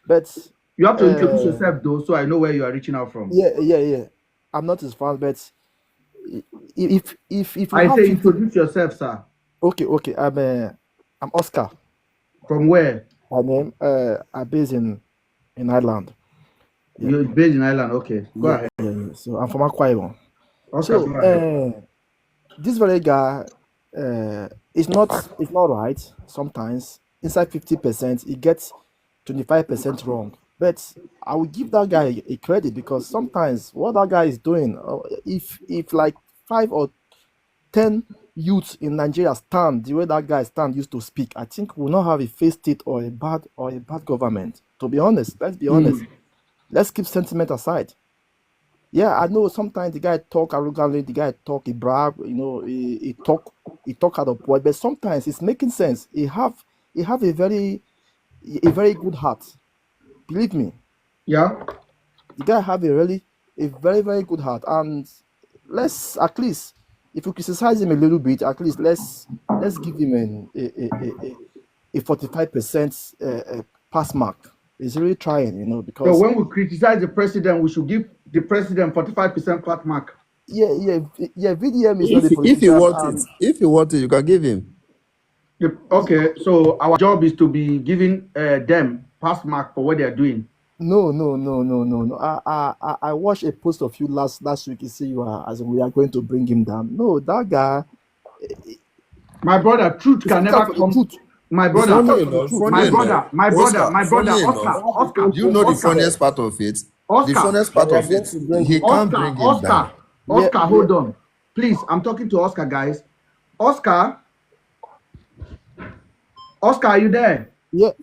but you have to introduce yourself though, so I know where you are reaching out from. Yeah. I'm not his fan, but if I say introduce yourself, sir. Okay. I'm Oscar. From where? I'm based in Ireland. You're based in Ireland, okay. Go ahead. Yeah. So I'm from Akwa Ibom. Oscar, so this very guy, it's not right. Sometimes inside 50%, he gets 25% wrong. But I will give that guy a credit because sometimes what that guy is doing, if like 5 or 10 youths in Nigeria stand the way that guy used to speak, I think we'll not have a failed state or a bad government. To be honest, let's be honest. Let's keep sentiment aside. Yeah, I know sometimes the guy talk arrogantly, the guy talk, he brag, you know, he talk out of point, but sometimes it's making sense. He have a very good heart. Believe me. Yeah. The guy have a very, very good heart. And let's at least, if we criticize him a little bit, at least let's give him a 45% pass mark. He's really trying, you know, because so when we criticize the president, we should give the president 45% pass mark. Yeah. VDM is not a politician. If you want it, you can give him. Okay, so our job is to be giving them pass mark for what they are doing. No. I watched a post of you last week. You say you are, as in we are going to bring him down. No, that guy. My brother, truth can never come. My brother, Oscar. You know the funniest part of it. The funniest part of it. He can't bring him down. Oscar, hold on, please. I'm talking to Oscar, guys. Oscar, are you there? Yeah.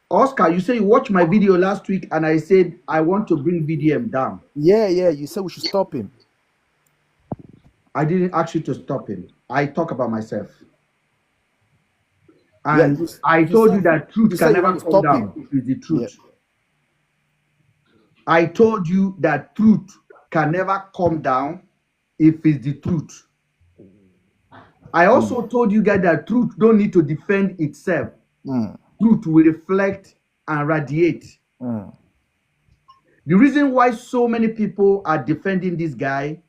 Oscar, you say you watched my video last week, and I said I want to bring VDM down. Yeah. You said we should stop him. I didn't ask you to stop him. I talk about myself. And I told you that truth can never come down if it's the truth. Yeah. I told you that truth can never come down if it's the truth. I also told you guys that truth don't need to defend itself. Truth will reflect and radiate. The reason why so many people are defending this guy,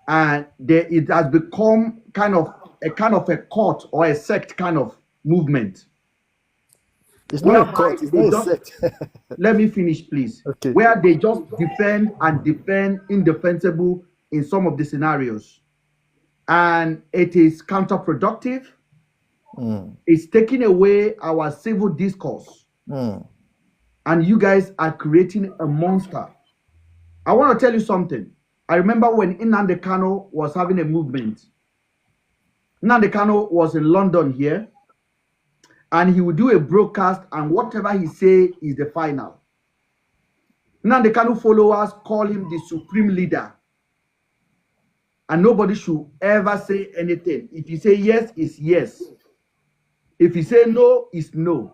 and it has become kind of a cult or a sect kind of movement. It's not a cult, it's not a sect. Let me finish, please. Okay. Where they just defend indefensible in some of the scenarios. And it is counterproductive. It's taking away our civil discourse. And you guys are creating a monster. I want to tell you something. I remember when Nnamdi Kanu was having a movement. Nnamdi Kanu was in London here. And he would do a broadcast, and whatever he say is the final. Nnamdi Kanu followers call him the supreme leader. And nobody should ever say anything. If you say yes, it's yes. If you say no, it's no.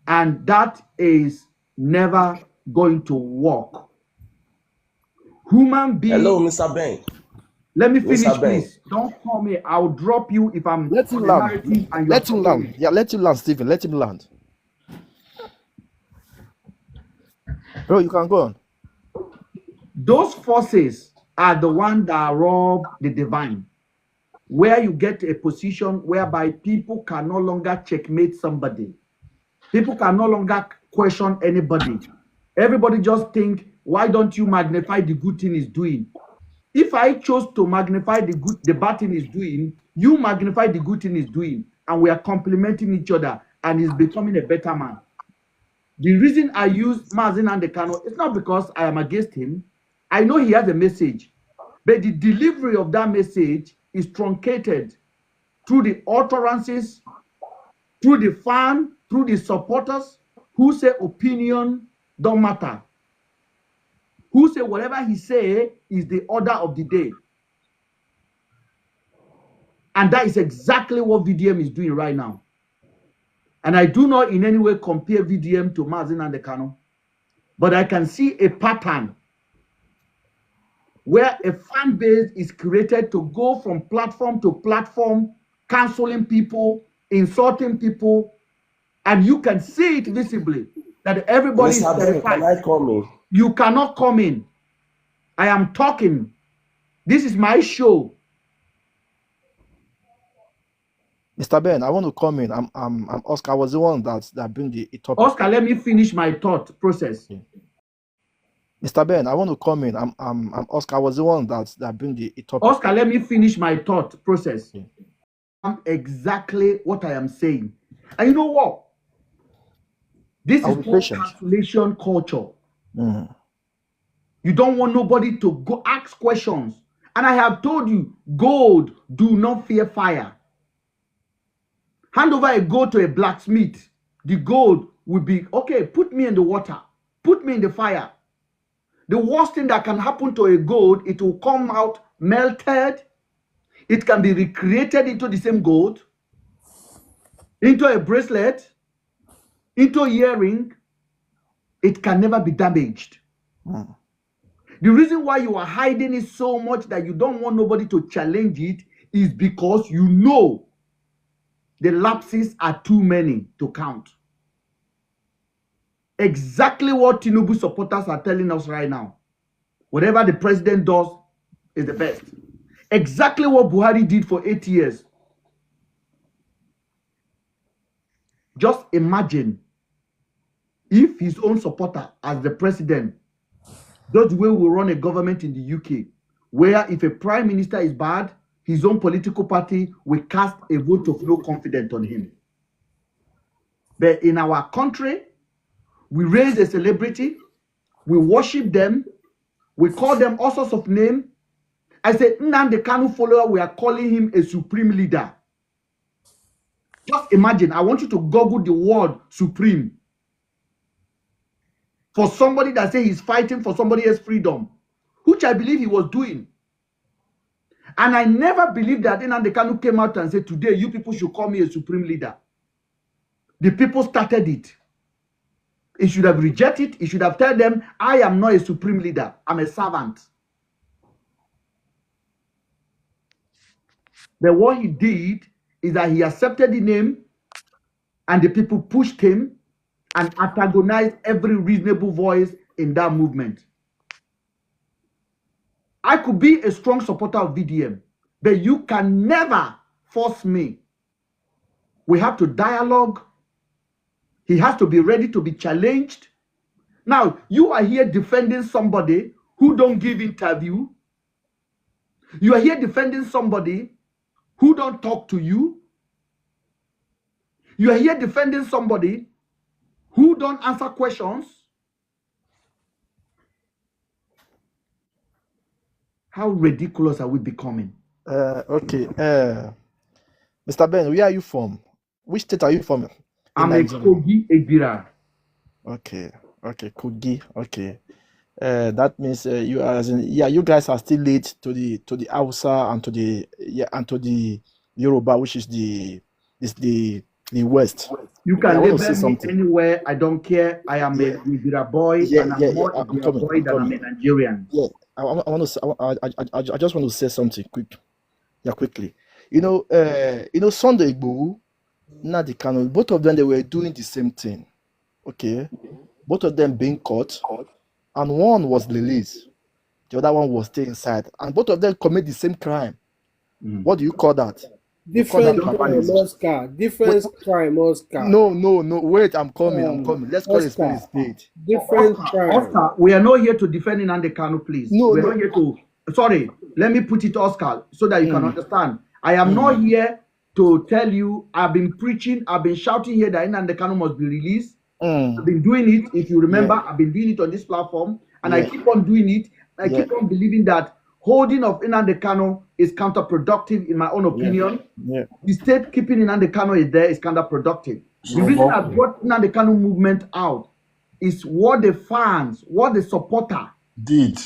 And that is never going to work. Human being. Hello, Mr. Ben. Let me finish, please. Don't call me. I'll drop you if I'm. Let him land. Let him land. Yeah, let him land, Stephen. Let him land. Bro, you can go on. Those forces are the ones that rob the divine. Where you get to a position whereby people can no longer checkmate somebody. People can no longer question anybody. Everybody just think, why don't you magnify the good thing he's doing? If I chose to magnify the bad thing he's doing, you magnify the good thing he's doing, and we are complementing each other, and he's becoming a better man. The reason I use Mazi Nnamdi Kanu, it's not because I am against him. I know he has a message, but the delivery of that message is truncated through the utterances, through the fan, through the supporters who say opinion don't matter, who say whatever he say is the order of the day. And that is exactly what VDM is doing right now. And I do not in any way compare VDM to Mazi Nnamdi Kanu, but I can see a pattern where a fan base is created to go from platform to platform, canceling people, insulting people, and you can see it visibly that everybody is terrified. Can I come in? You cannot come in. I am talking. This is my show. Mr. Ben, I want to come in. I'm Oscar. I was the one that bring the topic. Oscar, let me finish my thought process. Mr. Ben, I want to come in. I'm Oscar. I was the one that bring the topic. Oscar, let me finish my thought process. I'm exactly what I am saying. And you know what? This is called cancellation culture. You don't want nobody to go ask questions. And I have told you, gold, do not fear fire. Hand over a gold to a blacksmith. The gold will be, okay, put me in the water. Put me in the fire. The worst thing that can happen to a gold, it will come out melted. It can be recreated into the same gold, into a bracelet, into a earring. It can never be damaged. The reason why you are hiding it so much that you don't want nobody to challenge it is because you know the lapses are too many to count. Exactly what Tinubu supporters are telling us right now. Whatever the president does is the best. Exactly what Buhari did for 8 years. Just imagine if his own supporter as the president, that's the way we run a government in the UK, where if a prime minister is bad, his own political party will cast a vote of no confidence on him. But in our country, we raise a celebrity, we worship them, we call them all sorts of names. I said, Nnamdi Kanu follower, we are calling him a supreme leader. Just imagine, I want you to Google the word supreme. For somebody that says he's fighting for somebody else's freedom, which I believe he was doing. And I never believed that Nnamdi Kanu came out and said, today you people should call me a supreme leader. The people started it. He should have rejected it. He should have told them, I am not a supreme leader. I'm a servant. But what he did is that he accepted the name and the people pushed him and antagonized every reasonable voice in that movement. I could be a strong supporter of VDM, but you can never force me. We have to dialogue. He has to be ready to be challenged. Now, you are here defending somebody who don't give interview. You are here defending somebody who don't talk to you. You are here defending somebody who don't answer questions. How ridiculous are we becoming? Okay. Mr. Ben, where are you from? Which state are you from? I'm a Kogi Egbira. Okay. Kogi. Okay. That means you are, you guys are still late to the Hausa and to the Yoruba, which is the West. You can label me anywhere. I don't care. I am a Egbira boy, and I'm more Egbira boy than I'm a Nigerian. Yeah. I just want to say something quickly. Sunday Igboho, Nnamdi Kanu, both of them, they were doing the same thing. Okay, both of them being caught, and one was released, the other one was still inside, and both of them commit the same crime. What do you call that? Different crime, Oscar. Different crime, Oscar. No. Wait, I'm coming. Let's call it spade. Different crime. Oscar, we are not here to defend Nnamdi Kanu, please. No, we're not here to sorry, let me put it, Oscar, so that you can understand. I am not here to tell you, I've been preaching, I've been shouting here that Nnamdi Kanu must be released. I've been doing it. If you remember, I've been doing it on this platform, and I keep on doing it. I keep on believing that holding of Nnamdi Kanu is counterproductive, in my own opinion. The state keeping Nnamdi Kanu is counterproductive. The reason I brought Nnamdi Kanu movement out is what the fans, what the supporter did.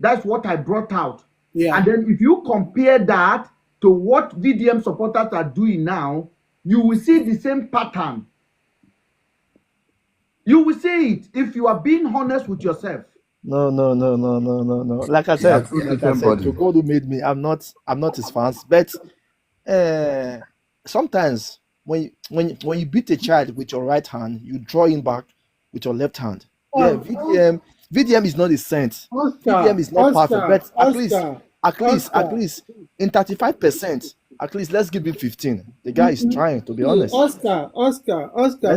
That's what I brought out. And then if you compare that to what VDM supporters are doing now, you will see the same pattern. You will see it if you are being honest with yourself. No. Like I said, to God who made me, I'm not his fans. But sometimes when you beat a child with your right hand, you draw him back with your left hand. VDM is not a saint. VDM is not perfect, but at least in 35%, at least let's give him 15. The guy is trying, to be honest. Oscar. Let's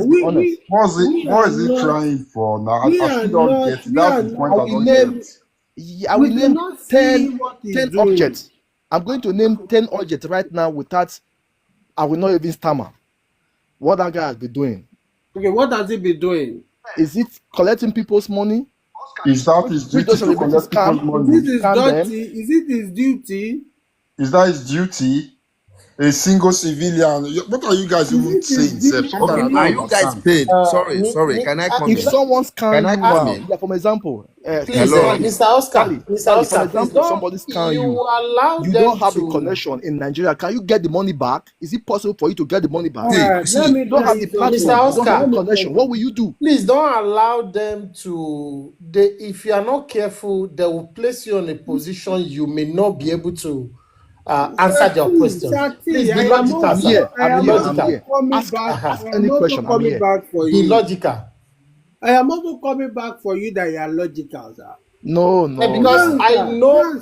be honest. What is he trying for now? I still don't get it. That's the point I don't get. I will name 10 objects. I'm going to name 10 objects right now without, I will not even stammer what that guy has been doing. Okay, what has he been doing? Is it collecting people's money? Is that his duty to collect people's money? Is it his duty? Is that his duty? A single civilian. What are you guys even saying, Seth? Okay, are you guys paid? Sorry. Can I come in? If someone's Can I come in? like, for example, Hello. Mr. Oscar, somebody's can you don't have a connection in Nigeria. Can you get the money back? Is it possible for you to get the money back? You don't have the platform, Mr. Oscar, don't have a connection. What will you do? Please don't allow them to. If you are not careful, they will place you in a position you may not be able to answer their questions. Please be logical. I'm here. Ask any question. I'm here. Be logical. I am also coming back for you that you are logical, sir. No. Because I know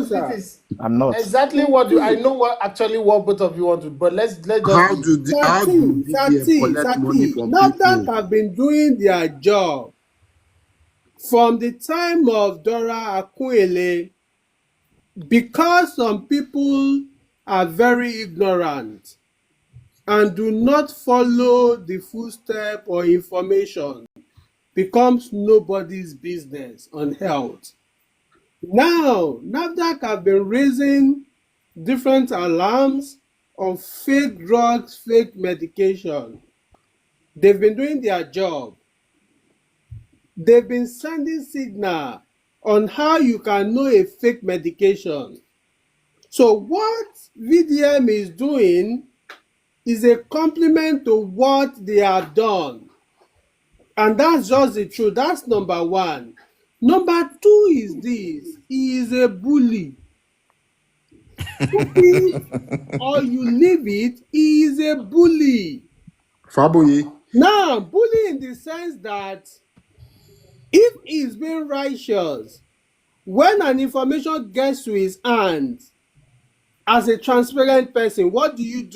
this is I'm not exactly what I know what both of you want to. But let's just. How do collect money from NAFDAC people? have been doing their job from the time of Dora Akunyele. Because some people are very ignorant and do not follow the footstep or information, becomes nobody's business on health. Now, NAFDAC have been raising different alarms on fake drugs, fake medication. They've been doing their job. They've been sending signal on how you can know a fake medication. So what VDM is doing is a compliment to what they have done. And that's just the truth. That's number one. Number two is this. He is a bully. Or you leave it, he is a bully. Fabuyi. Now, bully in the sense that if he's being righteous, when an information gets to his hands, as a transparent person, what do? You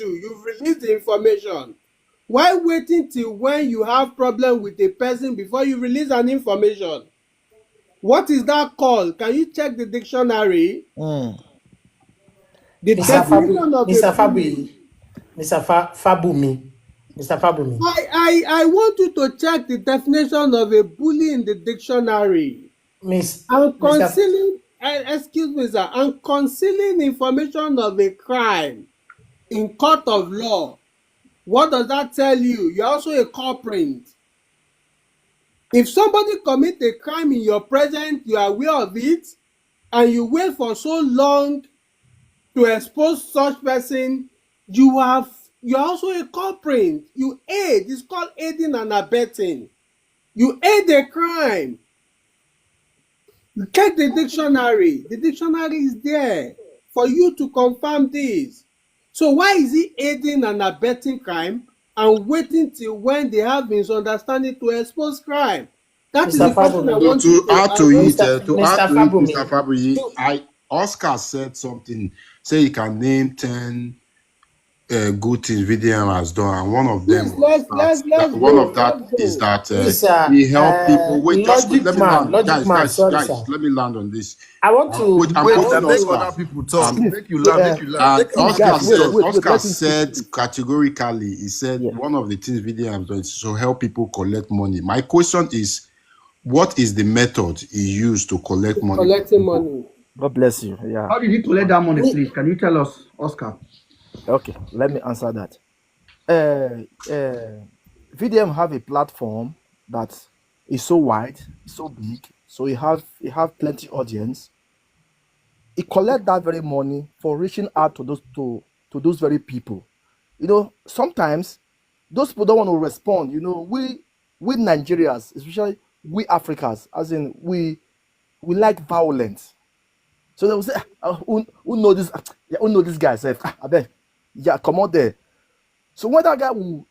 release the information. Why waiting till when you have problem with a person before you release an information? What is that called? Can you check the dictionary? The definition of Mr. Fabumi. I want you to check the definition of a bully in the dictionary. And concealing information of a crime in court of law. What does that tell you? You're also a culprit. If somebody commits a crime in your presence, you are aware of it, and you wait for so long to expose such person, you're also a culprit. You aid. It's called aiding and abetting. You aid a crime. You check the dictionary. The dictionary is there for you to confirm this. So why is he aiding and abetting crime and waiting till when they have misunderstanding to expose crime? That is the question I want to add to it, Mr. Fabuyi. Oscar said something. Say he can name 10 good things VDM has done, and one of them Please, let's one go. of that is that Please, he helped people. Wait, just wait, let me land. Logic man, sorry, Guys, sir. let me land on this. I want to Wait, I'm talking Make Oscar. other people talk. Um, Make you laugh. Make you laugh. Take your Oscar guys, said, wait, Oscar let him said speak. categorically, he said one of the things VDM has done is to help people collect money. My question is, what is the method he used to collect money? Collecting money. God bless you. Yeah. How did he collect that money, please? Can you tell us, Oscar? Okay, let me answer that. VDM have a platform that is so wide, so big, so he have plenty audience. He collect that very money for reaching out to those very people. You know, sometimes those people don't want to respond. You know, we Nigerians, especially we Africans, as in we like violence. So they will say, who know this? Yeah, who know this guy? Say, I bet, yeah, come out there. So when that guy will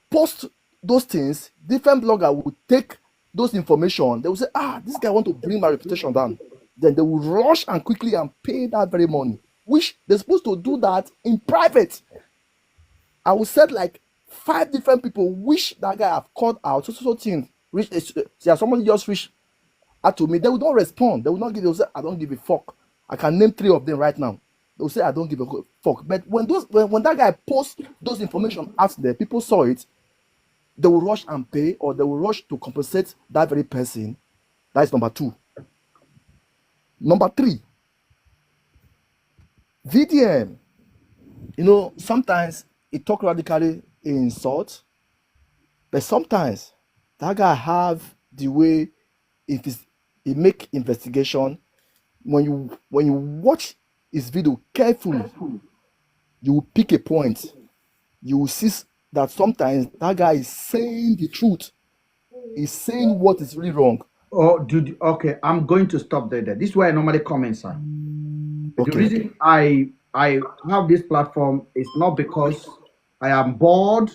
post those things, different blogger will take those information. They will say, this guy want to bring my reputation down. Then they will rush and quickly and pay that very money, which they're supposed to do that in private. I will set like 5 different people which that guy have called out. So things. Somebody just reached out to me. They will not respond. They will not give. They will say, I don't give a fuck. I can name 3 of them right now. They will say, I don't give a fuck. But when that guy posts those information out there, people saw it. They will rush and pay, or they will rush to compensate that very person. That is number 2. Number 3, VDM. You know, sometimes he talk radically in insult, but sometimes that guy have the way he make investigation. When you watch his video carefully, you will pick a point. You will see that sometimes that guy is saying the truth. He's saying what is really wrong. Oh, dude, okay, I'm going to stop there. This is where I normally comment, sir. Okay. The reason I have this platform is not because I am bored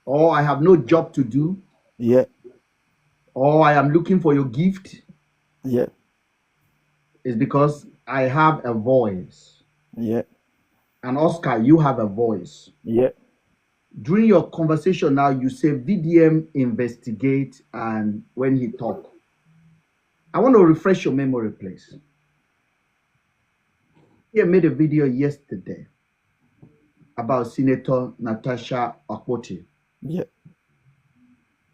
or I have no job to do. Yeah. Or I am looking for your gift. Yeah. It's because I have a voice. Yeah. And Oscar, you have a voice. Yeah. During your conversation now, you say VDM investigate and when he talk. I want to refresh your memory, please. He made a video yesterday about Senator Natasha Akpoti. Yeah.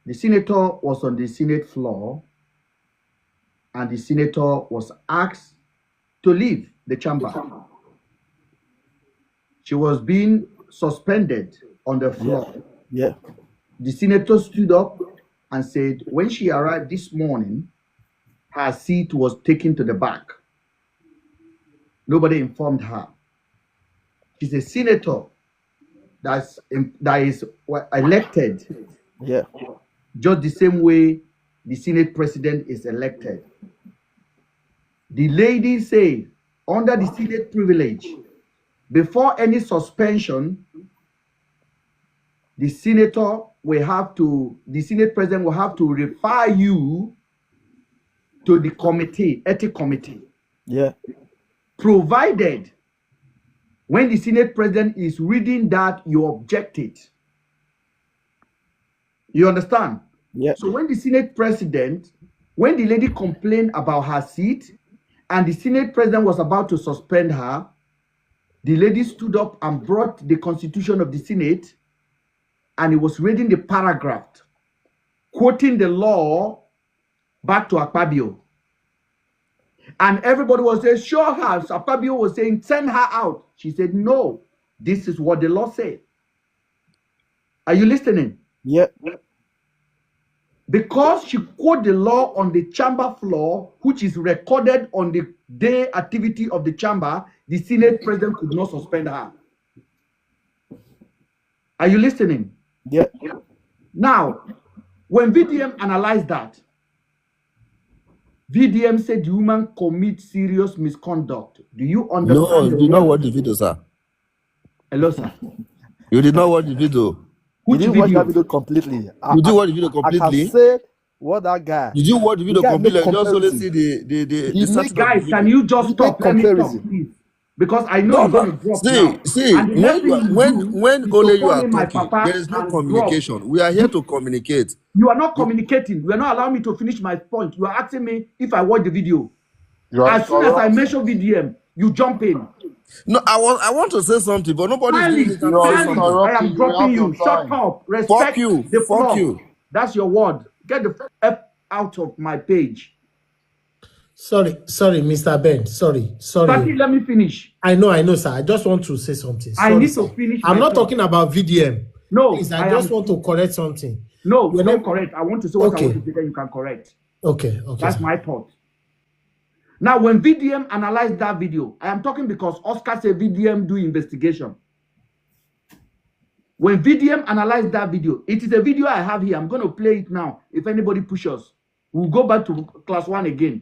The senator was on the Senate floor and the senator was asked to leave the chamber. She was being suspended on the floor. Yeah. The senator stood up and said when she arrived this morning, her seat was taken to the back. Nobody informed her. She's a senator that is elected. Yeah. Just the same way the Senate president is elected. The lady said, under the Senate privilege, before any suspension, the Senate president will have to refer you to the committee, ethics committee. Yeah. Provided when the Senate president is reading that, you object it. You understand? Yeah. So when the Senate president, when the lady complained about her seat and the Senate president was about to suspend her, the lady stood up and brought the Constitution of the Senate and he was reading the paragraph, quoting the law back to Akpabio. And everybody was saying, show her. So Akpabio was saying, send her out. She said, no, this is what the law said. Are you listening? Yeah. Because she quoted the law on the chamber floor, which is recorded on the day activity of the chamber, the Senate president could not suspend her. Are you listening? Yeah. Now, when VDM analyzed that, VDM said the woman commits serious misconduct. Do you understand? No, you did not watch the video, sir. Hello, sir. You did not watch the video. You didn't watch that video completely. You did watch the video completely? I can say what that guy. Did you watch the video completely? You just only see the Guys, can you just stop? Let me talk, please. because I know No, you're going to but drop now. see, And the next thing you do when is only to you call are me my talking, papa there is no and drop. communication. We are here to communicate. You are not communicating. You are not allowing me to finish my point. You are asking me if I watch the video. As soon as I mention VDM, you jump in. No, I want to say something, but nobody's giving me time to say something. I am dropping you. Shut up. Respect the floor. Fuck you. That's your word. Get the F out of my page. Sorry, Mr. Ben. Sorry. Tati, let me finish. I know, sir. I just want to say something. I need to finish. I'm not talking about VDM. No. Please, I just want to correct something. No, you don't correct. I want to say what I want to say, then you can correct. Okay. That's my thought. Now, when VDM analyzed that video, I am talking because Oscar said VDM do investigation. When VDM analyzed that video, it is a video I have here. I'm going to play it now. If anybody pushes, we'll go back to class 1 again.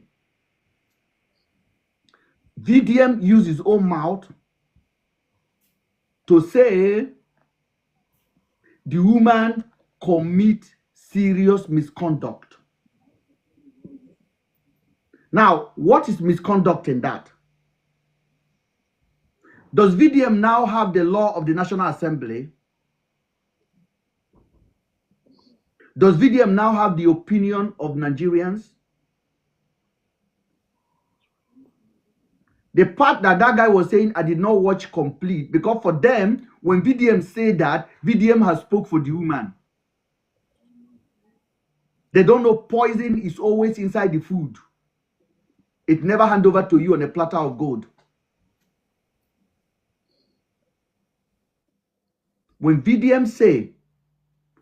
VDM used his own mouth to say the woman commit serious misconduct. Now, what is misconduct in that? Does VDM now have the law of the National Assembly? Does VDM now have the opinion of Nigerians? The part that guy was saying, I did not watch complete, because for them, when VDM say that, VDM has spoke for the woman. They don't know poison is always inside the food. It never hand over to you on a platter of gold. When VDM say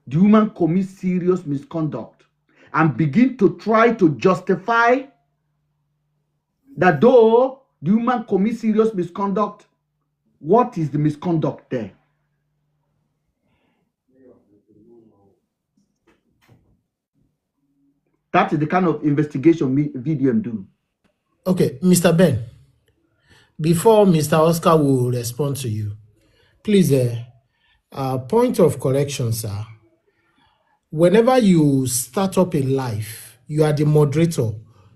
the woman commits serious misconduct and begin to try to justify that though the woman commits serious misconduct, what is the misconduct there? That is the kind of investigation VDM do. Okay, Mr. Ben, before Mr. Oscar will respond to you, please, point of correction, sir. Whenever you start up a live, you are the moderator.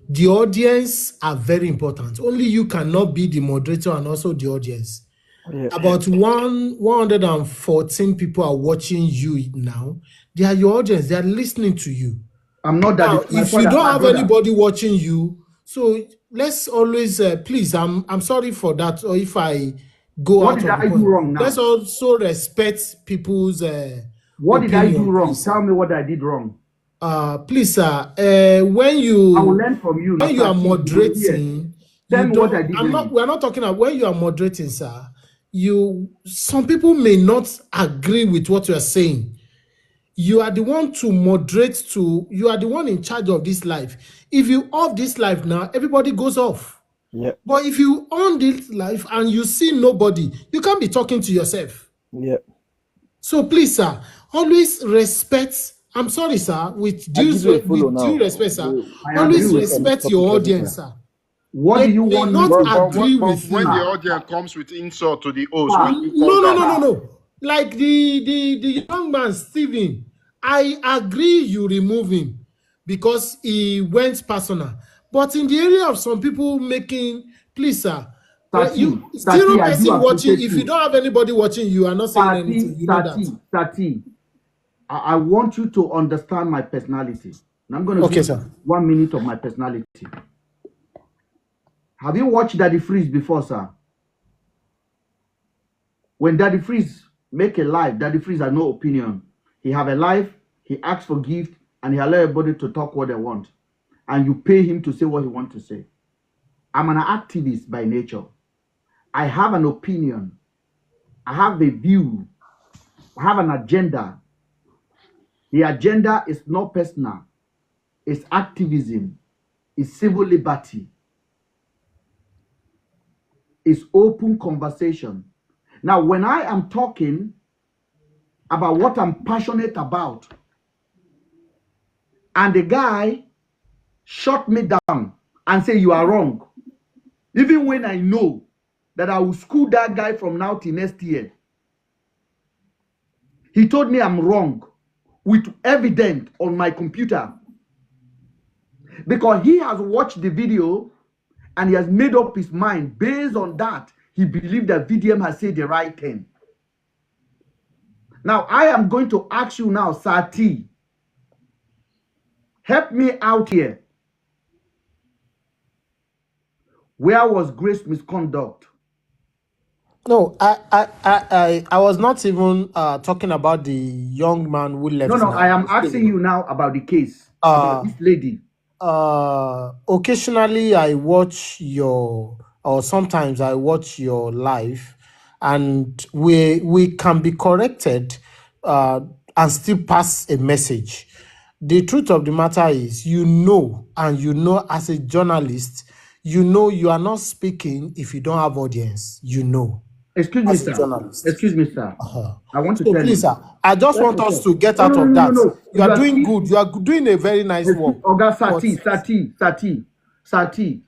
The audience are very important. Only you cannot be the moderator and also the audience. Yeah. About 114 people are watching you now. They are your audience. They are listening to you. I'm not that. Now, if you don't have anybody watching you, so let's always, please, I'm sorry for that. Or if I go what out did of I the do point, wrong now? let's also respect people's what did I do opinion, wrong? please. Tell me what I did wrong. Please, sir, when you, I will learn from you. when you are moderating, tell you me what don't, I did wrong. we're not talking about when you are moderating, sir. Some people may not agree with what you are saying. You are the one to moderate you are the one in charge of this life. If you off this life now, everybody goes off. Yeah. But if you on this life and you see nobody, you can't be talking to yourself. Yeah. So please, sir, always respect. I'm sorry, sir, with due respect, sir. Always respect your audience, sir. What do you want? Not agree with when you. the audience comes with insult to the host, No. Like the young man, Stephen, I agree you remove him because he went personal. But in the area of some people making, please, sir, you still person watching. If you don't have anybody watching, you are not saying anything. You know that. Tati, I want you to understand my personality. And I'm going to give sir. 1 minute of my personality. Have you watched Daddy Freeze before, sir? When Daddy Freeze make a live, Daddy Freeze has no opinion. He have a live, he asks for gift, and he allow everybody to talk what they want. And you pay him to say what he wants to say. I'm an activist by nature. I have an opinion. I have a view. I have an agenda. The agenda is not personal. It's activism. It's civil liberty. It's open conversation. Now, when I am talking about what I'm passionate about, and the guy shut me down and say, you are wrong, even when I know that I will school that guy from now till next year, he told me I'm wrong with evidence on my computer, because he has watched the video and he has made up his mind. Based on that, he believed that VDM has said the right thing. Now, I am going to ask you now, Sati, help me out here. Where was Grace misconduct? No, I was not even talking about the young man who left. No, now. I am asking you now about the case, about this lady. Occasionally I watch or sometimes I watch your live, and we can be corrected and still pass a message. The truth of the matter is, and as a journalist, you are not speaking if you don't have audience. Excuse me, sir. Excuse me, sir. I want to tell please, you. sir, I just want us to get out of that. You are doing good. You are doing a very nice work. Oga Sati,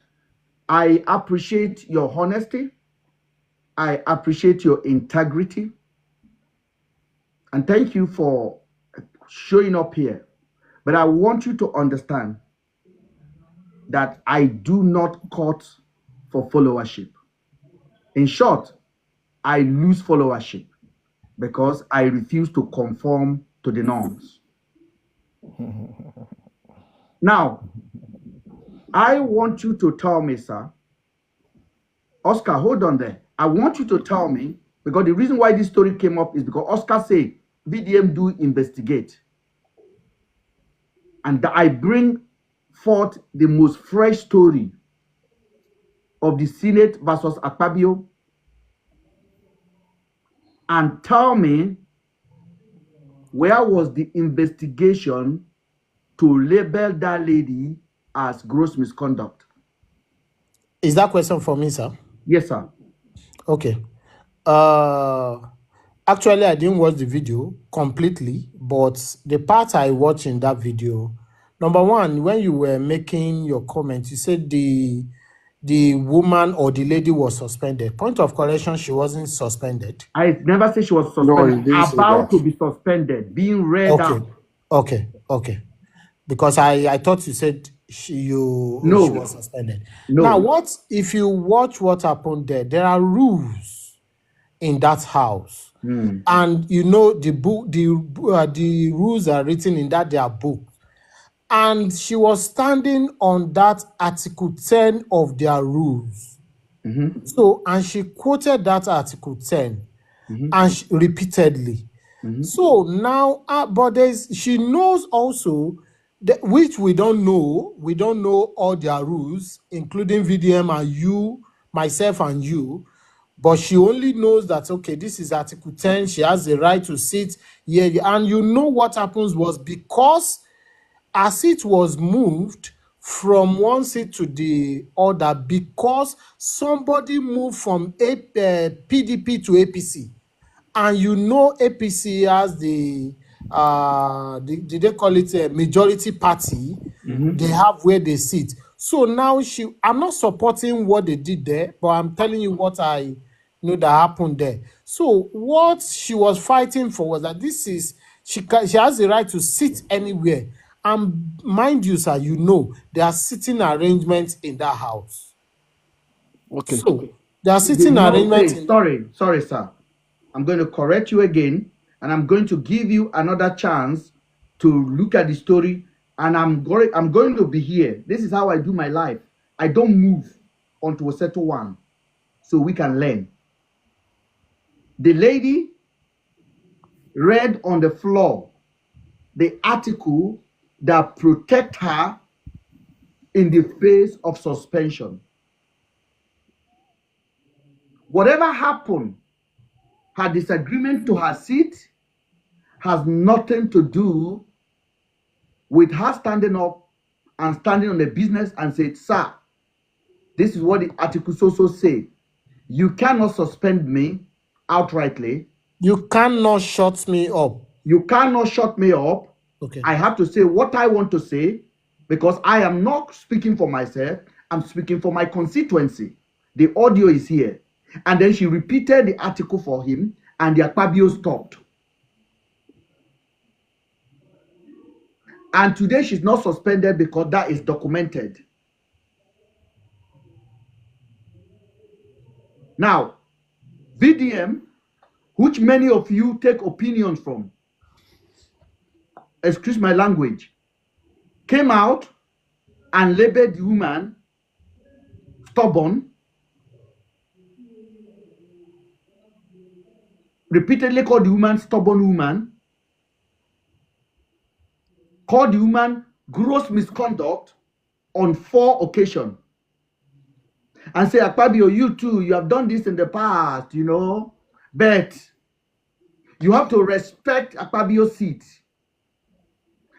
I appreciate your honesty. I appreciate your integrity. And thank you for showing up here. But I want you to understand that I do not cut for followership. In short, I lose followership because I refuse to conform to the norms. Now, I want you to tell me, sir, Oscar, hold on there. I want you to tell me, because the reason why this story came up is because Oscar said, VDM do investigate. And I bring forth the most fresh story of the Senate versus Akpabio. And tell me, where was the investigation to label that lady as gross misconduct? Is that question for me, sir? Yes, sir. Okay. Actually, I didn't watch the video completely, but the part I watched in that video, number one, when you were making your comment, you said the woman or the lady was suspended. Point of correction, she wasn't suspended. I never said she was suspended. No, about to be suspended, being read out. Okay. Because I thought you said she was suspended. No. Now, what if you watch what happened there? There are rules in that house, and the rules are written in their book. And she was standing on that Article 10 of their rules. So, and she quoted that Article 10 and repeatedly. So now, but she knows also, which we don't know. We don't know all their rules, including VDM and you, myself and you. But she only knows that, okay, this is Article 10. She has the right to sit here. And what happens was, because her seat was moved from one seat to the other, because somebody moved from PDP to APC. And APC has did they call it a majority party? They have where they sit. So now I'm not supporting what they did there, but I'm telling you what I know that happened there. So what she was fighting for was that she has the right to sit anywhere. And mind you, sir, there are sitting arrangements in that house. Okay. So there are sitting arrangements. Sorry, sir. I'm going to correct you again, and I'm going to give you another chance to look at the story. And I'm going to be here. This is how I do my life. I don't move onto a settled one, so we can learn. The lady read on the floor the article that protect her in the face of suspension. Whatever happened, her disagreement to her seat has nothing to do with her standing up and standing on the business and said, sir, this is what the article so say. You cannot suspend me outrightly. You cannot shut me up. You cannot shut me up. Okay. I have to say what I want to say, because I am not speaking for myself. I'm speaking for my constituency. The audio is here. And then she repeated the article for him, and the Akpabio stopped. And today she's not suspended because that is documented. Now, VDM, which many of you take opinions from, excuse my language, came out and labeled the woman stubborn, repeatedly called the woman stubborn woman, called the woman gross misconduct on 4 occasions, and say, Akpabio, you too, you have done this in the past, you know, but you have to respect Akpabio's seat,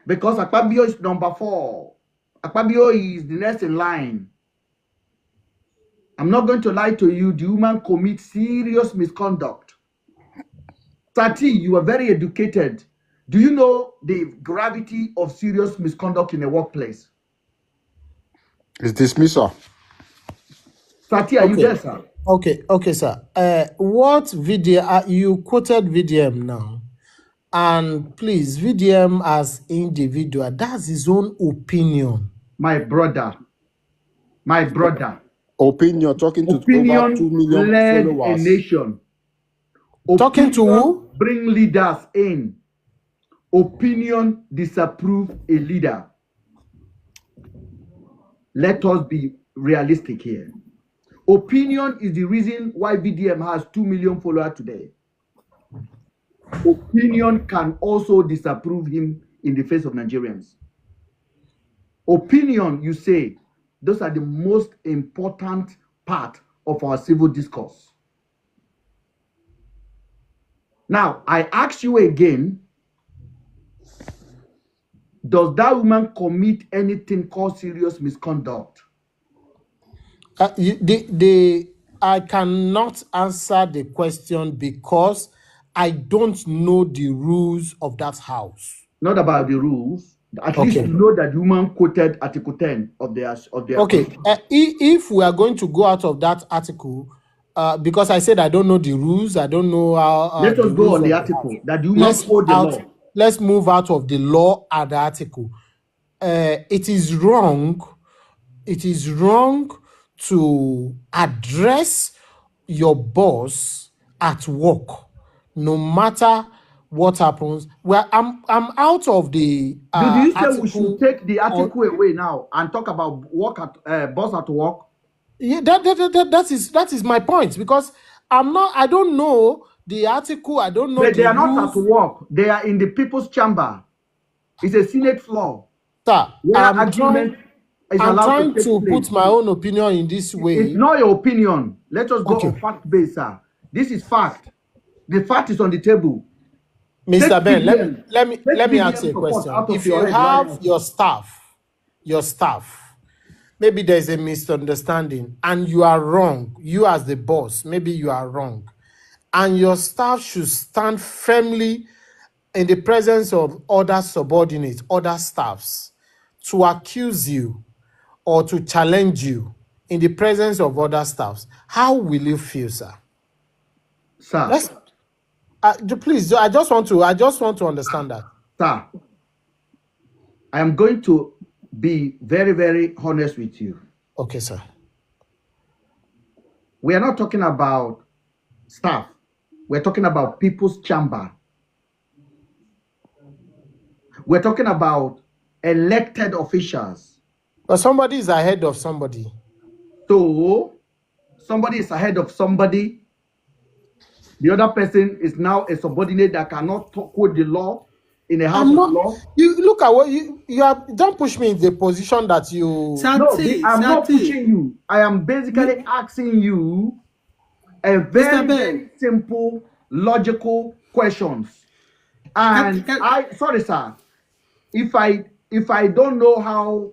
because Akpabio is number 4. Akpabio is the next in line. I'm not going to lie to you, the woman commits serious misconduct. Sati, you are very educated. Do you know the gravity of serious misconduct in a workplace? It's dismissal. Sati, are you there, sir? Okay, sir. What video you quoted VDM now, and please, VDM as individual, that's his own opinion. My brother. Opinion, talking to over 2 million led followers. a nation. Talking to who? Bring leaders in. Opinion disapprove a leader. Let us be realistic here. Opinion is the reason why VDM has 2 million followers today. Opinion can also disapprove him in the face of Nigerians. Opinion, you say, those are the most important part of our civil discourse. Now, I ask you again, does that woman commit anything called serious misconduct? I cannot answer the question because I don't know the rules of that house. Not about the rules. At least you know that the woman quoted Article 10 of their. Okay, if we are going to go out of that article, because I said I don't know the rules, I don't know how. Let us go on the article that the woman quoted the law. Let's move out of the law and the article. It is wrong. It is wrong to address your boss at work, no matter what happens. Well, I'm out of the. Do you say we should take the article away now and talk about work at boss at work? Yeah, that is my point, because I don't know the article. I don't know. But they are not at work. They are in the people's chamber. It's a Senate floor. Sir, I'm trying to put my own opinion in this way. It's not your opinion. Let us go on fact base, sir. This is fact. The fact is on the table. Mr. Ben, let me ask you a question. If you have your staff, maybe there's a misunderstanding and you are wrong, you as the boss, maybe you are wrong, and your staff should stand firmly in the presence of other subordinates, other staffs, to accuse you or to challenge you in the presence of other staffs, how will you feel, sir? Sir, please, I just want to understand that. Sir, I am going to be very, very honest with you. Okay, sir. We are not talking about staff. We're talking about people's chamber. We're talking about elected officials. But somebody is ahead of somebody. So, somebody is ahead of somebody. The other person is now a subordinate that cannot quote the law in a house of law. You look at what you are. Don't push me in the position that you. I'm not pushing you. I am basically asking you a very simple, logical questions. And sorry, sir, if I don't know how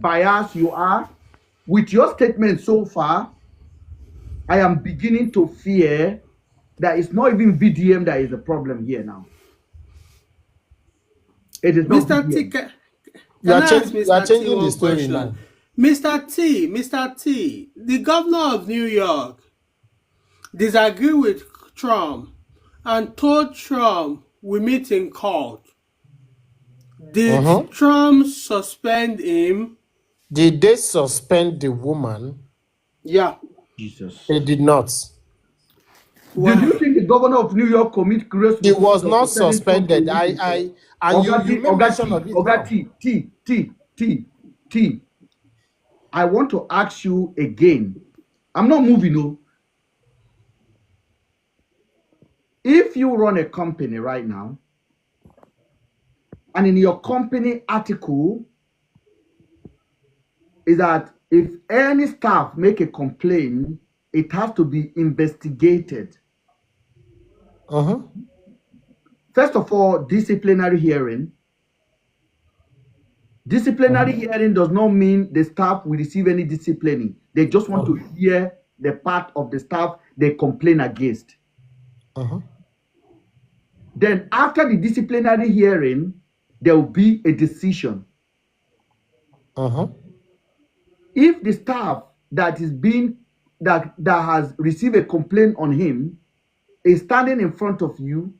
biased you are with your statement so far, I am beginning to fear that it's not even VDM that is the problem here now. It is not Mr. VDM. T, you are changing the story now. Mr. T, the governor of New York disagreed with Trump and told Trump we meet in court. Did Trump suspend him? Did they suspend the woman? Yeah. Jesus. They did not. Did you think the governor of New York commit gross He was misconduct not for selling stock to suspended. illegally? And you made mention of it now. T. I want to ask you again. I'm not moving, no. If you run a company right now, and in your company article is that if any staff make a complaint, it has to be investigated. First of all, disciplinary hearing. Disciplinary hearing does not mean the staff will receive any disciplining. They just want to hear the part of the staff they complain against. Then after the disciplinary hearing, there will be a decision. If the staff that is being that has received a complaint on him is standing in front of you,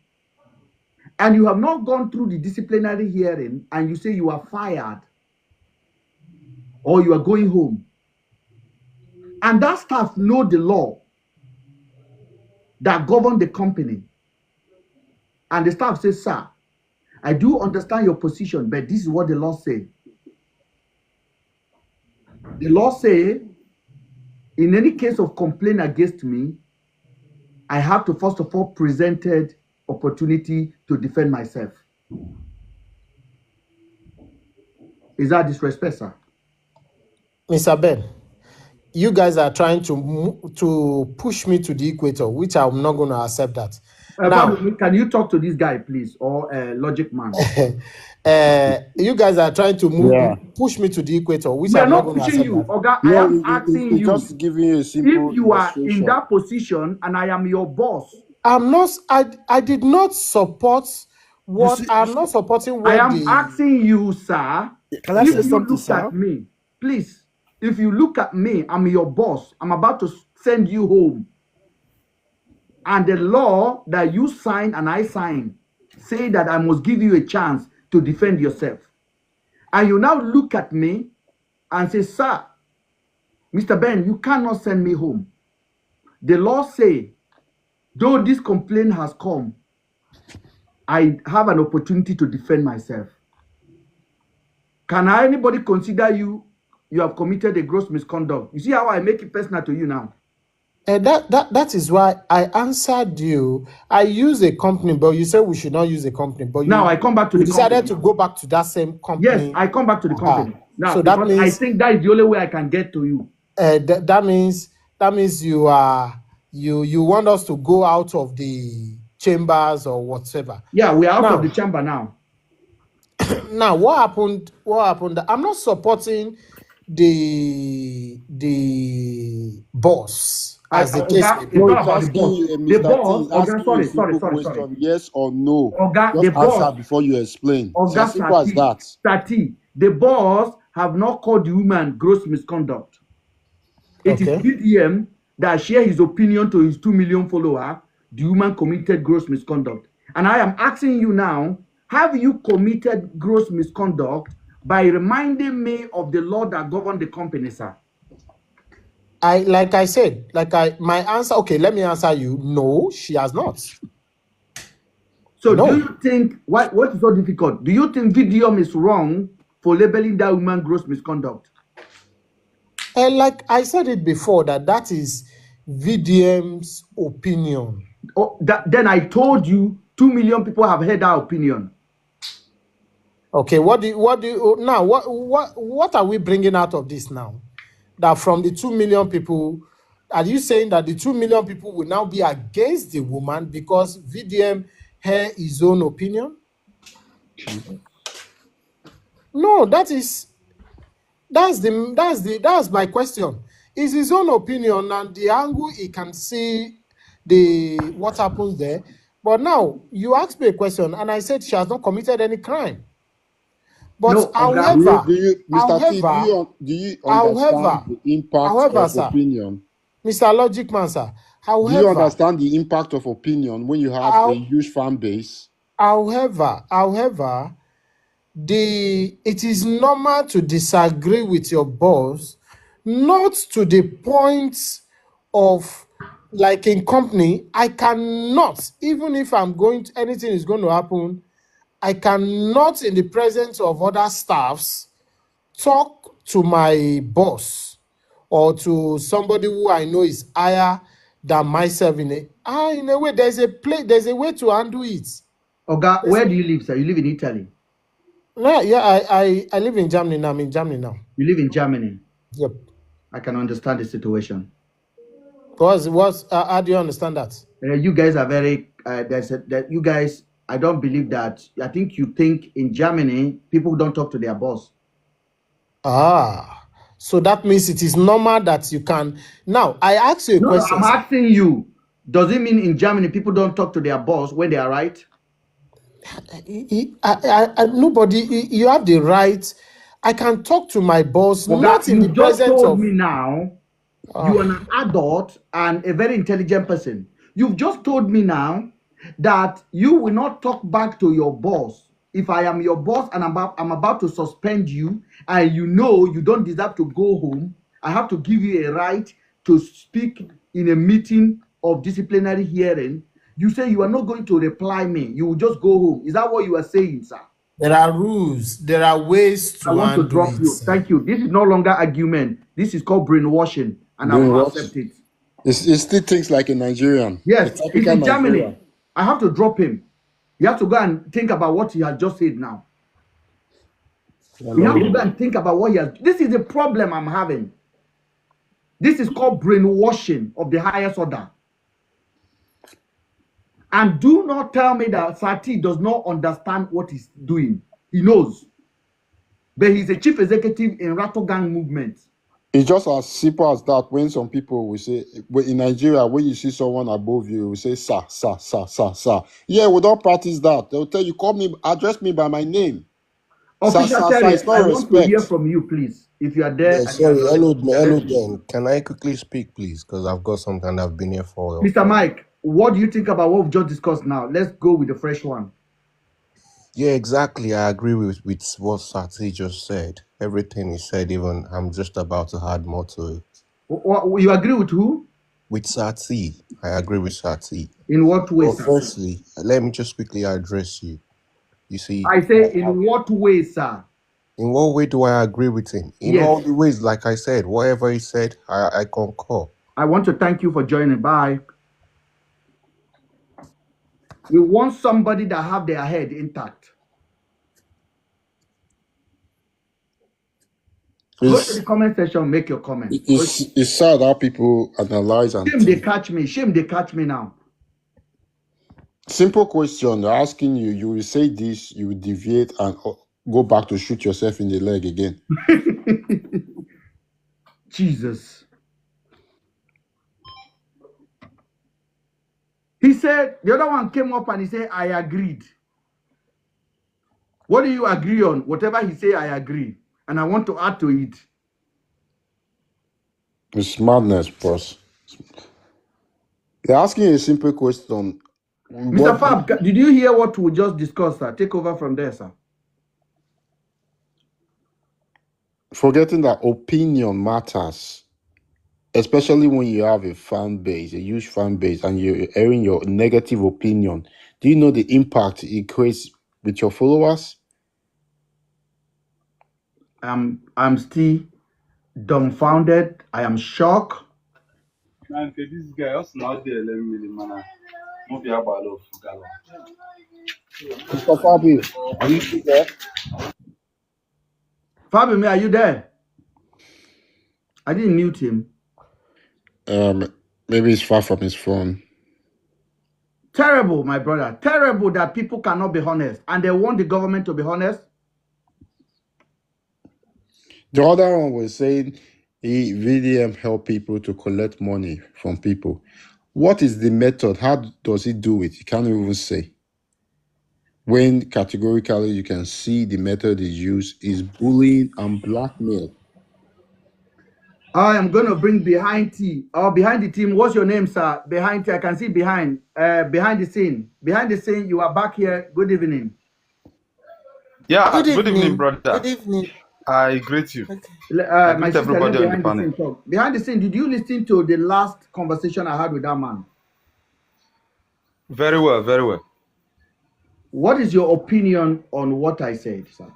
and you have not gone through the disciplinary hearing, and you say you are fired or you are going home, and that staff know the law that govern the company, and the staff says, sir, I do understand your position, but this is what the law says. The law says, in any case of complaint against me, I have to first of all presented opportunity to defend myself. Is that disrespect, sir? Mr. Ben, you guys are trying to push me to the equator, which I'm not going to accept that. Now, can you talk to this guy, please, or Logic Man? you guys are trying to push me to the equator, which I'm not going to accept. You, Oga, I am asking you. Just giving you a simple if you are in that position and I am your boss. I'm not. I did not support what I'm not supporting. What I am asking you, sir. Can I say something, look sir? at me, please. If you look at me, I'm your boss. I'm about to send you home. And the law that you sign and I sign say that I must give you a chance to defend yourself. And you now look at me and say, sir, Mr. Ben, you cannot send me home. The law say, though this complaint has come, I have an opportunity to defend myself. Can anybody consider you have committed a gross misconduct? You see how I make it personal to you now? That is why I answered you. I use a company, but you said we should not use a company. But now I come back to the decided company. to go back to that same company. Yes, I come back to the company. Now, so that means I think that is the only way I can get to you. That means you are you want us to go out of the chambers or whatever. Yeah, we are out of the chamber now. Now, what happened? I'm not supporting the boss. As the case the boss. Sorry. Yes or no? Just answer before you explain. As simple as that. The boss have not called the woman gross misconduct. It is VDM that share his opinion to his 2 million followers. The woman committed gross misconduct, and I am asking you now: have you committed gross misconduct by reminding me of the law that govern the company, sir? My answer, okay, let me answer you. No, she has not. So no. Do you think, what is so difficult? Do you think VDM is wrong for labeling that woman gross misconduct? Like I said it before, that is VDM's opinion. Then I told you 2 million people have heard that opinion. Okay, what are we bringing out of this now? That from the 2 million people, are you saying that the 2 million people will now be against the woman because VDM had his own opinion? No, that's my question. It's his own opinion and the angle he can see what happens there. But now you asked me a question and I said she has not committed any crime. But no, however, do you understand the impact of opinion? Mr. Logic Man, sir. However, do you understand the impact of opinion when you have a huge fan base? However, it is normal to disagree with your boss, not to the point of, like in company, I cannot, even if I'm going to, anything is going to happen, I cannot in the presence of other staffs talk to my boss or to somebody who I know is higher than myself in a way. There's a way to handle it. Oga, where do you live, sir? You live in Italy. I live in Germany now. I'm in Germany now. You live in Germany. Yep. I can understand the situation. How do you understand that? You guys are very you guys. I don't believe that. I think you think in Germany people don't talk to their boss. So that means it is normal that you can. Now I ask you a question. I'm asking you. Does it mean in Germany people don't talk to their boss when they are right? Nobody. You have the right. I can talk to my boss, not in the presence of. You just told me now. You are an adult and a very intelligent person. You've just told me now that you will not talk back to your boss. If I am your boss and I'm about to suspend you, and you know you don't deserve to go home, I have to give you a right to speak in a meeting of disciplinary hearing. You say you are not going to reply me. You will just go home. Is that what you are saying, sir? There are rules. There are ways to. I want to drop you. Thank you. This is no longer argument. This is called brainwashing, and I will accept it. It still thinks like a Nigerian. Yes, he's in Germany. I have to drop him. You have to go and think about what he has just said now. You have to go and think about what he has. This is the problem I'm having. This is called brainwashing of the highest order. And do not tell me that Sati does not understand what he's doing. He knows. But he's a chief executive in Rattle Gang movement. It's just as simple as that. When some people will say, in Nigeria, when you see someone above you, will say, sir, sir, sir, sir, sir. Yeah, we don't practice that. They'll tell you, call me, address me by my name. Official Terry, I want to hear from you, please. If you are there. Yeah, sorry, hello, Dan. Can I quickly speak, please? Because I've got something I've been here for. Mr. Mike, what do you think about what we've just discussed now? Let's go with the fresh one. Yeah, exactly. I agree with what Sati just said. Everything he said, even I'm just about to add more to it. You agree with who? With Sati. I agree with Sati. In what way, sir? Firstly, let me just quickly address you. You see, I say, in what way, sir? In what way do I agree with him? In all the ways, like I said, whatever he said, I concur. I want to thank you for joining. Bye. We want somebody that have their head intact. Go to the comment section, make your comment. It's sad how people analyze and shame they catch me. Shame they catch me now. Simple question. They're asking you, you will say this, you will deviate and go back to shoot yourself in the leg again. Jesus. He said, the other one came up and he said, I agreed. What do you agree on? Whatever he say, I agree. And I want to add to it. It's madness, boss. They're asking a simple question. Mr. Fab, did you hear what we just discussed, sir? Take over from there, sir. Forgetting that opinion matters, especially when you have a fan base, a huge fan base, and you're airing your negative opinion. Do you know the impact it creates with your followers? I'm still dumbfounded. I am shocked. Man, this guy also not there. Let me Mr. Fabi, are you still there? Fabi, are you there? I didn't mute him. Maybe he's far from his phone. Terrible, my brother. Terrible that people cannot be honest, and they want the government to be honest. The other one was saying VDM help people to collect money from people. What is the method? How does he do it? You can't even say. When categorically you can see the method he used is bullying and blackmail. I am going to bring behind the team. What's your name, sir? Behind I can see behind the scene. Behind the scene, you are back here. Good evening. Yeah, good evening, brother. Good evening. I greet you. My I greet sister, everybody on the behind the panel. scene talk. Behind the scene, did you listen to the last conversation I had with that man? Very well, very well. What is your opinion on what I said, sir?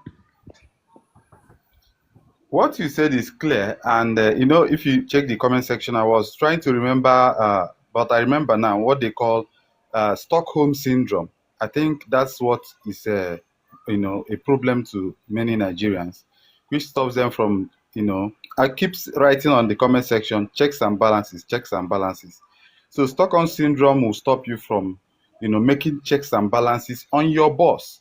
What you said is clear, and if you check the comment section, I was trying to remember, but I remember now what they call Stockholm syndrome. I think that's what is a problem to many Nigerians, which stops them from I keep writing on the comment section, checks and balances. So Stockholm syndrome will stop you from making checks and balances on your boss.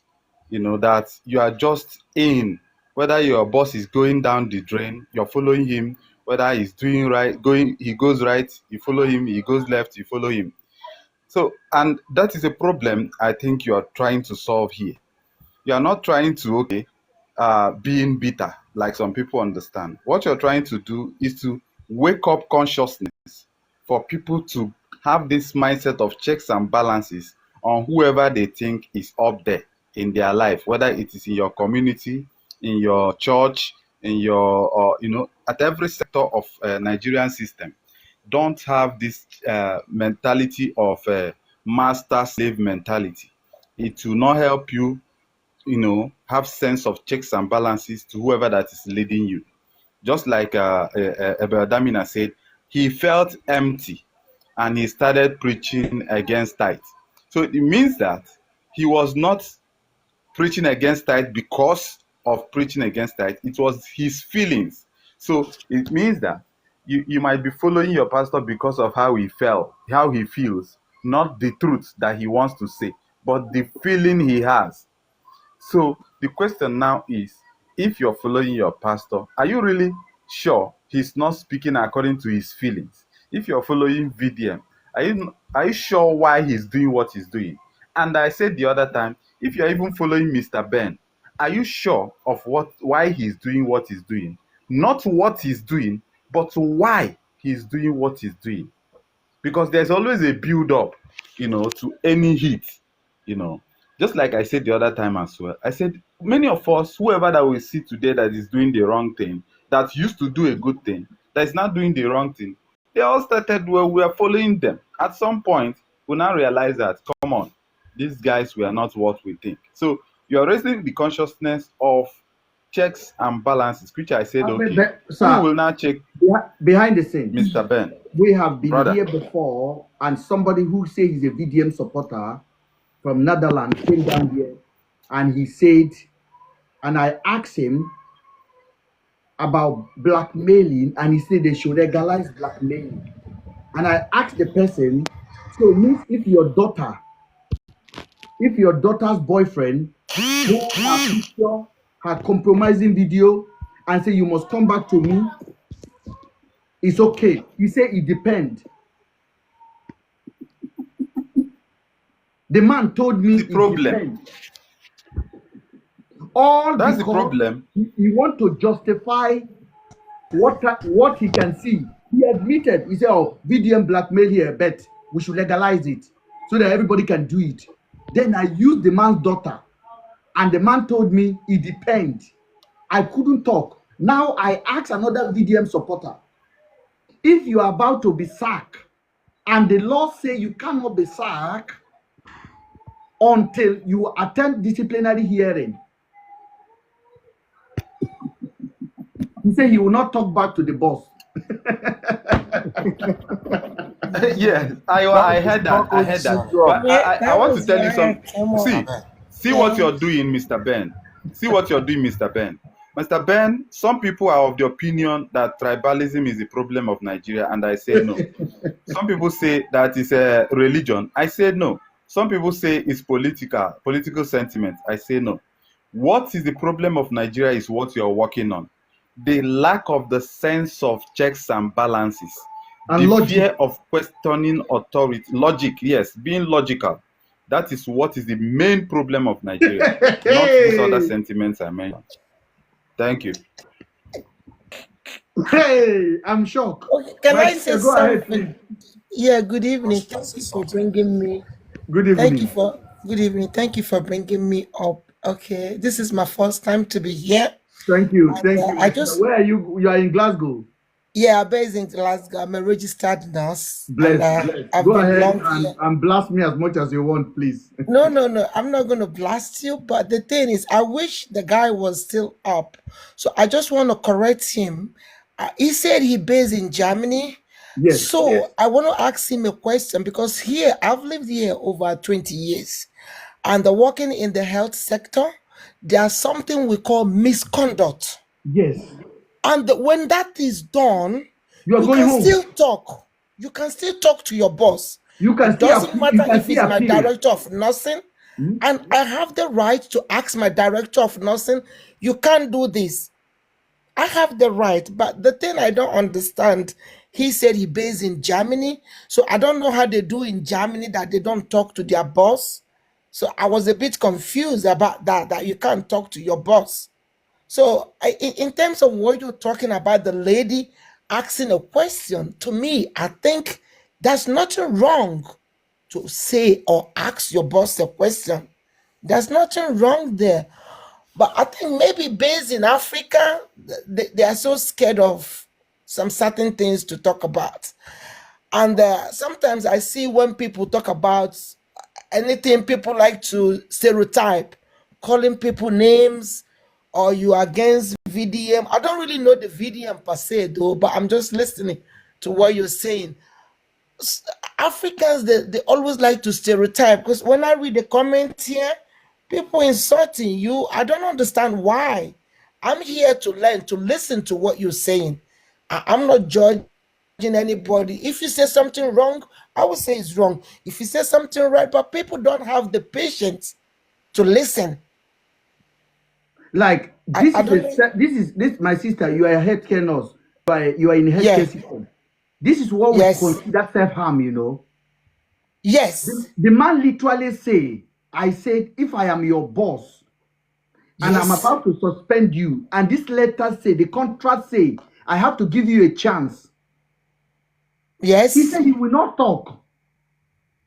That you are just in. Whether your boss is going down the drain, you're following him. Whether he's doing right, he goes right, you follow him. He goes left, you follow him. So, and that is a problem I think you are trying to solve here. You are not trying to, being bitter, like some people understand. What you're trying to do is to wake up consciousness for people to have this mindset of checks and balances on whoever they think is up there in their life, whether it is in your community, in your church, in your, at every sector of Nigerian system. Don't have this mentality of master-slave mentality. It will not help you, have sense of checks and balances to whoever that is leading you. Just like Ebel Damina said, he felt empty and he started preaching against tithe. So it means that he was not preaching against tithe because of preaching against tithe. It was his feelings. So it means that you might be following your pastor because of how he feels, not the truth that he wants to say, but the feeling he has. So the question now is, if you're following your pastor, are you really sure he's not speaking according to his feelings? If you're following VDM, are you sure why he's doing what he's doing? And I said the other time, if you're even following Mr. Ben, are you sure of why he's doing what he's doing? Not what he's doing, but why he's doing what he's doing. Because there's always a build-up, to any heat, Just like I said the other time as well. I said, many of us, whoever that we see today that is doing the wrong thing, that used to do a good thing, that is not doing the wrong thing, they all started where we are following them. At some point, we now realize that, come on, these guys were not what we think. So you're raising the consciousness of checks and balances, which I said, okay, sir, we will now check behind the scenes. Mr. Ben. We have been Brother. here before, and somebody who says he's a VDM supporter from Netherlands came down here, and he said, and I asked him about blackmailing, and he said they should legalize blackmailing. And I asked the person, so means if your daughter's boyfriend took her picture, her compromising video, and say you must come back to me, it's okay. He said it depends. The man told me the problem. It depends. All that's the because problem. He want to justify what he can see. He admitted, he said, oh, VDM blackmail here, but we should legalize it so that everybody can do it. Then I used the man's daughter, and the man told me it depends. I couldn't talk. Now I asked another VDM supporter, if you are about to be sacked, and the law say you cannot be sacked until you attend disciplinary hearing, he said he will not talk back to the boss. Yes, I heard that. I heard that. But I want to tell you something. See what you're doing, Mr. Ben. See what you're doing, Mr. Ben. Mr. Ben, some people are of the opinion that tribalism is the problem of Nigeria, and I say no. Some people say that it's a religion. I say no. Some people say it's political sentiment. I say no. What is the problem of Nigeria is what you're working on. The lack of the sense of checks and balances. And the logic. Fear of questioning authority. Logic, yes, being logical. That is what is the main problem of Nigeria. Not these other sentiments I mentioned. Thank you. Hey, I'm shocked. Okay, can I say something? Yeah, good evening. Thank you for bringing me. Good evening. Good evening. Thank you for bringing me up. Okay, this is my first time to be here. Thank you. And Thank you. I just, Where are you? You are in Glasgow. yeah, based in Glasgow. I'm a registered nurse, and Bless. Bless. I've Go been ahead long here. and blast me as much as you want, please. No, no, no. I'm not going to blast you. But the thing is, I wish the guy was still up. So I just want to correct him. He said he based in Germany. Yes. So I want to ask him a question because here, I've lived here over 20 years. And working in the health sector, there's something we call misconduct. Yes. And when that is done, You are going can home. still talk. You can still talk to your boss. You can It doesn't matter if he's my appeal. director of nursing, and I have the right to ask my director of nursing, you can't do this. I have the right, but the thing I don't understand, he said he based in Germany, so I don't know how they do in Germany that they don't talk to their boss. So I was a bit confused about that you can't talk to your boss. So in terms of what you're talking about, the lady asking a question, to me, I think there's nothing wrong to say or ask your boss a question. There's nothing wrong there. But I think maybe based in Africa, they are so scared of some certain things to talk about. And sometimes I see when people talk about anything, people like to stereotype, calling people names, or you are against VDM. I don't really know the VDM per se, though, but I'm just listening to what you're saying. Africans, they always like to stereotype, because when I read the comments here, people insulting you, I don't understand why. I'm here to learn, to listen to what you're saying. I'm not judging anybody. If you say something wrong, I would say it's wrong. If you say something right, but people don't have the patience to listen. Like this, my sister. You are a healthcare nurse. You are in a healthcare system. This is what we consider self-harm. You know. Yes. The man literally say, "I said if I am your boss, and I'm about to suspend you, and this letter say, the contract say, I have to give you a chance." Yes. He said he will not talk.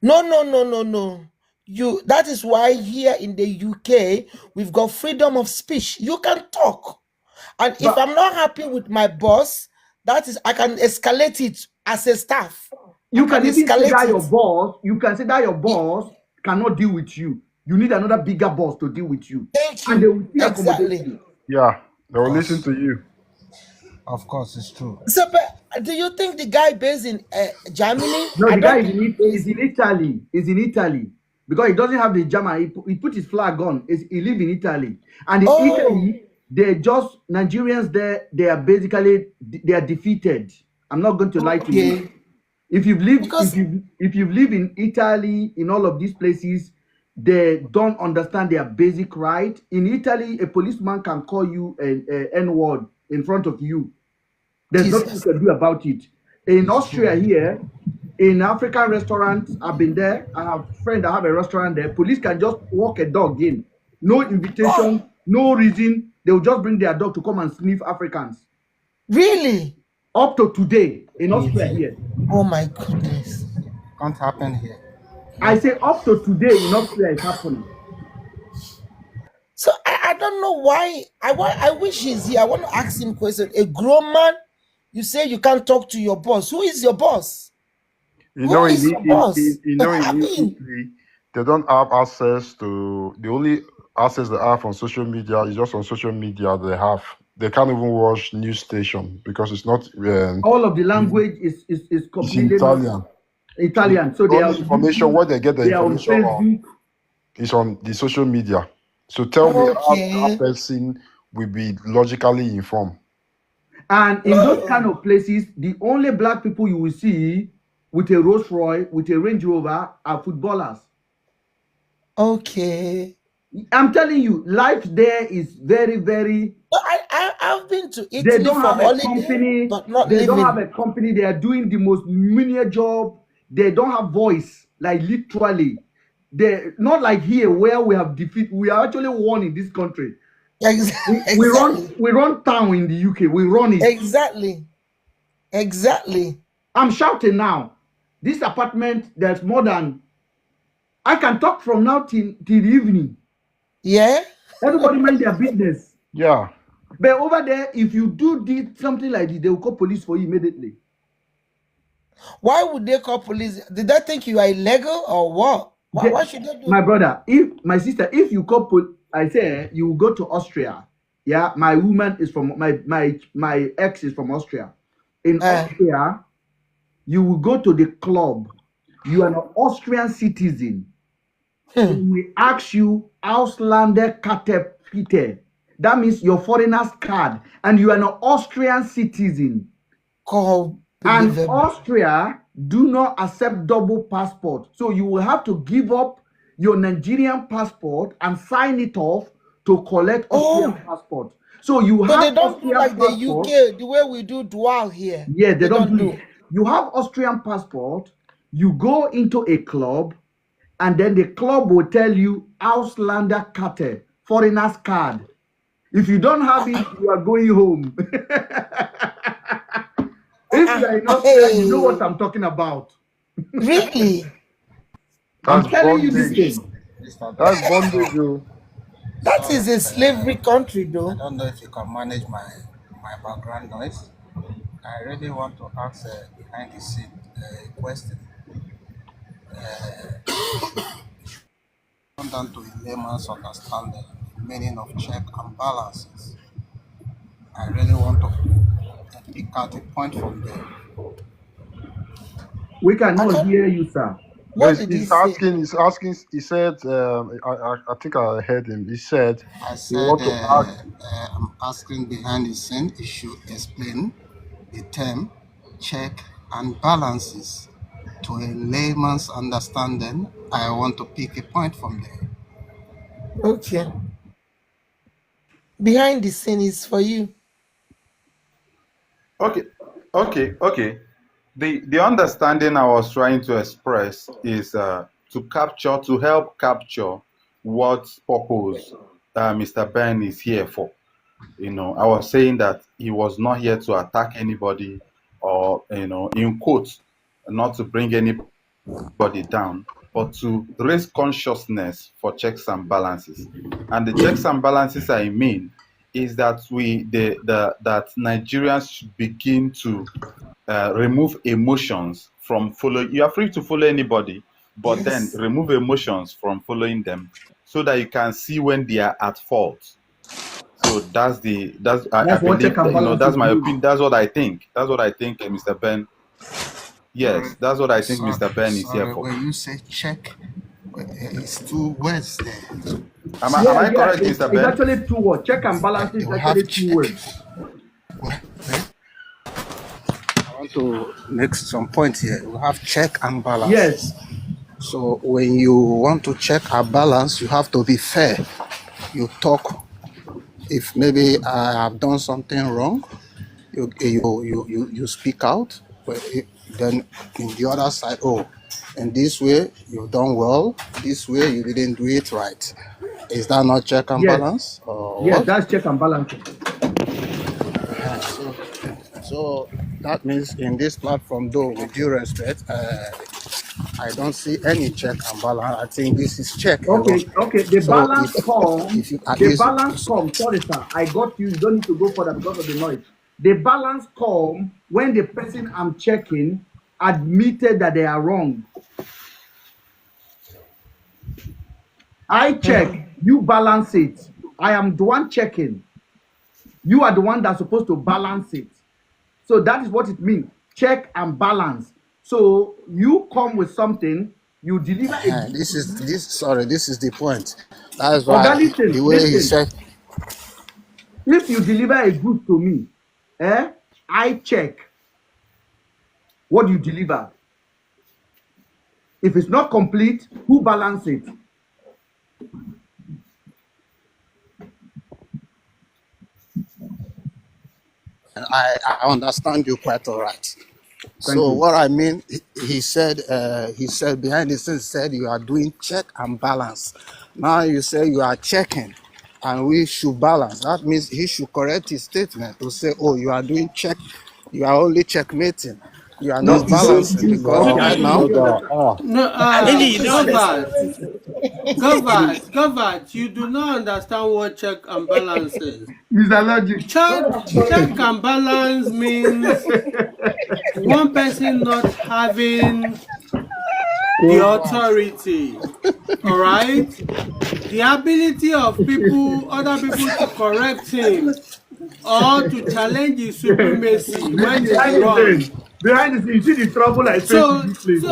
No. That is why here in the UK we've got freedom of speech. You can talk. And if I'm not happy with my boss, that is, I can escalate it as a staff. You can even say that your boss, you can say that your boss cannot deal with you. You need another bigger boss to deal with you. Thank you. And they will still accommodate you. Yeah, they will listen to you. Of course, it's true. So, but do you think the guy based in Germany? No, the guy is in Italy. He's in Italy. Because he doesn't have the German. He put his flag on. He lives in Italy. And in Italy, Nigerians there, they are basically, they are defeated. I'm not going to lie to you. If you've lived in Italy, in all of these places, they don't understand their basic right. In Italy, a policeman can call you an N-word in front of you. There's nothing you can do about it. In Austria here, in African restaurants, I've been there. I have friends that have a restaurant there. Police can just walk a dog in. No invitation, no reason. They will just bring their dog to come and sniff Africans. Really? Up to today in Austria here. Oh my goodness. Can't happen here. I say up to today in Austria it's happening. So I don't know why. I wish he's here. I want to ask him a question. A grown man, you say you can't talk to your boss. Who is your boss? You know, in boss? Italy, they don't have access to, the only access they have on social media is just on social media they have. They can't even watch news station because it's not. All of the language is completely Italian. So the information, where they get the information on is on the social media. So tell me how that person will be logically informed. And in those kind of places, the only black people you will see with a Rolls Royce, with a Range Rover, are footballers. Okay. I'm telling you, life there is very, very. I've been to Italy. They don't have a company, but not they living. don't have a company. They are doing the most menial job. They don't have voice, like literally. They're not like here where we have defeat. We are actually won in this country. Exactly. We run town in the UK. We run it. Exactly. I'm shouting now. This apartment, there's more than. I can talk from now till the evening. Yeah. Everybody mind their business. Yeah. But over there, if you do something like this, they will call police for you immediately. Why would they call police? Did they think you are illegal or what? Why should they do? My brother, my sister, if you call I say you go to Austria. Yeah, my woman is from my ex is from Austria. In Austria, you will go to the club. You are an Austrian citizen. We ask you Ausländer Karte Peter. That means your foreigner's card, and you are an Austrian citizen. And Austria do not accept double passport. So you will have to give up your Nigerian passport and sign it off to collect Austrian passport. So you have they don't Austrian do like passport. the UK, the way we do dual here. Yeah, they don't do it. You have Austrian passport, you go into a club, and then the club will tell you Ausländer Karte, foreigner's card. If you don't have it, you are going home. If you are in Austria, you know what I'm talking about. Really? I'm telling you this thing. That's bondage. That is a slavery country, though. I don't know if you can manage my background noise. I really want to ask a behind the scene question. Down to a layman's understanding the meaning of check and balances. I really want to pick out a point from there. We cannot hear you, sir. He's asking. He said, I think I heard him. He said, I'm asking behind the scene, you should explain the term check and balances to a layman's understanding. I want to pick a point from there. Okay. Behind the scene is for you. Okay. The understanding I was trying to express is to help capture what purpose Mr. Ben is here for. I was saying that he was not here to attack anybody or, in quotes, not to bring anybody down, but to raise consciousness for checks and balances. And the checks and balances I mean is that that Nigerians should begin to remove emotions from following. You are free to follow anybody, but then remove emotions from following them so that you can see when they are at fault. So I believe, that's my opinion. That's what I think. That's what I think, Mr. Ben. Yes, that's what I think Mr. Ben is here for. When you say check, it's two words there. Am I correct, Mr. Ben? It's actually two words. Check and balance is actually two words. I want to make some points here. We have check and balance. Yes. So when you want to check a balance, you have to be fair. You talk. If maybe I have done something wrong, you speak out. But then in the other side, in this way you've done well. This way you didn't do it right. Is that not check and balance? Yes, that's check and balance. So that means in this platform, though, with due respect, I don't see any check and balance. I think this is check. Okay. The balance comes. Sorry, sir. I got you. You don't need to go further because of the noise. The balance comes when the person I'm checking admitted that they are wrong. I check, you balance it. I am the one checking. You are the one that's supposed to balance it. So that is what it means. Check and balance. So you come with something, you deliver it. This is the point. That is why the way he said. If you deliver a good to me, I check what you deliver. If it's not complete, who balance it? I understand you quite all right. So what I mean, he said behind the scenes, said you are doing check and balance. Now you say you are checking and we should balance. That means he should correct his statement to say, you are doing check, you are only checkmating. You are No, not balancing because right now, No, Maybe you don't Govert, you do not understand what check and balance is. Mr. Logic. Check and balance means one person not having the authority, all right? The ability of other people to correct him or to challenge his supremacy when it's wrong. Behind the scene, you see the trouble I face in this place.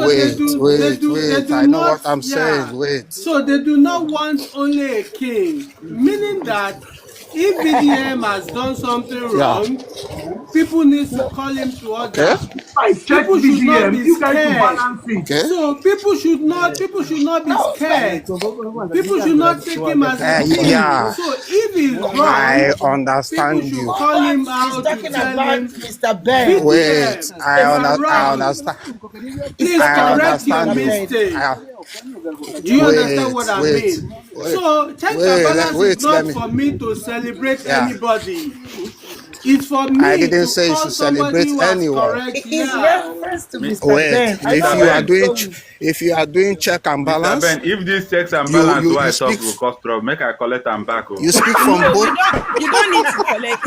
Wait. I know what I'm saying. Wait. So they do not want only a king, meaning that if BDM has done something wrong, people need to call him to order. People should not be scared. So people should not be scared. People should not take him as a king. So if he's wrong, I understand people should you. call him out to talking tell about him, Mr. Ben. Wait, I understand. Please correct your mistake. Do you understand what I mean? So check and balance is not for me to celebrate anybody. It's for me. I didn't to say you call should celebrate anyone. It's reference to Mr. Wait, Ben. if you are doing check and balance, Mr. Ben, if this checks and balance why I talk will cause trouble, make I collect them back. You speak from both. You don't need to collect.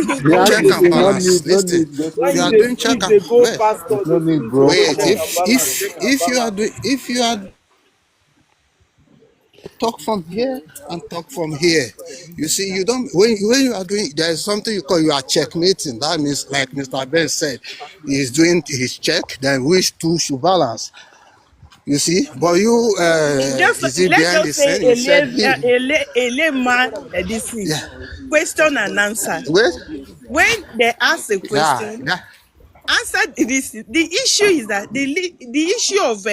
Check and balance. Listen, you are doing check and wait. If you are talk from here and talk from here. You see, you don't when you are doing there is something you call you are checkmating. That means, like Mr. Ben said, he is doing his check, then which two should balance. You see, but you let's just say a layman question and answer. When they ask a question, answer this. The issue is that the issue of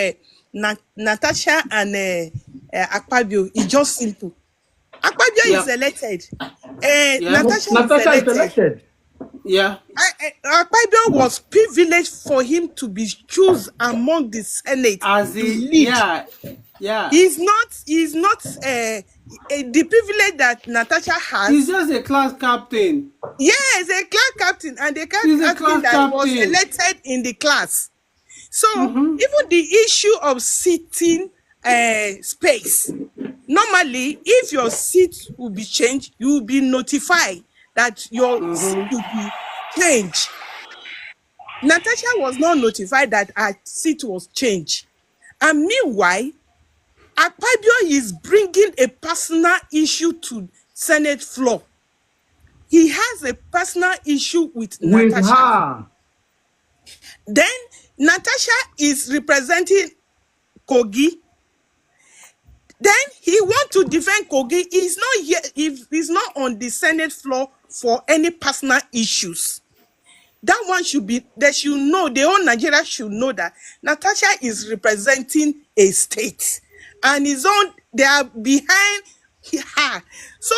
Natasha and Akpabio is just simple. Akpabio is elected. Natasha is elected. Yeah. Akpabio was privileged for him to be chosen among the Senate as to lead. Yeah. He's not the privilege that Natasha has. He's just a class captain. Yes, a class captain, and the captain that was elected in the class. So even the issue of sitting space, normally, if your seat will be changed, you will be notified that your seat will be changed. Natasha was not notified that her seat was changed. And meanwhile, Akpabio is bringing a personal issue to Senate floor. He has a personal issue with Natasha. Her. Then Natasha is representing Kogi. Then he wants to defend Kogi. He's not here. He's not on the Senate floor for any personal issues. That one should be. They should know. The whole Nigeria should know that Natasha is representing a state, and they are behind her. So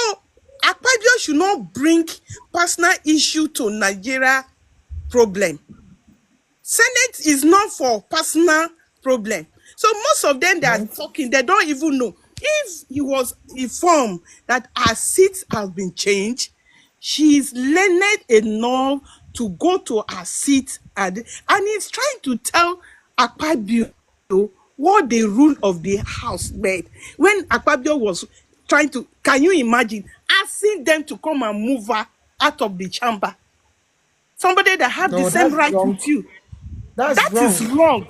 Akpabio should not bring personal issue to Nigeria problem. Senate is not for personal problem. So most of them, they are talking, they don't even know. If he was informed that her seat has been changed, she is learned enough to go to her seat and he's trying to tell Akpabio what the rule of the house meant. When Akpabio was trying to, can you imagine, asking them to come and move her out of the chamber? Somebody that have the same right with you. That is wrong.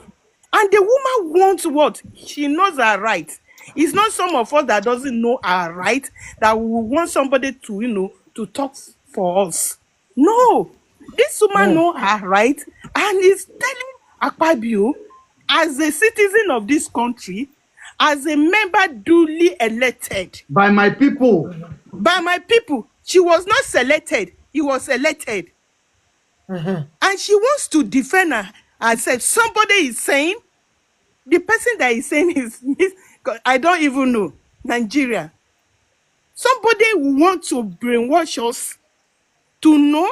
And the woman wants what? She knows her right. It's not some of us that doesn't know our right that we want somebody to, to talk for us. No. This woman knows her right and is telling Akpabio, as a citizen of this country, as a member duly elected. By my people. By my people. She was not selected. He was elected. And she wants to defend her. I said, somebody is saying, the person that is saying is, I don't even know, Nigeria. Somebody wants to brainwash us to know.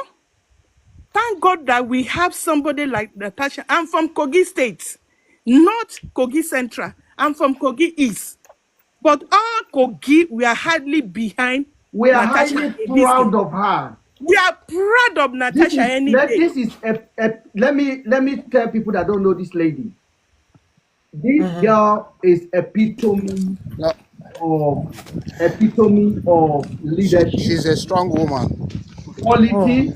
Thank God that we have somebody like Natasha. I'm from Kogi State, not Kogi Central. I'm from Kogi East. But all Kogi, we are hardly behind We are Natasha. highly proud of her. We are proud of Natasha any day. Let me tell people that don't know this lady. This girl is epitome of leadership. She's a strong woman. Quality,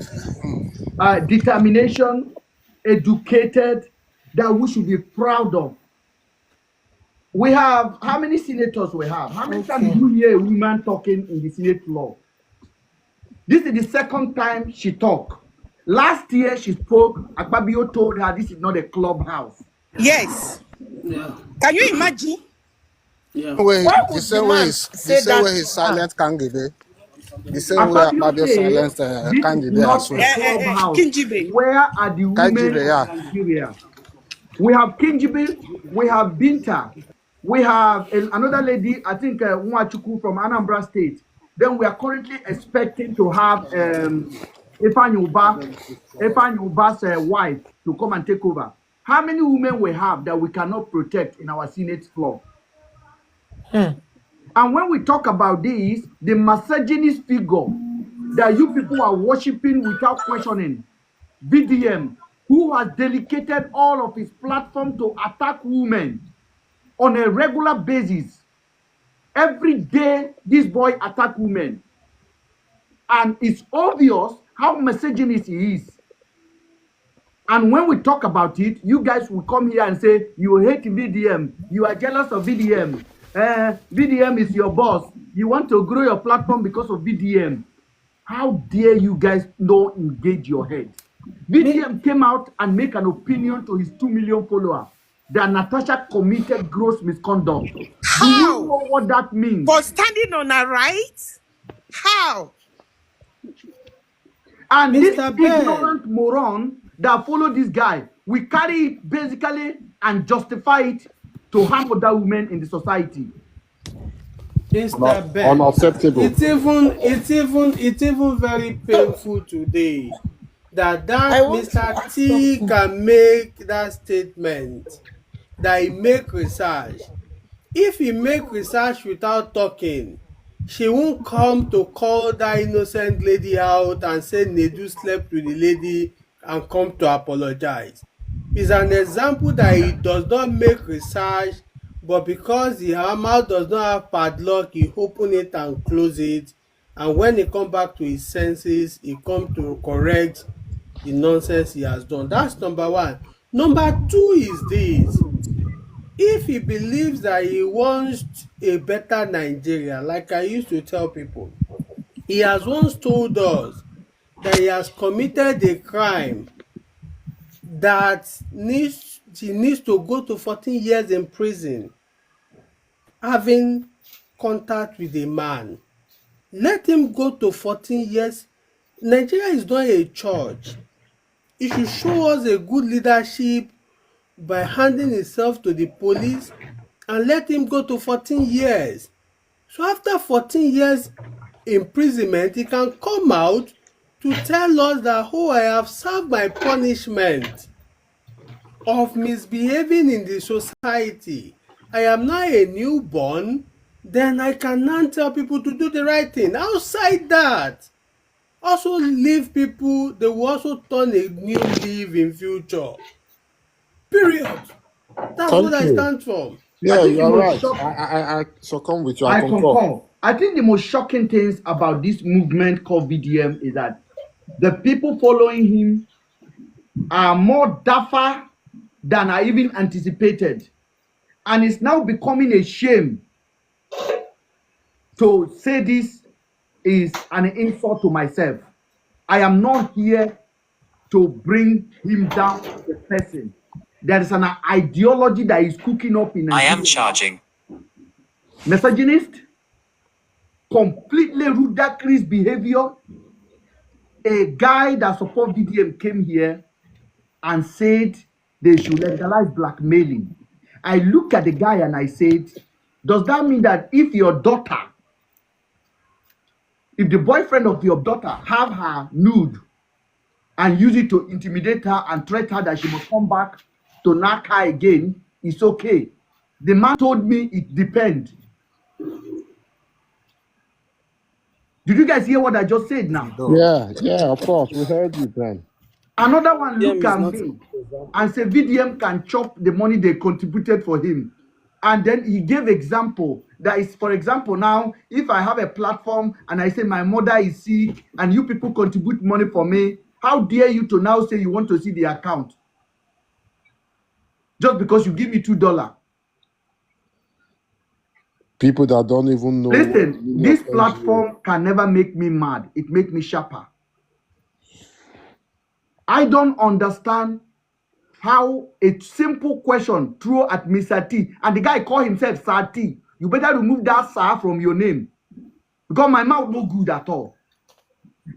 determination, educated, that we should be proud of. We have, how many senators we have? How many times do you hear a woman talking in the Senate floor? This is the second time she talked. Last year she spoke, Akpabio told her this is not a clubhouse. Yes. Yeah. Can you imagine? The would same the way man his, say the same way that? his silent Kangibe. The same way Akpabio Akpabio said silenced this is Kangibe not as a well. clubhouse. Kinjibe. Where are the women Kangibe, yeah. of Nigeria? We have Kinjibe, we have Binta, we have another lady, I think Nwachukwu from Anambra State. Then we are currently expecting to have Ifeanyi Uba's wife to come and take over. How many women we have that we cannot protect in our Senate floor? And when we talk about this, the misogynist figure that you people are worshiping without questioning, VDM, who has dedicated all of his platform to attack women on a regular basis. Every day, this boy attacks women. And it's obvious how misogynist he is. And when we talk about it, you guys will come here and say, you hate VDM, you are jealous of VDM. VDM is your boss. You want to grow your platform because of VDM. How dare you guys not engage your head? VDM came out and make an opinion to his 2 million followers that Natasha committed gross misconduct. How? Do you know what that means? For standing on her right? How? And this Mr. Ben. ignorant moron that follow this guy, we carry it basically and justify it to harm other women in the society. Mr. Ben, Unacceptable. it's even very painful today that Mr. T can make that statement, that he make research. If he make research without talking, she won't come to call that innocent lady out and say Nedu slept with the lady and come to apologize. It's an example that he does not make research, but because the mouth does not have padlock, he open it and close it, and when he come back to his senses, he come to correct the nonsense he has done. That's number one. Number two is this: if he believes that he wants a better Nigeria, like I used to tell people, he has once told us that he has committed a crime that he needs to go to 14 years in prison, having contact with a man. Let him go to 14 years. Nigeria is not a church. It should show us a good leadership by handing himself to the police and let him go to 14 years. So after 14 years imprisonment, he can come out to tell us that, oh, I have served my punishment of misbehaving in the society. I am now a newborn. Then I can now tell people to do the right thing. Outside that, also leave people, they will also turn a new leaf in future. Period. That's Thank what I you. stand for. Yeah, I think you're the right. most shock- I succumb with you. I I concur. concur. I think the most shocking things about this movement called VDM is that the people following him are more daffer than I even anticipated. And it's now becoming a shame to say this is an insult to myself. I am not here to bring him down as a person. There is an ideology that is cooking up in Nigeria. I am charging. Misogynist, completely ludicrous behavior. A guy that supports VDM came here and said they should legalize blackmailing. I looked at the guy and I said, does that mean that if the boyfriend of your daughter have her nude and use it to intimidate her and threaten her that she must come back to knock her again, it's okay? The man told me it depends. Did you guys hear what I just said now? Yeah, of course. We heard you, Ben. Another one VDM look is at not me a good example. and say VDM can chop the money they contributed for him. And then he gave example that is, for example, now, if I have a platform and I say my mother is sick and you people contribute money for me, how dare you to now say you want to see the account? Just because you give me $2. People that don't even know. Listen, this platform can never make me mad. It makes me sharper. I don't understand how a simple question throw at Mr. T, and the guy call himself Sir T. You better remove that Sir from your name, because my mouth no good at all.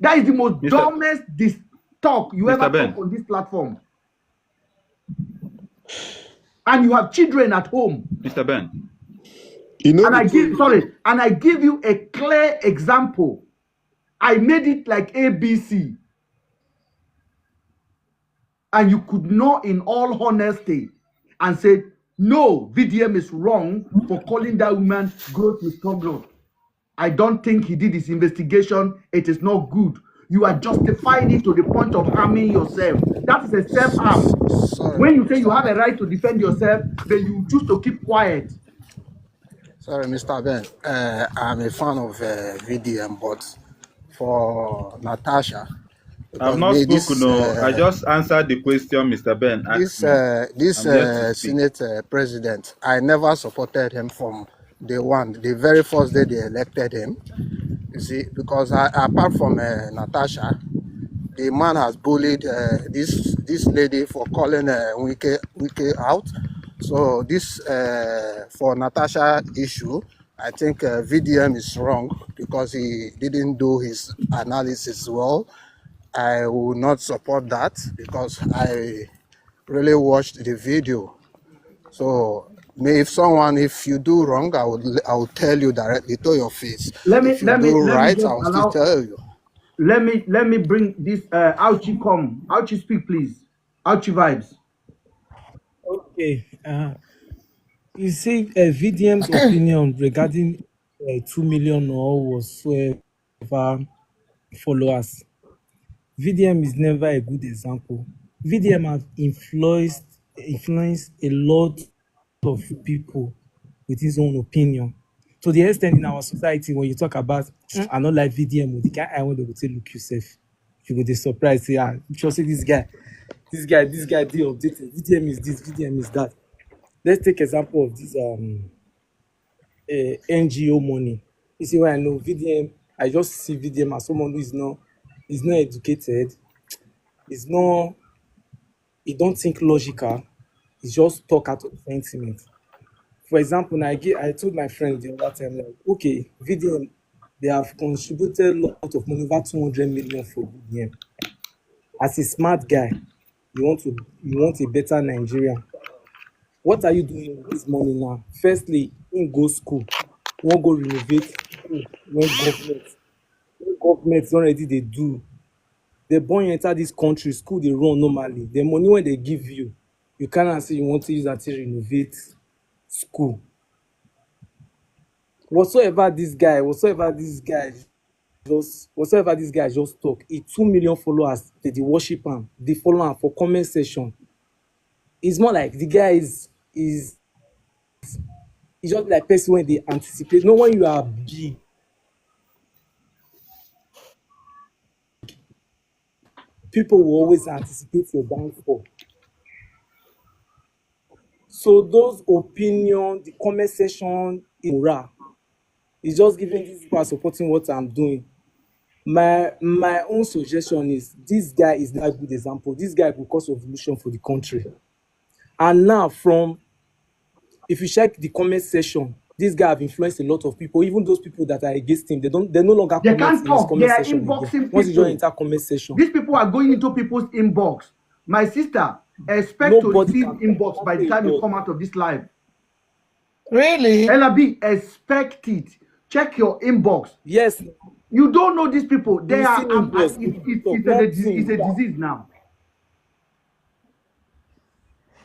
That is the most dumbest talk you ever talk on this platform. And you have children at home. Mr. Ben. You know, and I give you a clear example. I made it like ABC. And you could know in all honesty and say, no, VDM is wrong for calling that woman gross misconduct. I don't think he did his investigation. It is not good. You are justifying it to the point of harming yourself. That is a self-harm. When you say you have a right to defend yourself, then you choose to keep quiet. Sorry, Mr. Ben. I'm a fan of VDM, but for Natasha, I've not spoken. No, I just answered the question, Mr. Ben. This Senate president, I never supported him from day one. The very first day they elected him, you see, because apart from Natasha, the man has bullied this lady for calling Wike out. So this for Natasha issue, I think VDM is wrong because he didn't do his analysis well. I will not support that because I really watched the video. So if you do wrong, I will tell you directly to your face. If you do right, I will still tell you. Let me bring this Ouchie come. Ouchie speak, please. Ouchie vibes. Okay. You see, VDM's opinion regarding 2 million or whatsoever followers. VDM is never a good example. VDM has influenced a lot of people with his own opinion. To the extent in our society, when you talk about, I don't like VDM, the guy I want to say, look yourself. You will be surprised, say, just say this guy did updated. VDM is this, VDM is that. Let's take example of this NGO money. You see why I know VDM, I just see VDM as someone who is not educated, he don't think logical, he just talk out of sentiment. For example, I told my friend the other time, like, okay, VDM, they have contributed a lot of money, over 200 million for VDM. As a smart guy, you want a better Nigeria. What are you doing with this money now? Firstly, in go school, you won't go renovate school when government already they do. The boy you enter this country, school they run normally. The money when they give you, you cannot say you want to use that to renovate school. Whatsoever this guy just talk, 2 million followers, they worship him, they follow him for comment section. It's more like the guy is just like person when they anticipate. No, when you are big, people will always anticipate your downfall. So those opinions, the comment section, is just giving these people supporting what I'm doing. My own suggestion is this guy is not a good example. This guy will cause revolution for the country. And now if you check the comment section, this guy have influenced a lot of people, even those people that are against him. They no longer they comment can't in his talk. comment They are section inboxing again. Once you people. join enter comment section, These people are going into people's inbox. My sister, expect to receive inbox by the time you come out of this live. Really? LB, expect it. Check your inbox. Yes. You don't know these people. They are. It's a disease now.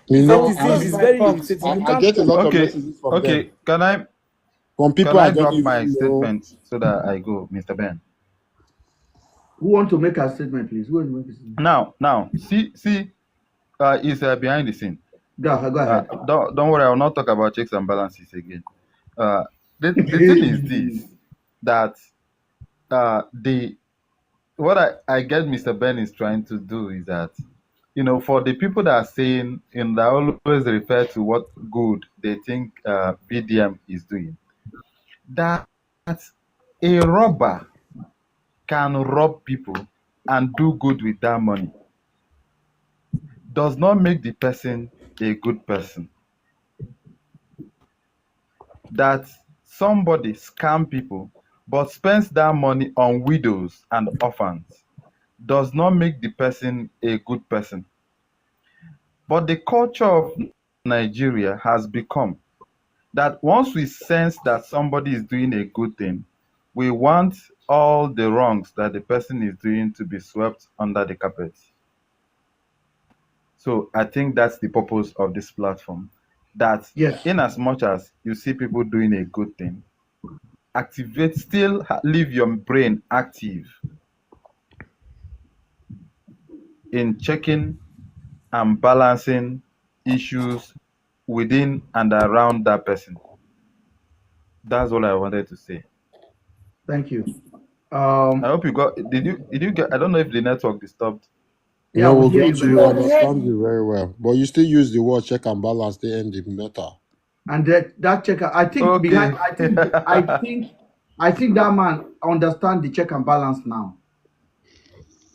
You know, it's very irritating. I get a lot of messages from them. Can I From people can I I don't drop even my know. statement so that I go, Mr. Ben? Who want to make a statement, please? Who want to make a statement? Now, see, is behind the scene. Go ahead. Don't worry, I will not talk about checks and balances again. The thing is this, that what I get Mr. Ben is trying to do is that, for the people that are saying, and they always refer to what good they think VDM is doing, that a robber can rob people and do good with that money does not make the person a good person. That somebody scam people but spends that money on widows and orphans does not make the person a good person. But the culture of Nigeria has become that once we sense that somebody is doing a good thing, we want all the wrongs that the person is doing to be swept under the carpet. So I think that's the purpose of this platform. That in as much as you see people doing a good thing, leave your brain active in checking and balancing issues within and around that person. That's all I wanted to say. Thank you. I hope you got. Did you get? I don't know if the network disturbed. Yeah, we got you. We understand you very well, but you still use the word check and balance. They end the matter. And that checker, I think I think that man understand the check and balance now.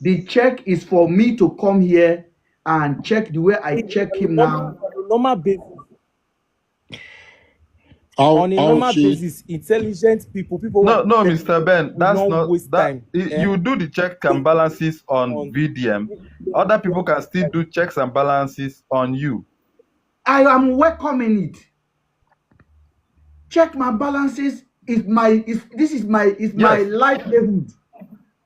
The check is for me to come here and check the way I check him now. Normal basis. On a normal basis, intelligent people. No, Mr. Ben, that's not that. You do the checks and balances on VDM. Other people can still do checks and balances on you. I am welcoming it. Check my balances is my livelihood.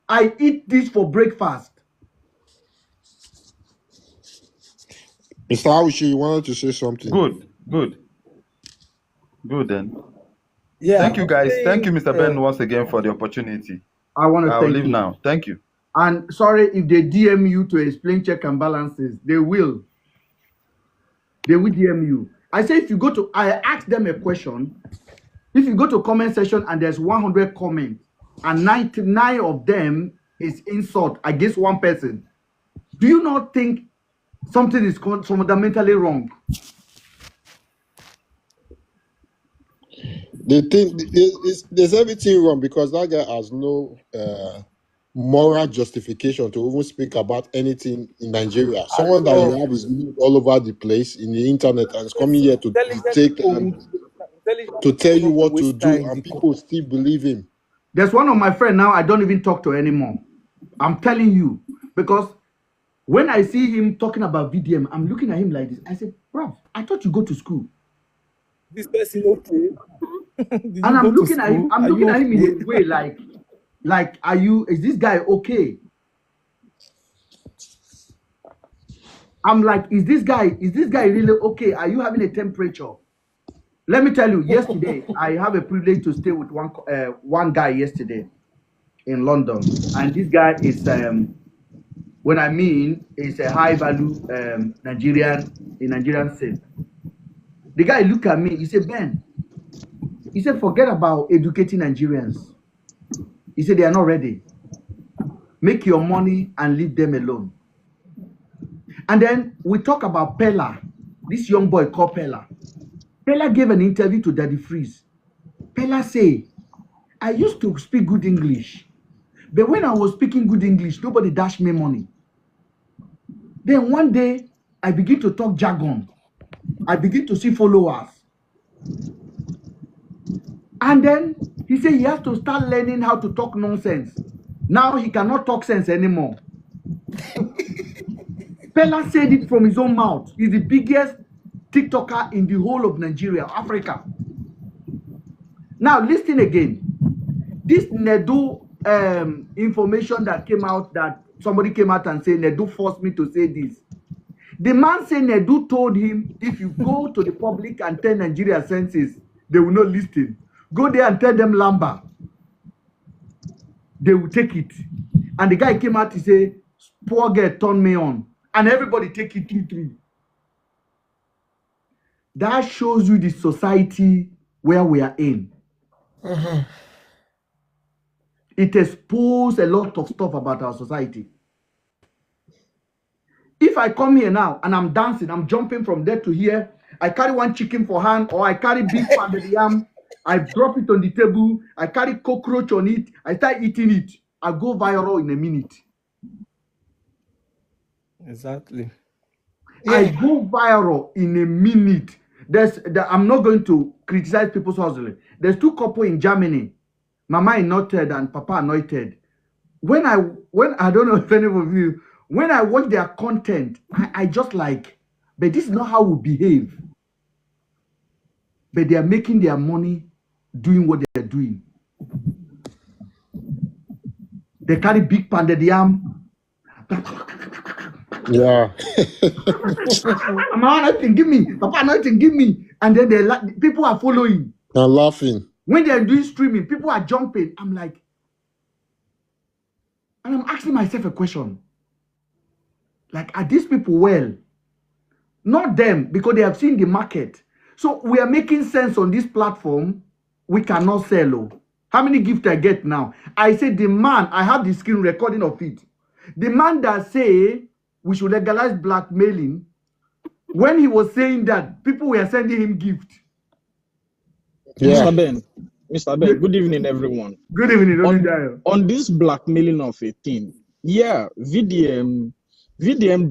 I eat this for breakfast. Mr. Awushi, you wanted to say something. Good then. Yeah. Thank you, guys. Thank you, Mr. Ben, once again for the opportunity. I'll leave now. Thank you. And sorry if they DM you to explain check and balances. They will. They will DM you. I say I ask them a question. If you go to comment section and there's 100 comments and 99 of them is insult against one person, do you not think something is fundamentally wrong? They think there's everything wrong because that guy has no moral justification to even speak about anything in Nigeria. Someone that you have is all over the place in the internet and is coming here to tell you what to do, and people still believe him. There's one of my friends now I don't even talk to anymore. I'm telling you, because when I see him talking about VDM, I'm looking at him like this. I said, bro, I thought you go to school. This person okay? And I'm looking at him. I'm looking at him in a way like, is this guy okay? I'm like, is this guy really okay? Are you having a temperature? Let me tell you, yesterday, I have a privilege to stay with one guy yesterday in London. And this guy is, when I mean, is a high value Nigerian scene. The guy looked at me, he said, Ben, he said, forget about educating Nigerians. He said, they are not ready. Make your money and leave them alone. And then we talk about Pella, this young boy called Pella. Pella gave an interview to Daddy Freeze. Pella said, I used to speak good English, but when I was speaking good English, nobody dashed me money. Then one day, I begin to talk jargon. I begin to see followers. And then he said he has to start learning how to talk nonsense. Now he cannot talk sense anymore. Pella said it from his own mouth. He's the biggest TikToker in the whole of Nigeria, Africa. Now listen again. This Nedu information that came out, that somebody came out and said Nedu forced me to say this. The man said Nedu told him, if you go to the public and tell Nigeria census, they will not listen. Go there and tell them Lamba. They will take it. And the guy came out to say, poor girl turned me on. And everybody take it through. That shows you the society where we are in. It exposes a lot of stuff about our society. If I come here now and I'm dancing, I'm jumping from there to here, I carry one chicken for hand, or I carry big pounded yam, I drop it on the table, I carry cockroach on it, I start eating it, I go viral in a minute. Exactly. I go viral in a minute. I'm not going to criticize people's hustling. There's two couples in Germany, Mama Anointed and Papa Anointed. When I don't know if any of you, when I watch their content, I just like, but this is not how we behave. But they are making their money doing what they're doing. They carry big pounded yam. Yeah. Mama Anointed, give me. Papa Anointed, give me. And then people are following. They're laughing. When they're doing streaming, people are jumping. I'm like, and I'm asking myself a question. Like, are these people well? Not them, because they have seen the market. So we are making sense on this platform. We cannot sell. Oh. How many gifts I get now? I said the man, I have the screen recording of it. The man that say we should legalize blackmailing, when he was saying that, people were sending him gifts. Yeah. Mr. Ben, good evening, everyone. Good evening. On this blackmailing of a thing, yeah, VDM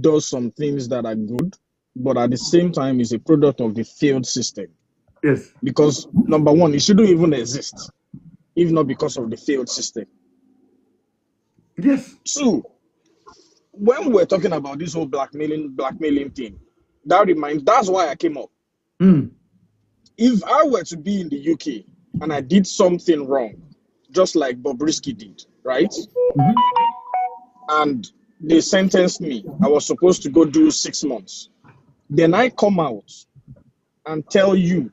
does some things that are good, but at the same time is a product of the failed system. Yes. Because number one, it shouldn't even exist, if not because of the failed system. Yes. Two, when we're talking about this whole blackmailing thing, that's why I came up. If I were to be in the UK and I did something wrong, just like Bobrisky did, right? And they sentenced me. I was supposed to go do 6 months. Then I come out and tell you,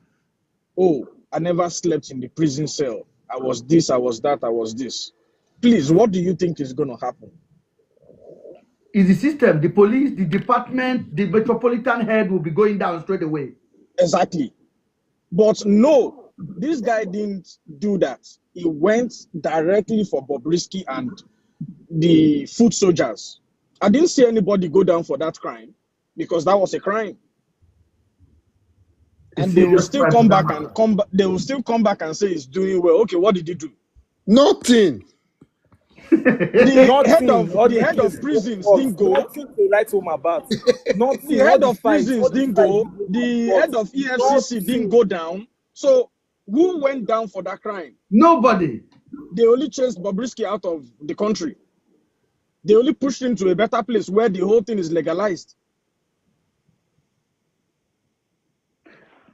oh, I never slept in the prison cell. I was this, I was that, I was this. Please, what do you think is going to happen? Is the system, the police, the department, the metropolitan head will be going down straight away. Exactly. But no, this guy didn't do that. He went directly for Bobrisky and the foot soldiers. I didn't see anybody go down for that crime because that was a crime. And they will still come back and say he's doing well. Okay, what did he do? Nothing. The head of prisons didn't go. The head of prisons didn't go. The head of EFCC didn't go down. So who went down for that crime? Nobody. They only chased Bobrisky out of the country. They only pushed him to a better place where the whole thing is legalized.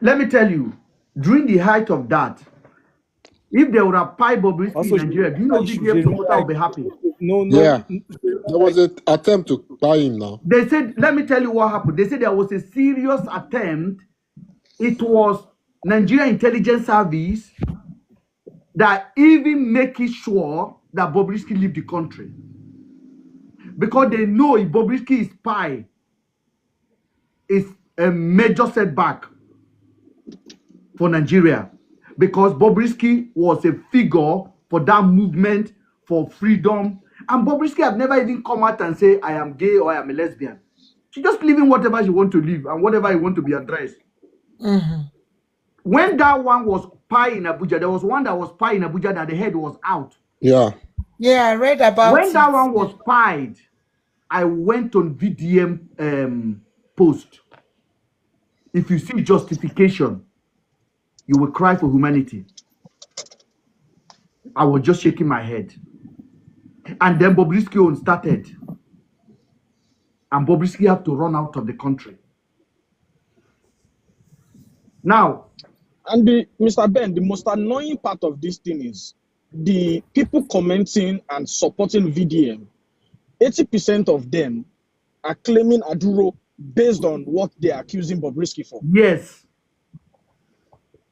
Let me tell you, during the height of that, if they would have pied Bobrisky in Nigeria, do you know BBM supporter will be happy? Yeah. There was an attempt to buy him now. They said, let me tell you what happened. They said there was a serious attempt. It was Nigeria Intelligence Service that even making sure that Bobrisky leave the country. Because they know if Bobrisky is spy, it's a major setback for Nigeria. Because Bobrisky was a figure for that movement for freedom. And Bobrisky have never even come out and say, I am gay or I am a lesbian. She just living whatever she want to live and whatever you want to be addressed. When that one was pie in Abuja, there was one that was pie in Abuja that the head was out. Yeah. Yeah, I read about when that one was pied, I went on VDM post. If you see justification, you will cry for humanity. I was just shaking my head. And then Bobrisky own started. And Bobrisky had to run out of the country. Now, and Mr. Ben, the most annoying part of this thing is the people commenting and supporting VDM. 80% of them are claiming Aduro based on what they are accusing Bobrisky for. Yes.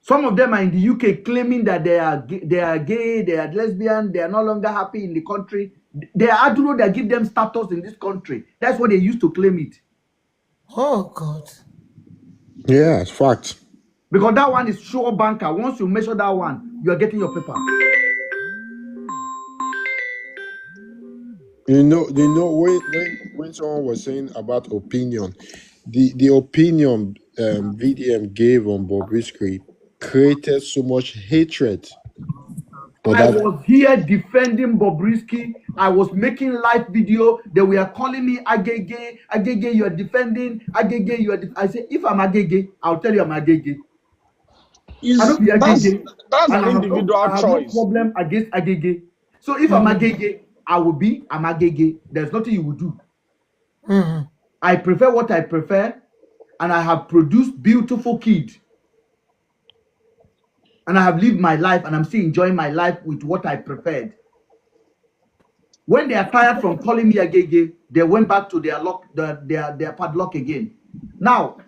Some of them are in the UK claiming that they are gay, they are lesbian, they are no longer happy in the country. They are Aduro that give them status in this country. That's what they used to claim it. Oh God. Yeah, it's fact. Because that one is sure banker. Once you measure that one, you are getting your paper. You know when someone was saying about opinion, the opinion VDM gave on Bobrisky created so much hatred for I that. was here defending Bobrisky. I was making live video. They were calling me Agege. Agege, you are defending. Agege, you are. I say, if I'm Agege, I'll tell you I'm Agege. I don't be Agege. That's And an individual I have choice. no problem against Agege. So if I'm Agege, I'm Agege. There's nothing you will do. I prefer what I prefer, and I have produced beautiful kids. And I have lived my life, and I'm still enjoying my life with what I preferred. When they are tired from calling me Agege, they went back to their lock, their padlock again. Now,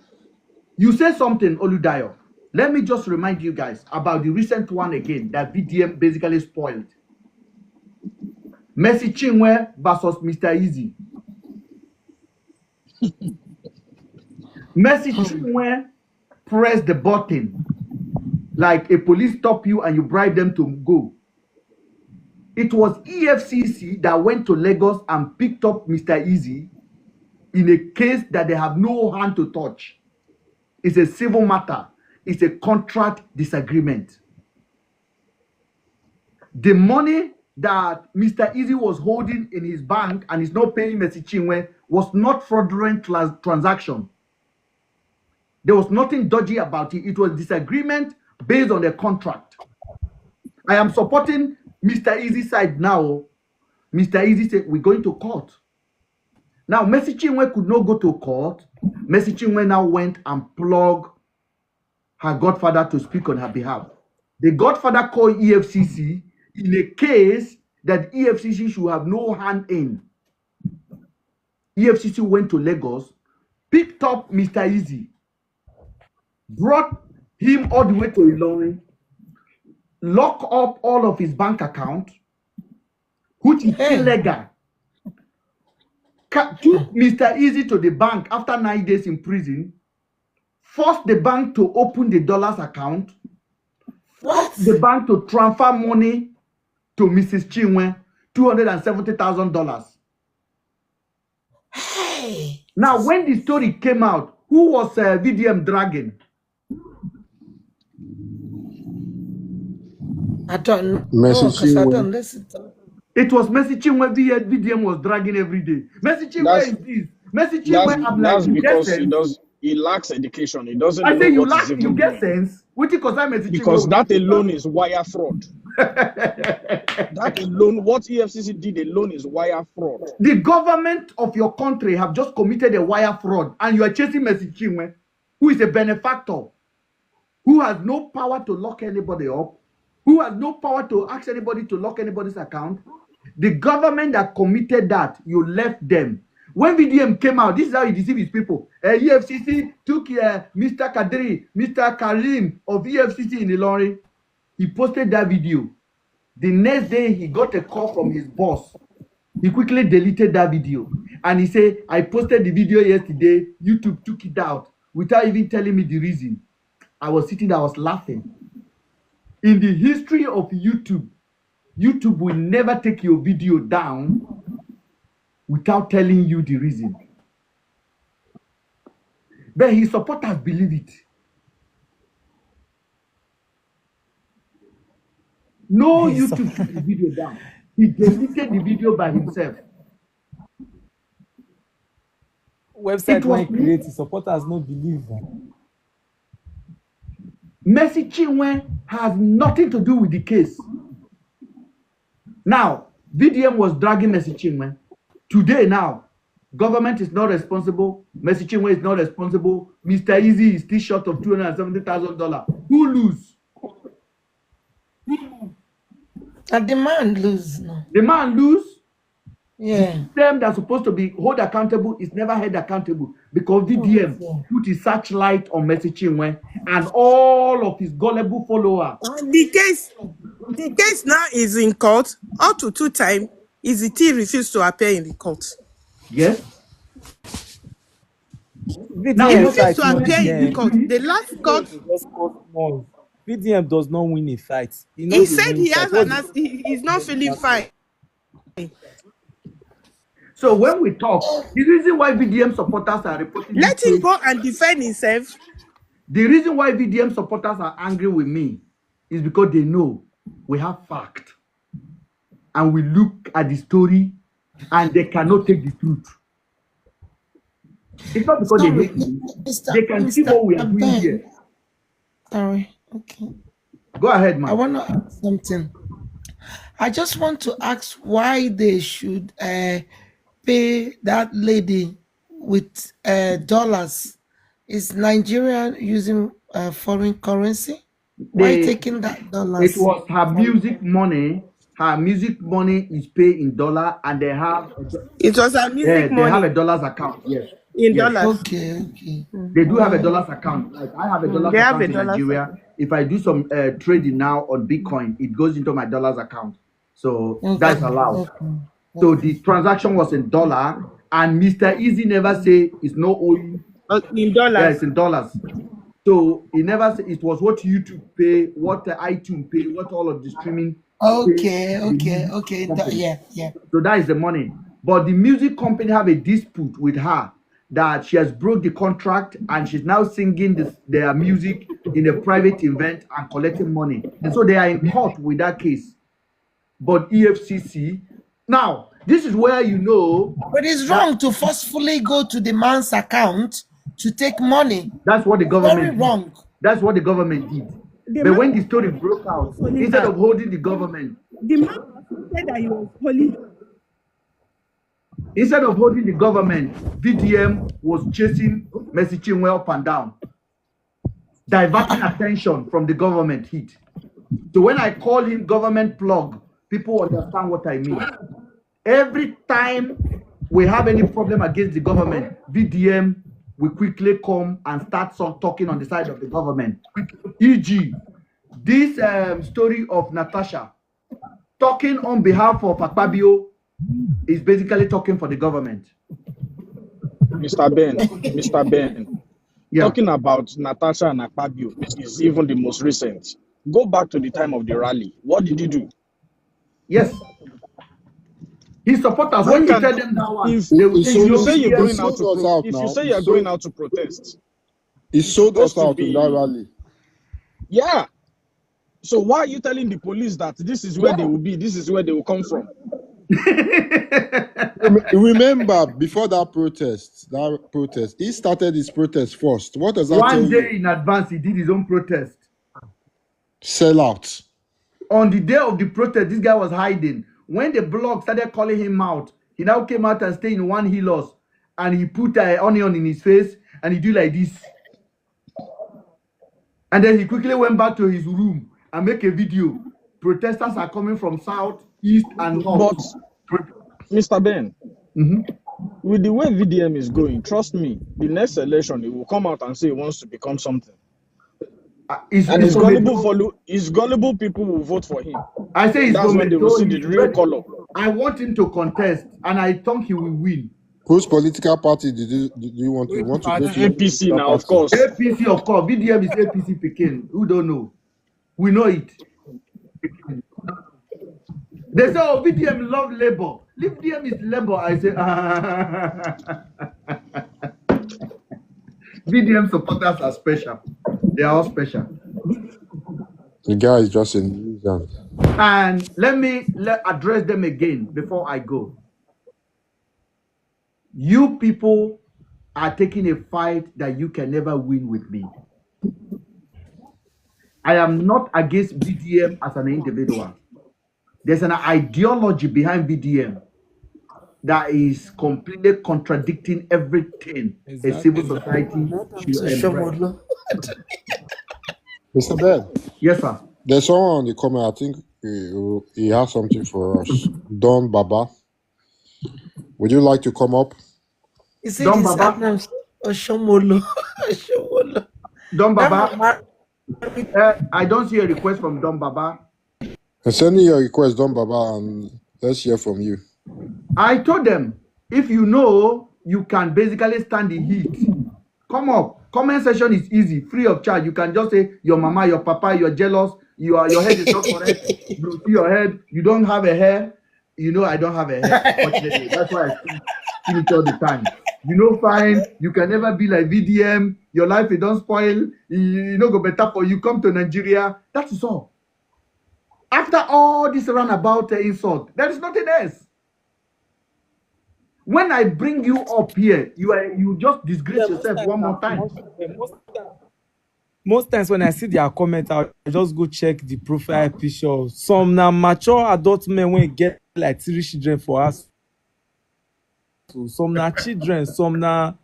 you say something, Oludayo. Let me just remind you guys about the recent one again that VDM basically spoiled. Mercy Chinwe versus Mr. Easy. Mercy Chinwe pressed the button like a police stop you and you bribe them to go. It was EFCC that went to Lagos and picked up Mr. Easy in a case that they have no hand to touch. It's a civil matter. It's a contract disagreement. The money that Mr. Easy was holding in his bank and is not paying Mercy Chinwe was not fraudulent transaction. There was nothing dodgy about it. It was disagreement based on the contract. I am supporting Mr. Easy's side now. Mr. Easy said, we're going to court. Now, Mercy Chinwe could not go to court. Mercy Chinwe now went and plugged her godfather to speak on her behalf. The godfather called EFCC in a case that EFCC should have no hand in. EFCC went to Lagos, picked up Mr. Easy, brought him all the way to Ilorin, lock up all of his bank account, which is illegal. Took Mr. Easy to the bank after 9 days in prison, forced the bank to open the dollars account, forced the bank to transfer money to Mrs. Chinwe, $270,000. Hey. Now, when the story came out, who was VDM dragging? I don't know. Mercy Because I Chinwe. don't listen to It was Mercy Chinwe VDM was dragging every day. Mercy Chinwe is this. Mercy Chinwe, I'm like, That's you get because sense? he lacks education. He doesn't I know say you what lack, he's you even get doing. sense. What you call Mercy Because Chinwe? that alone is wire fraud. That alone, what EFCC did alone is wire fraud. The government of your country have just committed a wire fraud, and you are chasing Mercy Chinwe, who is a benefactor, who has no power to lock anybody up, who has no power to ask anybody to lock anybody's account. The government that committed that, you left them. When VDM came out, this is how he deceived his people. EFCC took Mr. Kadri, Mr. Karim of EFCC in Ilorin. He posted that video. The next day, he got a call from his boss. He quickly deleted that video. And he said, I posted the video yesterday. YouTube took it out without even telling me the reason. I was sitting there, I was laughing. In the history of YouTube, YouTube will never take your video down without telling you the reason. But his supporters believe it. No YouTube took the video down. He deleted the video by himself. Website when create supporters no believe. Mercy Chinwe has nothing to do with the case. Now, VDM was dragging Mercy Chinwe. Today now, government is not responsible. Mercy Chinwe is not responsible. Mr. Easy is still short of $270,000. Who lose? And the man lose. No. The man lose. Yeah. The system that's supposed to be held accountable is never held accountable because VDM put his searchlight on Mercy Chinwe and all of his gullible followers. The case now is in court up to 2 times. Izzy refused to appear in the court. Yes. VDM He refused fight to no appear in the again. court. The last court, Just cause noise. VDM does not win a fight. he He said he has wins. he's not feeling fine. So when we talk, the reason why VDM supporters are reporting Let this him go and defend himself. The reason why VDM supporters are angry with me is because they know we have fact. And we look at the story and they cannot take the truth. It's not because they hate me. They can see what we are doing Ben. here. Sorry. Okay. Go ahead, man. I want to ask something. I just want to ask why they should pay that lady with dollars. Is Nigeria using foreign currency? Why taking that dollars? It was her music money. Her music money is paid in dollar, and they have. It was her music They money. have a dollars account. Yes. In Yes. dollars. Okay. They do have a dollars account. Like I have a dollars They have account a in dollars Nigeria. If I do some trading now on Bitcoin, it goes into my dollars account. So that's allowed. So the transaction was in dollar, and Mr. Easy never say it's no owing. In dollars. Yeah, it's in dollars. So he never said it was what YouTube pay, what the iTunes pay, what all of the streaming. Okay. Company. Yeah. So that is the money. But the music company have a dispute with her that she has broke the contract and she's now singing their music in a private event and collecting money. And so they are in court with that case. But EFCC, now this is where you know. But it's wrong to forcefully go to the man's account to take money. That's what the government Very did. wrong. That's what the government did. But when the story broke out, instead of holding the government, The man said that he was holding. instead of holding the government, VDM was chasing Mercy Chinwe up and down, diverting attention from the government heat. So when I call him government plug, people understand what I mean. Every time we have any problem against the government, VDM will quickly come and start talking on the side of the government. E.g., this story of Natasha talking on behalf of Akpabio is basically talking for the government. Mr. Ben, talking about Natasha and Akpabio is even the most recent. Go back to the time of the rally. What did he do? Yes. His supporters, when you tell them that one, if you you say you're going out to protest, he sold us out in that rally. Yeah. So why are you telling the police that this is where they will be, this is where they will come from? Remember, before that protest, he started his protest first. What does that tell One you? day in advance, he did his own protest. Sell out. On the day of the protest, this guy was hiding. When the blog started calling him out, he now came out and stayed in one hilos, and he put an onion in his face, and he do like this. And then he quickly went back to his room and make a video. Protesters are coming from south, east, and north. But, Mr. Ben, with the way VDM is going, trust me, the next election, he will come out and say he wants to become something. His gullible people will vote for him. I say that's when they will see the real color. I want him to contest, and I think he will win. Whose political party do you want to go to? APC now, of course. APC, of course. VDM is APC Pekin. Who don't know? We know it. They say, oh, VDM love labor. VDM is labor. I say, VDM supporters are special. They are all special. The guy is just in illusion. And let me address them again before I go. You people are taking a fight that you can never win with me. I am not against VDM as an individual. There's an ideology behind VDM that is completely contradicting everything a civil society should embrace. Mr. Ben. Yes, sir. There's someone on the comment. I think he has something for us. Don Baba. Would you like to come up? Is it Don Baba? Oshomolo. Don Baba. I don't see a request from Don Baba. Send me your request, Don Baba, and let's hear from you. I told them, if you know you can basically stand the heat, come up. Comment section is easy, free of charge. You can just say your mama, your papa, you're jealous, your head is not correct. You see your head, you don't have a hair. You know I don't have a hair. Fortunately, that's why I feel it all the time. You know, fine. You can never be like VDM. Your life it don't spoil. You know go better for you. Come to Nigeria. That is all. After all this roundabout insult, there is nothing else. When I bring you up here, you just disgrace yourself one more time. Most times when I see their comment, I just go check the profile picture. Some now mature adult men when get like 3 children for us. So some now children, some now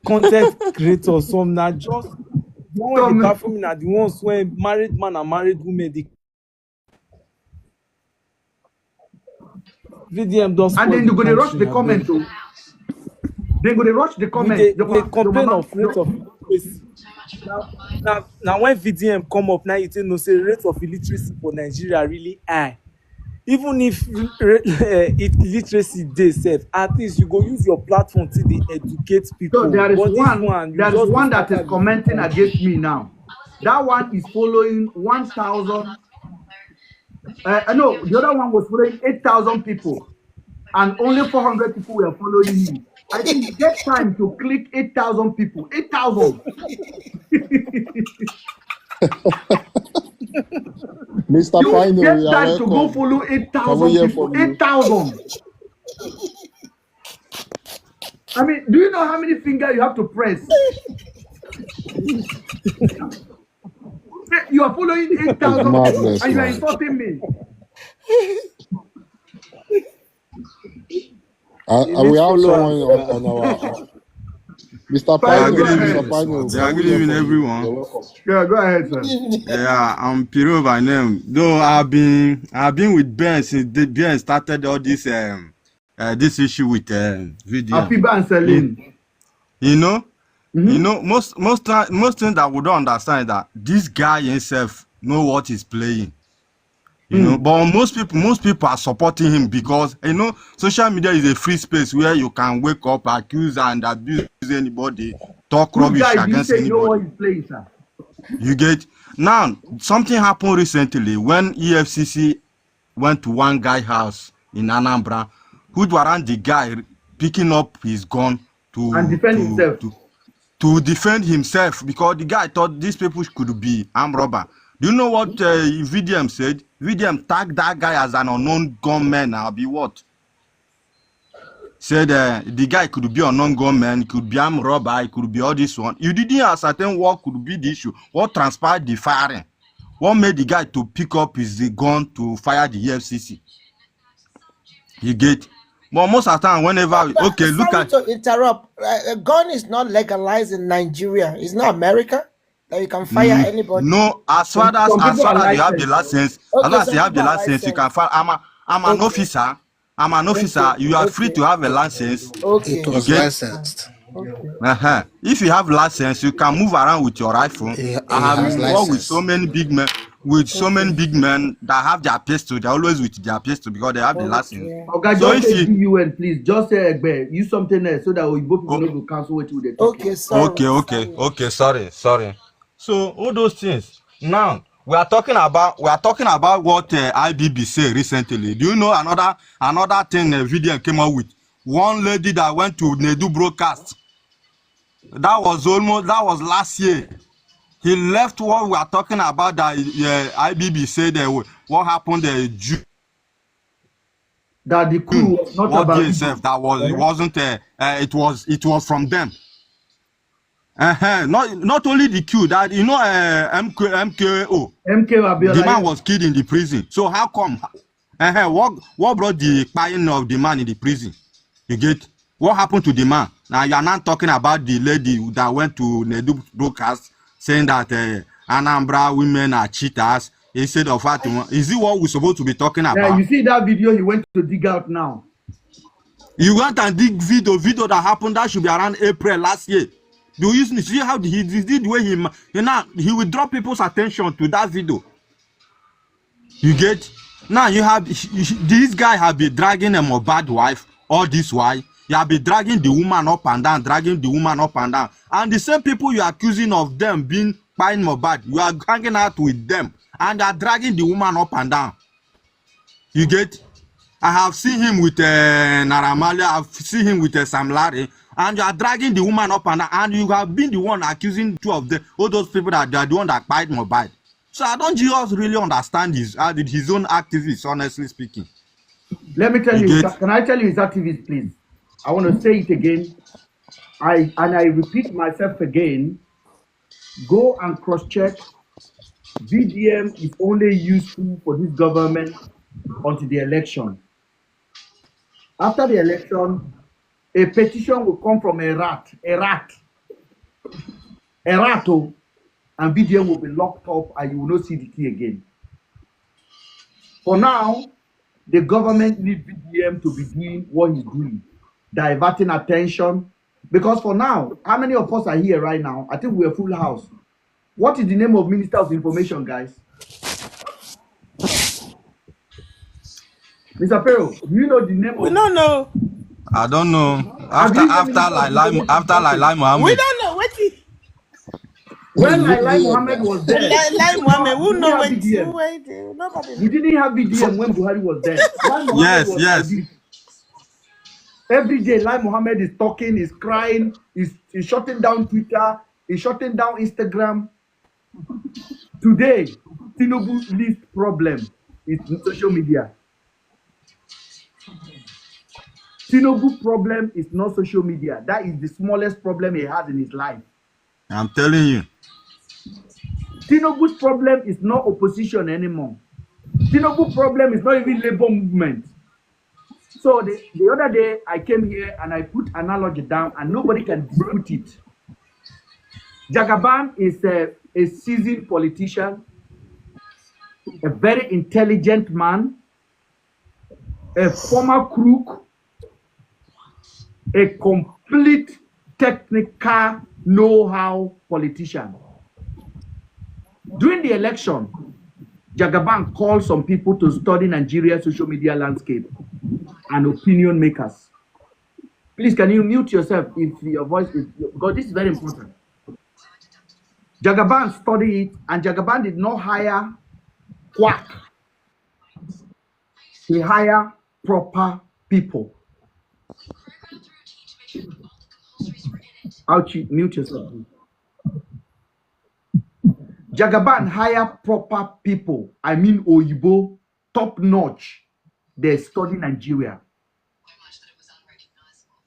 content creators, some now just the one they performing are the ones when married man and married women they VDM does. And then you go to rush the comment. They go to rush the comment. They complain of rate of illiteracy. Now when VDM come up now, you know say rate of illiteracy for Nigeria really high. Even if illiteracy dey safe, at least you go use your platform to educate people. So there is one that is commenting against me now. That one is following 1,000. No, the other one was following 8,000 people, and only 400 people were following me. I think you get time to click 8,000 people. 8,000. Mr. Pino, you get you are time to go welcome. follow Can we 8,000 hear people. from you? 8,000. I mean, do you know how many fingers you have to press? You are following 8,000 people Madness, and you are man. insulting me. We have someone on our Mr. Yeah, Pino. good Mr. evening. Pino, Yeah, can we good hear evening, from you? everyone. You're welcome. Yeah, go ahead, sir. Yeah, I'm Piro by name. Though I've been with Ben since Ben started all this this issue with video. Afiba and Celine. You know, most things that we don't understand is that this guy himself know what he's playing. You know, but most people are supporting him because you know social media is a free space where you can wake up, accuse and abuse anybody, talk rubbish against You know what anybody. he's playing, sir. You get now something happened recently when EFCC went to one guy's house in Anambra, who warrant the guy picking up his gun And defend himself. to defend himself because the guy thought these people could be armed robber. Do you know what VDM said? VDM tagged that guy as an unknown gunman. I'll be what? Said the guy could be unknown gunman, could be armed robber, it could be all this one. You didn't ascertain what could be the issue. What transpired the firing? What made the guy to pick up his gun to fire the EFCC? You get? But most of the time, whenever okay, look Sorry at to interrupt. A gun is not legalized in Nigeria. It's not America that you can fire anybody. No, as far as you have the license, as long as you have the license, you can fire. I'm an officer. I'm an officer. You are free to have a license. Okay. It was You get? licensed. If you have license, you can move around with your rifle. I have has worked with license. so many big men, that have their pistol. They're always with their pistol because they have the license. Okay, So just if say you GUN, please. Just say Egbe. Use something else so that we both people know to cancel what they talk. Okay, sorry. okay, sorry. So all those things. Now we are talking about what IBB said recently. Do you know another thing the video came up with? One lady that went to Nedu broadcast. That was last year. He left what we are talking about that IBB said what happened That the crew was not what about they said that was it wasn't it was from them. Not only the Q that you know MKO. Abiola. The man was killed in the prison. So how come? What brought the buying of the man in the prison? You get what happened to the man? Now you are not talking about the lady that went to Nedu broadcast saying that Anambra women are cheaters instead of Fatima. Is it what we're supposed to be talking about? Yeah, you see that video he went to dig out now. You went and dig video that happened that should be around April last year. Do you see how he did the way he will draw people's attention to that video? You get? Now you have this guy have been dragging a Mohbad wife All this why you have been dragging the woman up and down, dragging the woman up and down. And the same people you are accusing of them being buying Mohbad, you are hanging out with them and are dragging the woman up and down. You get? I have seen him with Naramali, I've seen him with Sam Larry, and you are dragging the woman up and down, and you have been the one accusing two of them, all those people that they are the one that buying Mohbad. So I don't just really understand his own activists, honestly speaking. Let me tell you, can I tell you his activists, please? I want to say it again. I repeat myself again. Go and cross-check. VDM is only useful for this government until the election. After the election, a petition will come from a rat, and VDM will be locked up and you will not see the key again. For now, the government needs VDM to be doing what he's doing, diverting attention. Because for now, how many of us are here right now? I think we're a full house. What is the name of Minister of Information, guys? Mr. Pero, do you know the name We of... don't know. I don't know. After Lai Mohammed. We don't know what he... When Lai Mohammed was there, Lai Mohammed, who know what VDM. nobody. We didn't have VDM when Buhari was there. Yes. Every day, Lai Mohammed is talking, is crying, is shutting down Twitter, is shutting down Instagram. Today, Tinubu's least problem is social media. Tinubu's problem is not social media. That is the smallest problem he has in his life. I'm telling you. Tinubu's problem is not opposition anymore. Tinubu's problem is not even labor movement. So the other day, I came here and I put analogy down and nobody can dispute it. Jagaban is a seasoned politician, a very intelligent man, a former crook, a complete technical know-how politician. During the election, Jagaban called some people to study Nigeria's social media landscape and opinion makers. Please, can you mute yourself if your voice is, because this is very important. Jagaban studied it, and Jagaban did not hire quack. He hired proper people. Ouchie, mute yourself. Jagaban hire proper people. I mean Oyibo, top notch. They study Nigeria.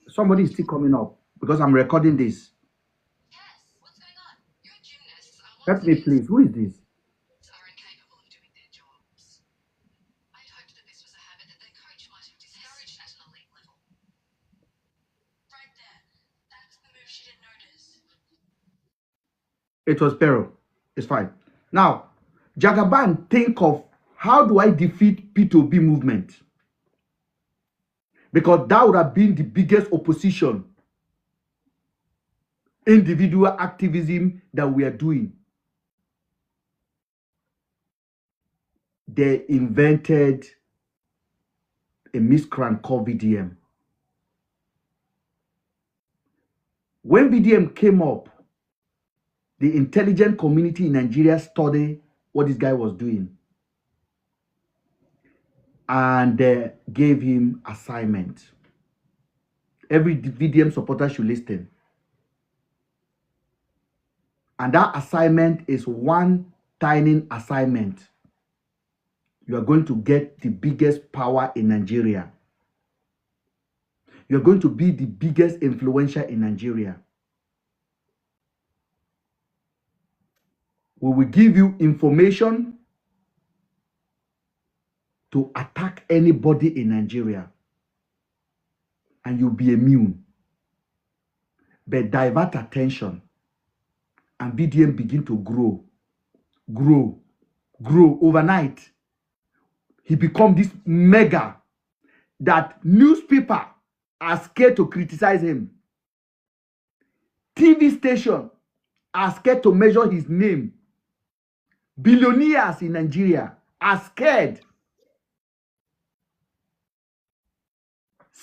Somebody is still coming up because I'm recording this. Help me, please. Who is this? It was Pero. It's fine. Now, Jagaban, think of how do I defeat P2B movement? Because that would have been the biggest opposition, individual activism that we are doing. They invented a miscreant called VDM. When VDM came up, the intelligent community in Nigeria studied what this guy was doing. And they gave him assignment. Every VDM supporter should listen. And that assignment is one tiny assignment. You are going to get the biggest power in Nigeria. You are going to be the biggest influencer in Nigeria. We will give you information to attack anybody in Nigeria. And you'll be immune. But divert attention. And VDM begin to grow. Grow overnight. He become this mega that newspaper are scared to criticize him. TV station are scared to measure his name. Billionaires in Nigeria are scared.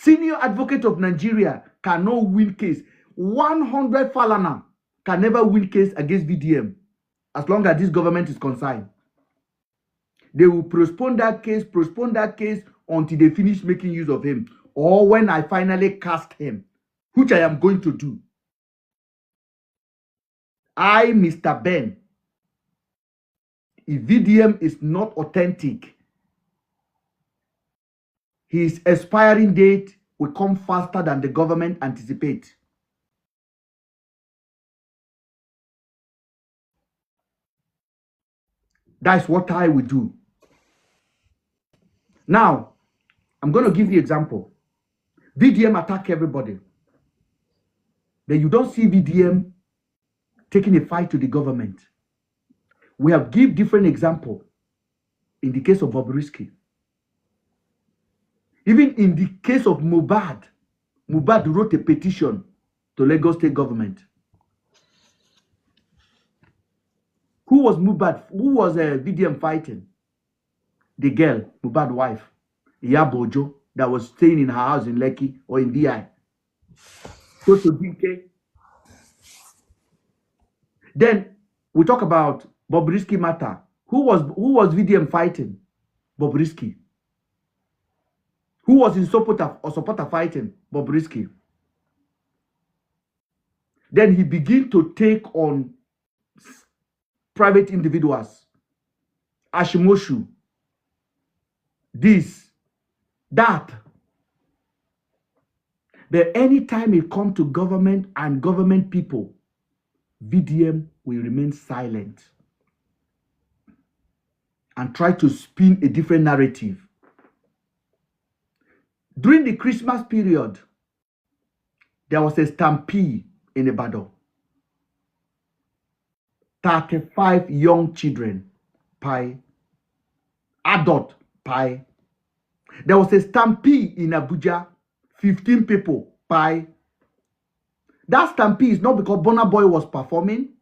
Senior advocate of Nigeria cannot win case. 100 Falana can never win case against VDM as long as this government is concerned. They will postpone that case until they finish making use of him, or when I finally cast him, which I am going to do. I, Mr. Ben, if VDM is not authentic, his expiring date will come faster than the government anticipates. That's what I will do. Now, I'm going to give you an example. VDM attack everybody. Then you don't see VDM taking a fight to the government. We have give different example in the case of Bobrisky. Even in the case of Mohbad, Mohbad wrote a petition to Lagos State government. Who was Mohbad? Who was VDM fighting? The girl, Mohbad's wife, Yabojo, that was staying in her house in Lekki or in DI. So to DK. Then we talk about Bobrisky matter. Who was VDM fighting? Bobrisky. Who was in Sopota fighting? Bobrisky. Then he began to take on private individuals. Ashimoshu. This. That. But anytime it comes to government and government people, VDM will remain silent and try to spin a different narrative. During the Christmas period, there was a stampede in Ibadan. 35 young children, adult, There was a stampede in Abuja, 15 people, That stampede is not because Burna Boy was performing.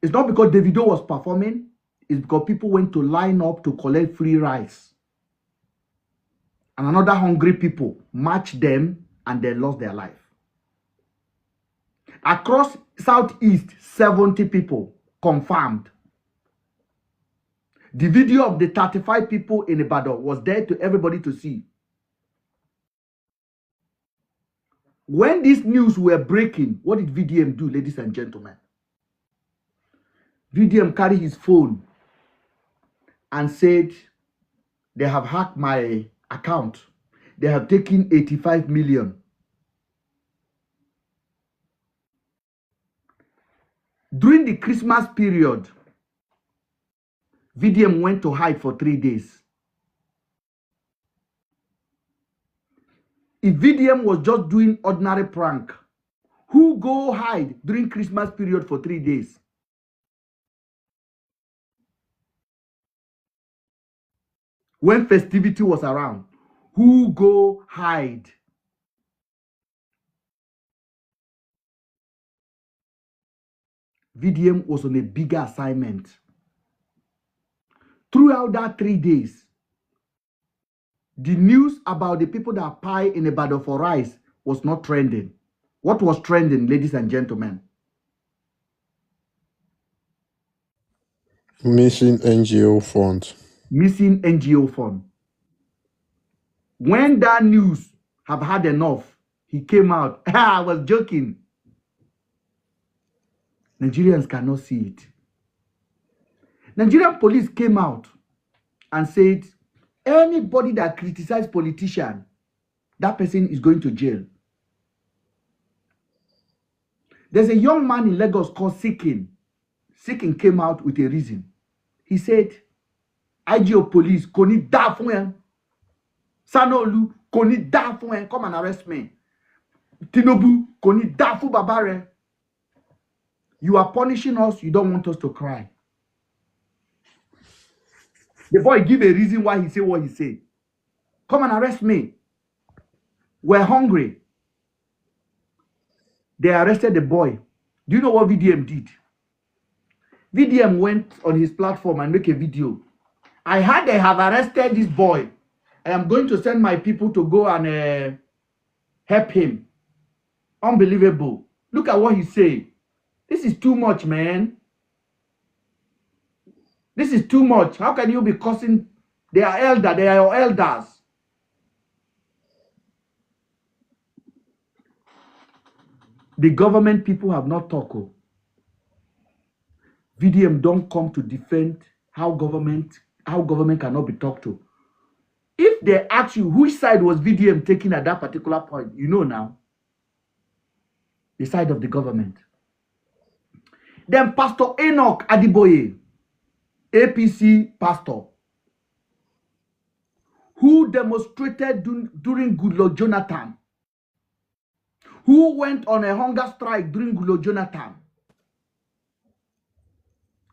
It's not because Davido was performing. It's because people went to line up to collect free rice. And another hungry people matched them and they lost their life. Across Southeast, 70 people confirmed. The video of the 35 people in Ibadan was there to everybody to see. When these news were breaking, what did VDM do, ladies and gentlemen? VDM carried his phone and said, they have hacked my account. They have taken 85 million. During the Christmas period, VDM went to hide for 3 days. If VDM was just doing ordinary prank, who go hide during Christmas period for 3 days? When festivity was around, who go hide? VDM was on a bigger assignment. Throughout that 3 days, the news about the people that pie in Ibadan for rice was not trending. What was trending, ladies and gentlemen? Missing NGO fund. Missing NGO fund. When that news have had enough, he came out. I was joking. Nigerians cannot see it. Nigerian police came out and said, anybody that criticizes politician, that person is going to jail. There's a young man in Lagos called Sikin. Sikin came out with a reason. He said, IGO police, koni da fún ẹ. Sanolu, koni da fún ẹ. Come and arrest me. Tinubu, koni da fún baba rẹ. You are punishing us, you don't want us to cry. The boy give a reason why he said what he said. Come and arrest me. We're hungry. They arrested the boy. Do you know what VDM did? VDM went on his platform and make a video. I heard they have arrested this boy. I am going to send my people to go and help him. Unbelievable. Look at what he's saying. This is too much, man. This is too much. How can you be cursing? They are elders. They are your elders. The government people have not talked. VDM don't come to defend how government cannot be talked to. If they ask you which side was VDM taking at that particular point, you know now. The side of the government. Then Pastor Enoch Adiboye, APC pastor, who demonstrated during Goodluck Jonathan, who went on a hunger strike during Goodluck Jonathan,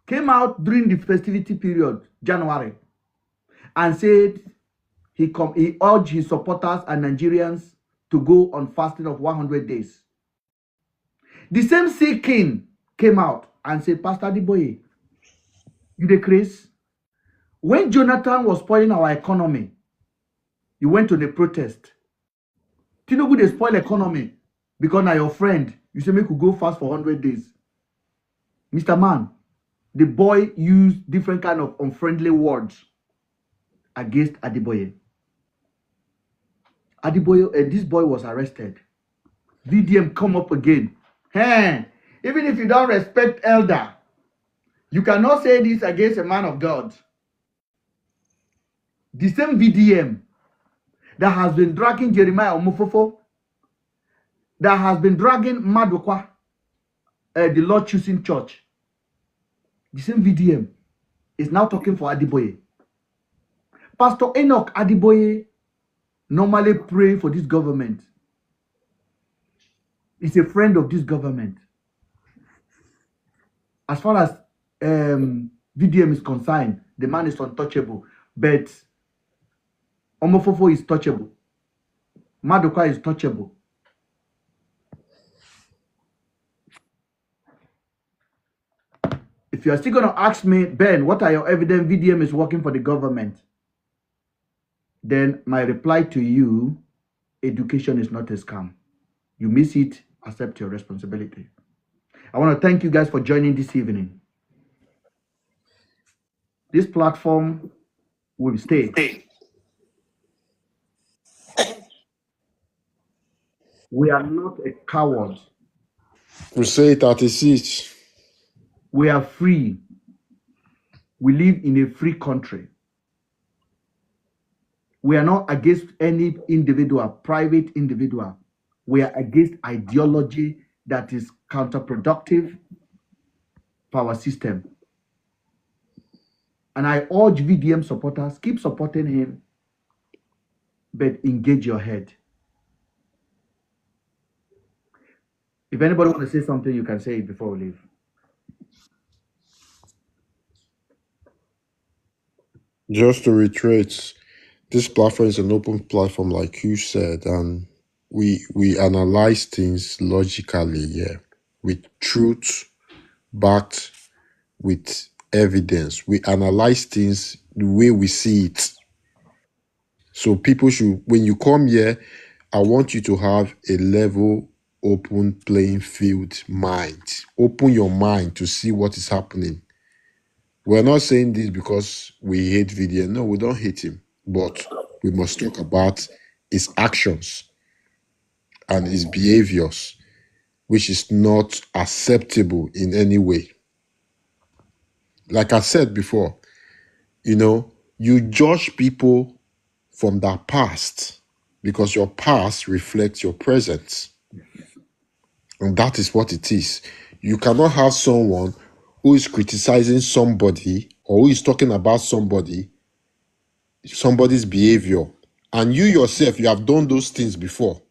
came out during the festivity period, January, and said he urged his supporters and Nigerians to go on fasting of 100 days. The same Seeking came out and said, Pastor Adiboye, you the craze? When Jonathan was spoiling our economy, you went to the protest. Tinubu they spoil economy because now your friend, you say make you go fast for 100 days. Mr. Man, the boy used different kind of unfriendly words against Adiboye. Adiboye, this boy was arrested. VDM come up again. Hey, even if you don't respect elder, you cannot say this against a man of God. The same VDM that has been dragging Jeremiah Omofofo, that has been dragging Madokwa, the Lord Choosing Church. The same VDM is now talking for Adiboye. Pastor Enoch Adiboye normally pray for this government. He's a friend of this government. As far as VDM is concerned, the man is untouchable. But Omofofo is touchable. Madokwa is touchable. If you are still going to ask me, Ben, what are your evidence VDM is working for the government? Then my reply to you, education is not a scam. You miss it, accept your responsibility. I want to thank you guys for joining this evening. This platform will stay. We are not a coward. Crusade 36. We are free. We live in a free country. We are not against any individual, private individual. We are against ideology that is counterproductive for our system. And I urge VDM supporters, keep supporting him, but engage your head. If anybody wants to say something, you can say it before we leave. Just to reiterate, this platform is an open platform, like you said, and we analyze things logically, with truth backed with evidence. We analyze things the way we see it. So people should, when you come here, I want you to have a level, open playing field mind. Open your mind to see what is happening. We're not saying this because we hate VDM. No, we don't hate him. But we must talk about his actions and his behaviors, which is not acceptable in any way. Like I said before, you judge people from their past because your past reflects your present. And that is what it is. You cannot have someone who is criticizing somebody or who is talking about somebody's behavior, and you yourself, you have done those things before.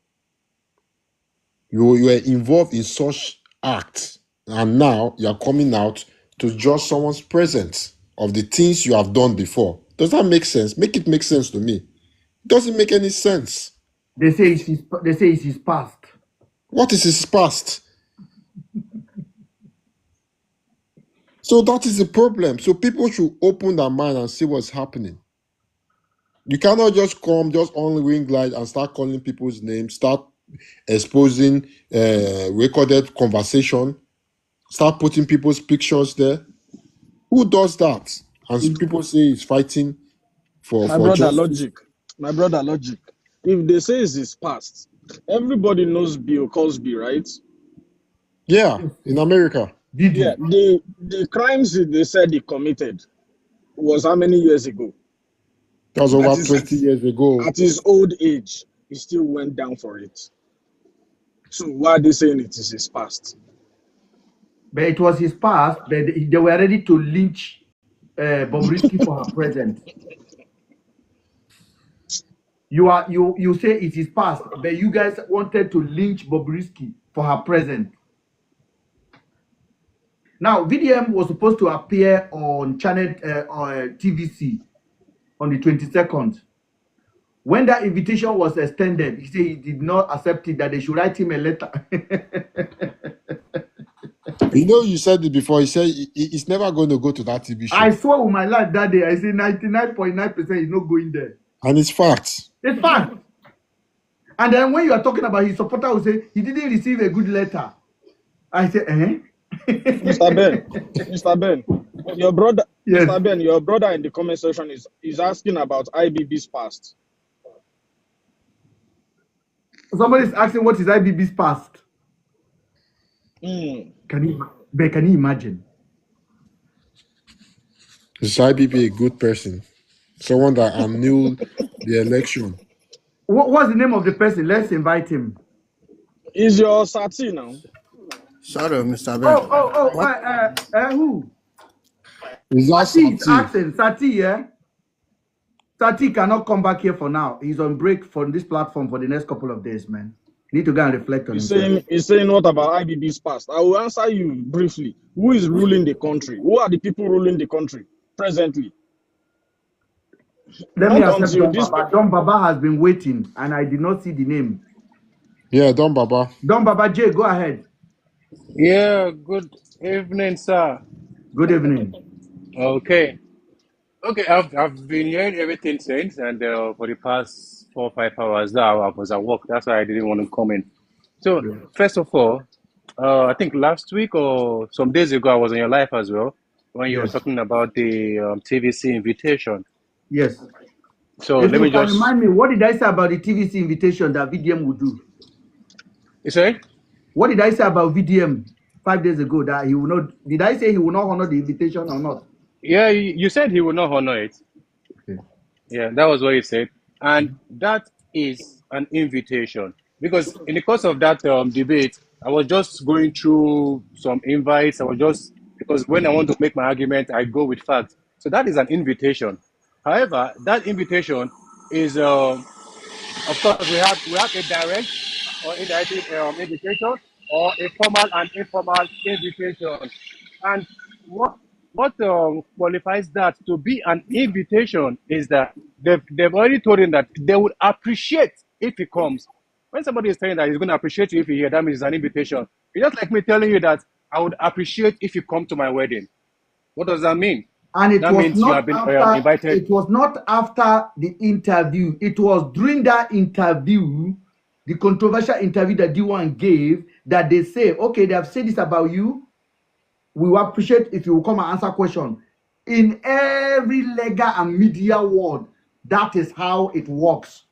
You were involved in such acts, and now you are coming out to judge someone's presence of the things you have done before. Does that make sense? Make it make sense to me. It doesn't make any sense. They say it's his past. What is his past? So that is the problem. So people should open their mind and see what's happening. You cannot just come, just on ring light and start calling people's names, start exposing recorded conversation, start putting people's pictures there. Who does that? And people say he's fighting for My brother, justice. logic. My brother, logic. If they say it's his past, everybody knows Bill Cosby, right? Yeah, in America. Yeah, the crimes they said he committed was how many years ago? That was over 20 years ago. At his old age, he still went down for it. So why are they saying it is his past? But it was his past, but they were ready to lynch Bobrisky for her present. You say it is past, but you guys wanted to lynch Bobrisky for her present. Now, VDM was supposed to appear on channel TVC on the 22nd. When that invitation was extended, he said he did not accept it, that they should write him a letter. You know, you said it before. He said he's never going to go to that TV show. I swear with my life that day, I said 99.9% he's not going there. And it's facts. It's fact. And then when you are talking about his supporter who say he didn't receive a good letter, I say, Mr. Ben, your brother, Yes. Mr. Ben, your brother in the comment section is asking about IBB's past. Somebody's asking what is IBB's past. Can you imagine? Is IBB a good person? Someone that annulled the election. What's the name of the person? Let's invite him. Is your Sati now? Sorry, Mr. Ben. Who? Is that Sati is Sati? asking. Sati, yeah? Sati cannot come back here for now. He's on break from this platform for the next couple of days, man. Need to go and reflect on himself. He's saying what about IBB's past? I will answer you briefly. Who is ruling the country? Who are the people ruling the country presently? Let me Not accept until Don this Baba. Don Baba has been waiting, and I did not see the name. Yeah, Don Baba. Don Baba J, go ahead. Yeah, good evening, sir. Good evening. Okay. I've been hearing everything since, and for the past 4 or 5 hours now, I was at work. That's why I didn't want to come in. So, first of all, I think last week or some days ago, I was on your live as well, when you were Yes. talking about the TVC invitation. Yes. So, If let you me can just. remind me, what did I say about the TVC invitation that VDM would do? You say? What did I say about VDM 5 days ago that he will not? Did I say he will not honor the invitation or not? Yeah, you said he will not honor it. Okay. Yeah, that was what he said. And that is an invitation. Because in the course of that debate, I was just going through some invites. Because when I want to make my argument, I go with facts. So that is an invitation. However, that invitation is, of course, we have a direct or indirect invitation or a formal and informal invitation. And what qualifies that to be an invitation is that they've already told him that they would appreciate if he comes. When somebody is saying that he's going to appreciate you if you're here, that means it's an invitation. It's just like me telling you that I would appreciate if you come to my wedding. What does that mean? And it That was means you have not been after. invited. It was not after the interview. It was during that interview, the controversial interview that D1 gave, that they say, okay, they have said this about you. We will appreciate if you will come and answer question. In every legal and media world, that is how it works.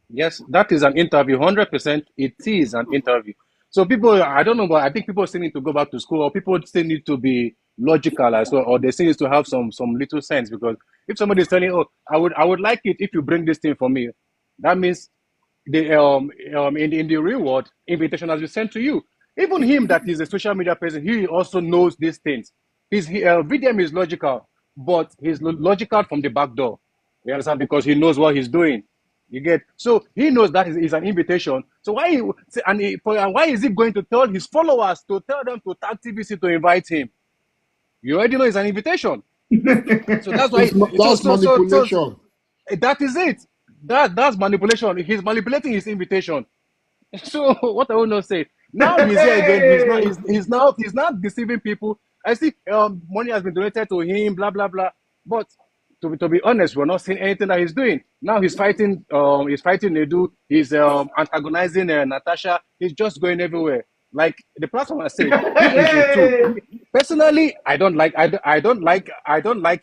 Yes, that is an interview. 100%, it is an interview. So people, I don't know, but I think people still need to go back to school, or people still need to be logical as well, or they still need to have some little sense. Because if somebody is telling, oh, I would like it if you bring this thing for me, that means the in the real world, invitation has been sent to you. Even him, that is a social media person, he also knows these things. His VDM is logical, but he's logical from the back door. You understand? Because he knows what he's doing. You get, so he knows that is an invitation. So why is he going to tell his followers to tell them to tag TVC to invite him? You already know it's an invitation. So that's why That's manipulation. that is it. That's manipulation. He's manipulating his invitation. So what I will not say. Now he's here again. He's not deceiving people. I see money has been donated to him, blah blah blah. But to be honest, we're not seeing anything that he's doing. Now he's fighting Nedu, he's antagonizing Natasha, he's just going everywhere. Like the platform I said, he is a tool. Personally, I don't like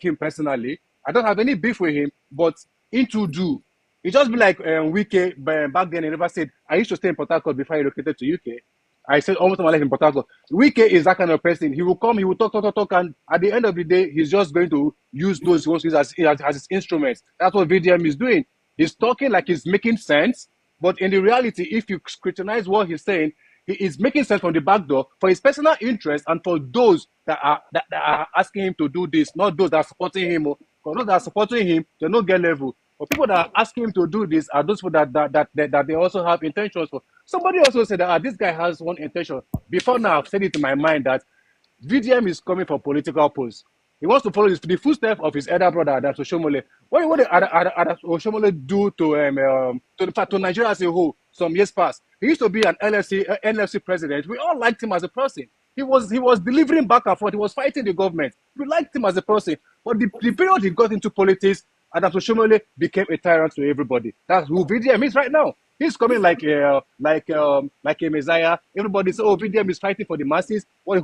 him personally. I don't have any beef with him, but into do. It just be like Wike back then. He never said, I used to stay in Port Harcourt before I relocated to UK. I said almost all my life in Port Harcourt. Wike is that kind of person. He will come, he will talk, and at the end of the day, he's just going to use those he wants to use as his instruments. That's what VDM is doing. He's talking like he's making sense, but in the reality, if you scrutinize what he's saying, he is making sense from the back door for his personal interest and for those that are asking him to do this, not those that are supporting him. For those that are supporting him, they don't get level. But people that are asking him to do this are those people that they also have intentions for. Somebody also said that this guy has one intention. Before now, I've said it in my mind that VDM is coming for political pose. He wants to follow the footsteps of his elder brother, that's Oshomole. What did Oshomole do to Nigeria as a whole some years past? He used to be an NLC president. We all liked him as a person. He was delivering back and forth. He was fighting the government. We liked him as a person. But the period he got into politics, Adams Oshomole became a tyrant to everybody. That's who VDM is right now. He's coming like a messiah. Everybody says, "Oh, VDM is fighting for the masses." What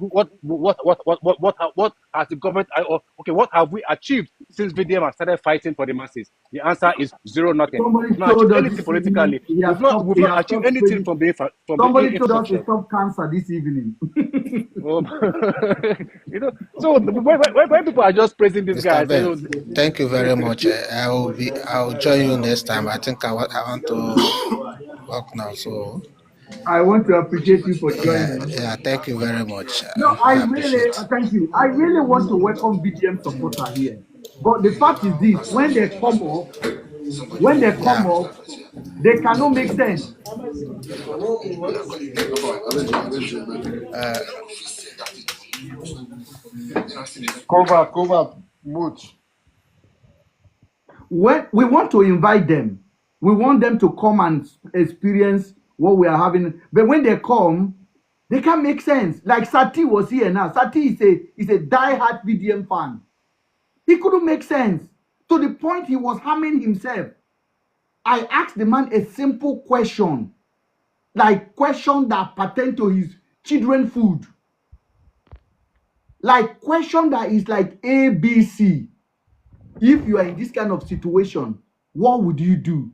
has the government? What have we achieved since VDM has started fighting for the masses? The answer is zero, nothing. We've not achieved anything politically. We've not achieved anything from being Somebody told us to stop cancer this evening. So when people are just praising this guy, Thank you very much. I'll join you next time. I think I want to work now, so I want to appreciate you for joining. yeah, thank you very much. No, I really thank you. I really want to welcome VDM supporter here. But the fact is this: when they come up, they cannot make sense. Cover, mute. When we want to invite them, we want them to come and experience what we are having. But when they come, they can't make sense. Like Sati was here now. Sati is a die-hard VDM fan. He couldn't make sense to the point he was harming himself. I asked the man a simple question, like question that pertain to his children food. Like question that is like ABC. If you are in this kind of situation, what would you do?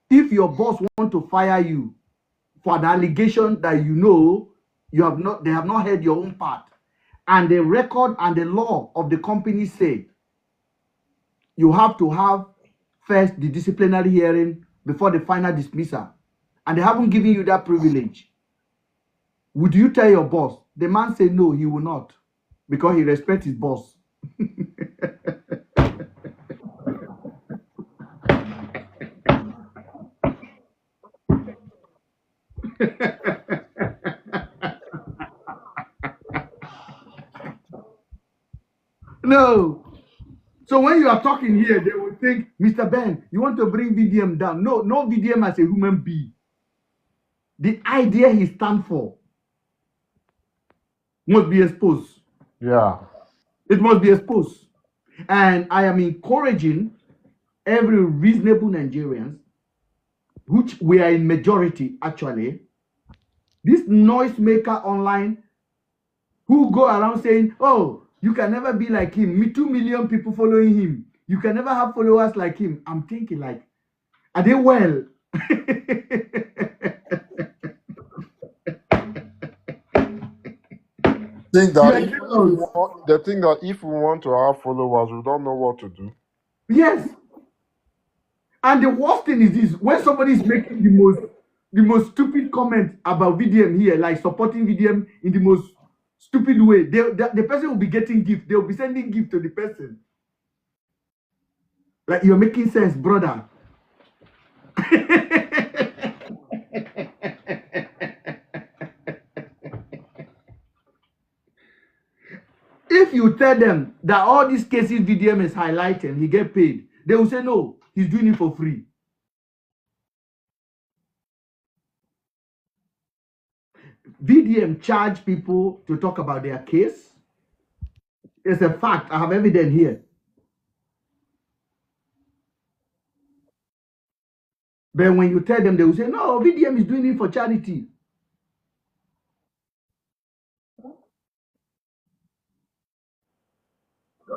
If your boss want to fire you for an allegation that they have not heard your own part, and the record and the law of the company say you have to have first the disciplinary hearing before the final dismissal, and they haven't given you that privilege, would you tell your boss? The man said no, he will not, because he respects his boss. No. So when you are talking here, they will think, Mr. Ben, you want to bring VDM down. No VDM as a human being. The idea he stands for must be exposed. Yeah. It must be exposed. And I am encouraging every reasonable Nigerians, which we are in majority actually, this noise maker online who go around saying, oh, you can never be like him. 2 million people following him. You can never have followers like him. I'm thinking like, are they well? They think that if we want to have followers, we don't know what to do. Yes. And the worst thing is this: when somebody is making the most stupid comment about VDM here, like supporting VDM in the most stupid way, the person will be getting gift. They will be sending gift to the person. Like, you're making sense, brother. If you tell them that all these cases VDM is highlighting, he get paid, they will say no, he's doing it for free. VDM charge people to talk about their case. It's a fact. I have evidence here. But when you tell them, they will say, no, VDM is doing it for charity.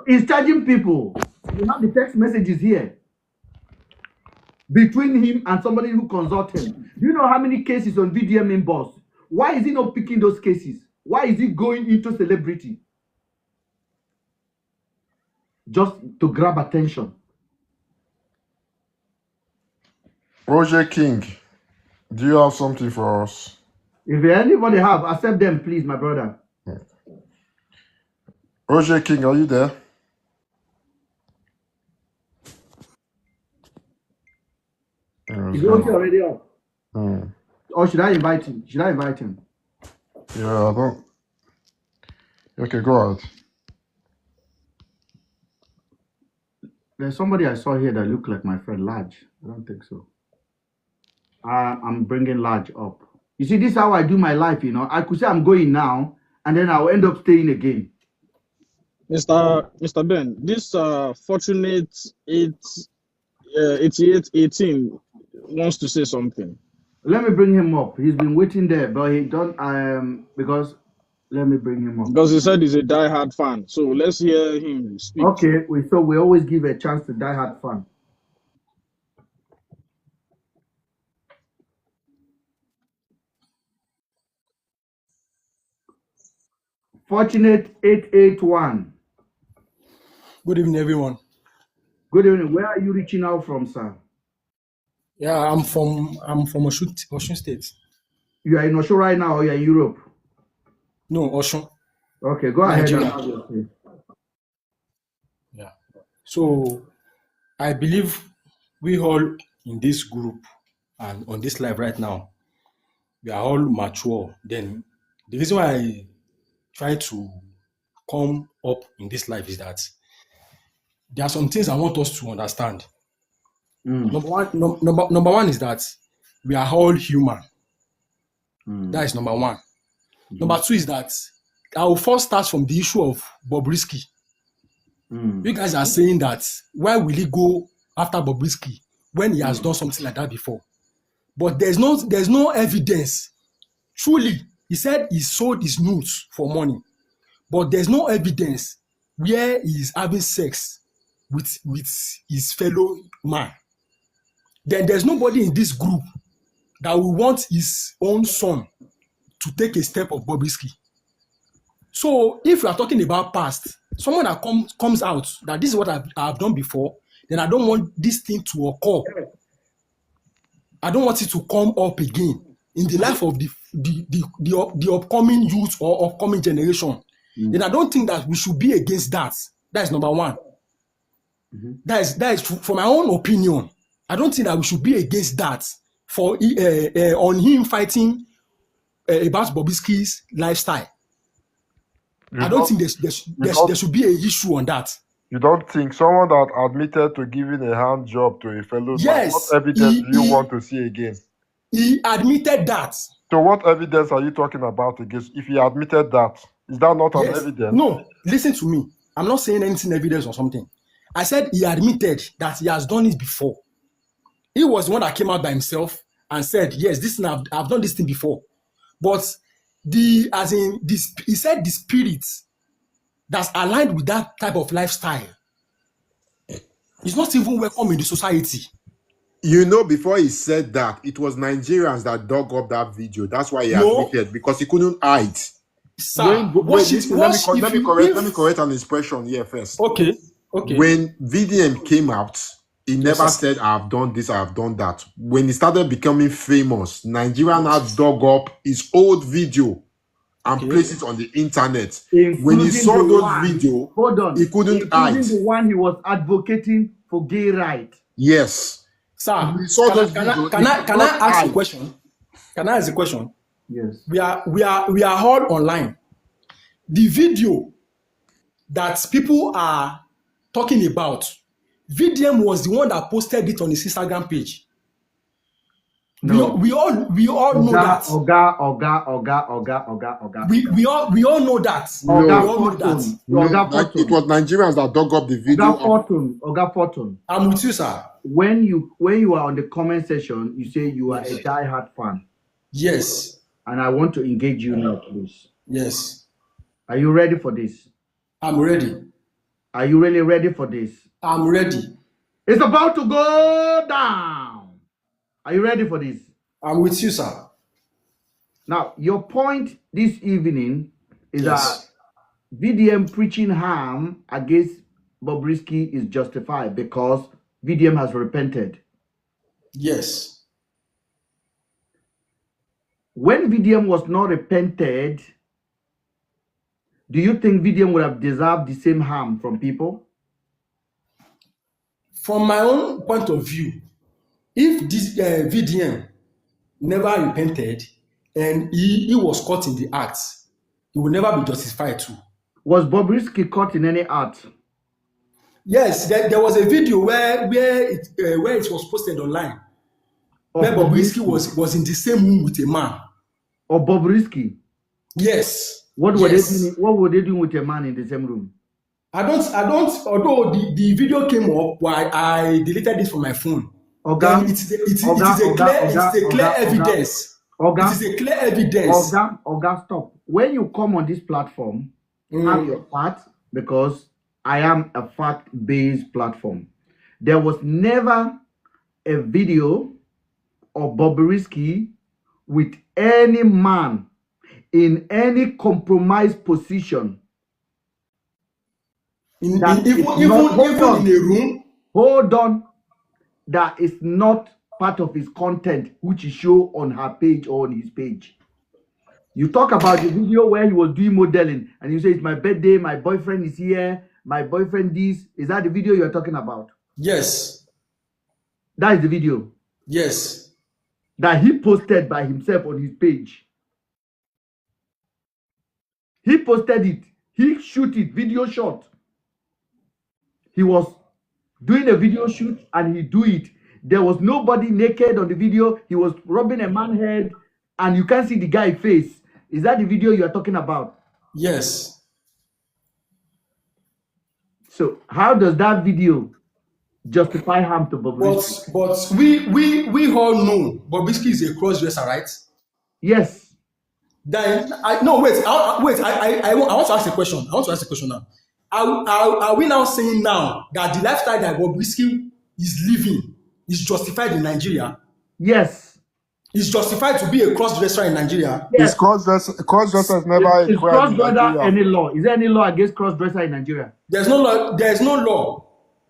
He's charging people. You have the text messages here between him and somebody who consult him. Do you know how many cases on VDM inbox? Why is he not picking those cases? Why is he going into celebrity? Just to grab attention. Roger King, do you have something for us? If anybody have, accept them, please, my brother. Roger King, are you there? Is he okay already up? Hmm. Or should I invite him? Should I invite him? Yeah, I don't. Okay, go ahead. There's somebody I saw here that looked like my friend Large. I don't think so. I'm bringing Large up. You see, this is how I do my life, you know. I could say I'm going now, and then I'll end up staying again. Mr. Ben, this fortunate 8818 wants to say something. Let me bring him up. He's been waiting there, but he don't because let me bring him up. Because he said he's a diehard fan. So let's hear him speak. Okay, so we always give a chance to diehard fan. Fortunate 881. Good evening, everyone. Good evening. Where are you reaching out from, sir? Yeah, I'm from Osun State. You are in Osun right now, or you are in Europe? No, Osun. Okay, go ahead. Nigeria. And have your say. Yeah. So I believe we all in this group and on this live right now, we are all mature. Then the reason why I try to come up in this life is that there are some things I want us to understand. Number one is that we are all human. That is number one. Number two is that I will first start from the issue of Bobrisky. You guys are saying that why will he go after Bobrisky when he has done something like that before? But there's no evidence. Truly, he said he sold his nudes for money, but there's no evidence where he is having sex with his fellow man. Then there's nobody in this group that will want his own son to take a step of Bobrisky. So if we are talking about past, someone that comes out that this is what I've done before, then I don't want this thing to occur. I don't want it to come up again in the life of the upcoming youth or upcoming generation. Then I don't think that we should be against that. That is number one. That is for my own opinion. I don't think that we should be against that for on him fighting about Bobrisky's lifestyle. I don't think there should be an issue on that. You don't think someone that admitted to giving a hand job to a fellow Yes, man, what evidence do you want to see again? He admitted that. So what evidence are you talking about against? If he admitted that, is that not an evidence? No, listen to me. I'm not saying anything evidence or something. I said he admitted that he has done it before. He was the one that came out by himself and said, yes, I've done this thing before. But he said the spirit that's aligned with that type of lifestyle is not even welcome in the society. You know, before he said that, it was Nigerians that dug up that video. That's why he admitted, because he couldn't hide. Sir, let me correct an expression here first. Okay. When VDM came out, he never said, I have done this, I have done that. When he started becoming famous, Nigerian has dug up his old video and placed it on the internet. When he saw those videos, he couldn't hide. Including the one he was advocating for gay rights. Yes. Sir, can I ask a question? Can I ask a question? Yes. We are all online. The video that people are talking about, VDM was the one that posted it on his Instagram page. No. We all know that. Oga. We all know that. It was Nigerians that dug up the video. Oga Fortune. I'm with you, sir. when you are on the comment section, you say you are a Yes. die-hard fan, Yes. and I want to engage you now, please. Yes. Are you ready for this? I'm ready. Are you really ready for this? I'm ready. It's about to go down. Are you ready for this? I'm with you, sir. Now, your point this evening is Yes. that VDM preaching harm against Bobrisky is justified because VDM has repented. Yes. When VDM was not repented, do you think VDM would have deserved the same harm from people? From my own point of view, if this VDM never repented and he was caught in the act, he will never be justified too. Was Bobrisky caught in any act? Yes, there was a video where it was posted online, where Bobrisky was in the same room with a man. Or Bobrisky? Yes. What were Yes. they doing? What were they doing with a man in the same room? I don't. Although the video came up, while I deleted it from my phone. Oga, Then it is a clear evidence. Oga, It is a clear evidence. Oga, stop. When you come on this platform, have your facts, because I am a fact-based platform. There was never a video of Bobrisky with any man in any compromised position. Even That is in not- a room. Hold on. That is not part of his content, which he show on her page or on his page. You talk about the video where he was doing modeling, and you say it's my birthday, my boyfriend is here, my boyfriend this. Is that the video you're talking about? Yes. That is the video Yes. that he posted by himself on his page. He posted it. He shoot it, video shot. He was doing a video shoot and he do it. There was nobody naked on the video. He was rubbing a man's head and you can't see the guy's face. Is that the video you are talking about? Yes. So how does that video justify harm to Bobrisky? But we all know Bobrisky is a cross-dresser, right? Yes. Then I want to ask a question. I want to ask a question now. Are we now saying now that the lifestyle that Bobrisky is living is justified in Nigeria? Yes. Is justified to be a cross-dresser in Nigeria? Yes. Cross-dressers never Is required in cross-dresser Nigeria. any law? Is there any law against cross-dresser in Nigeria? There's no law. There's no law.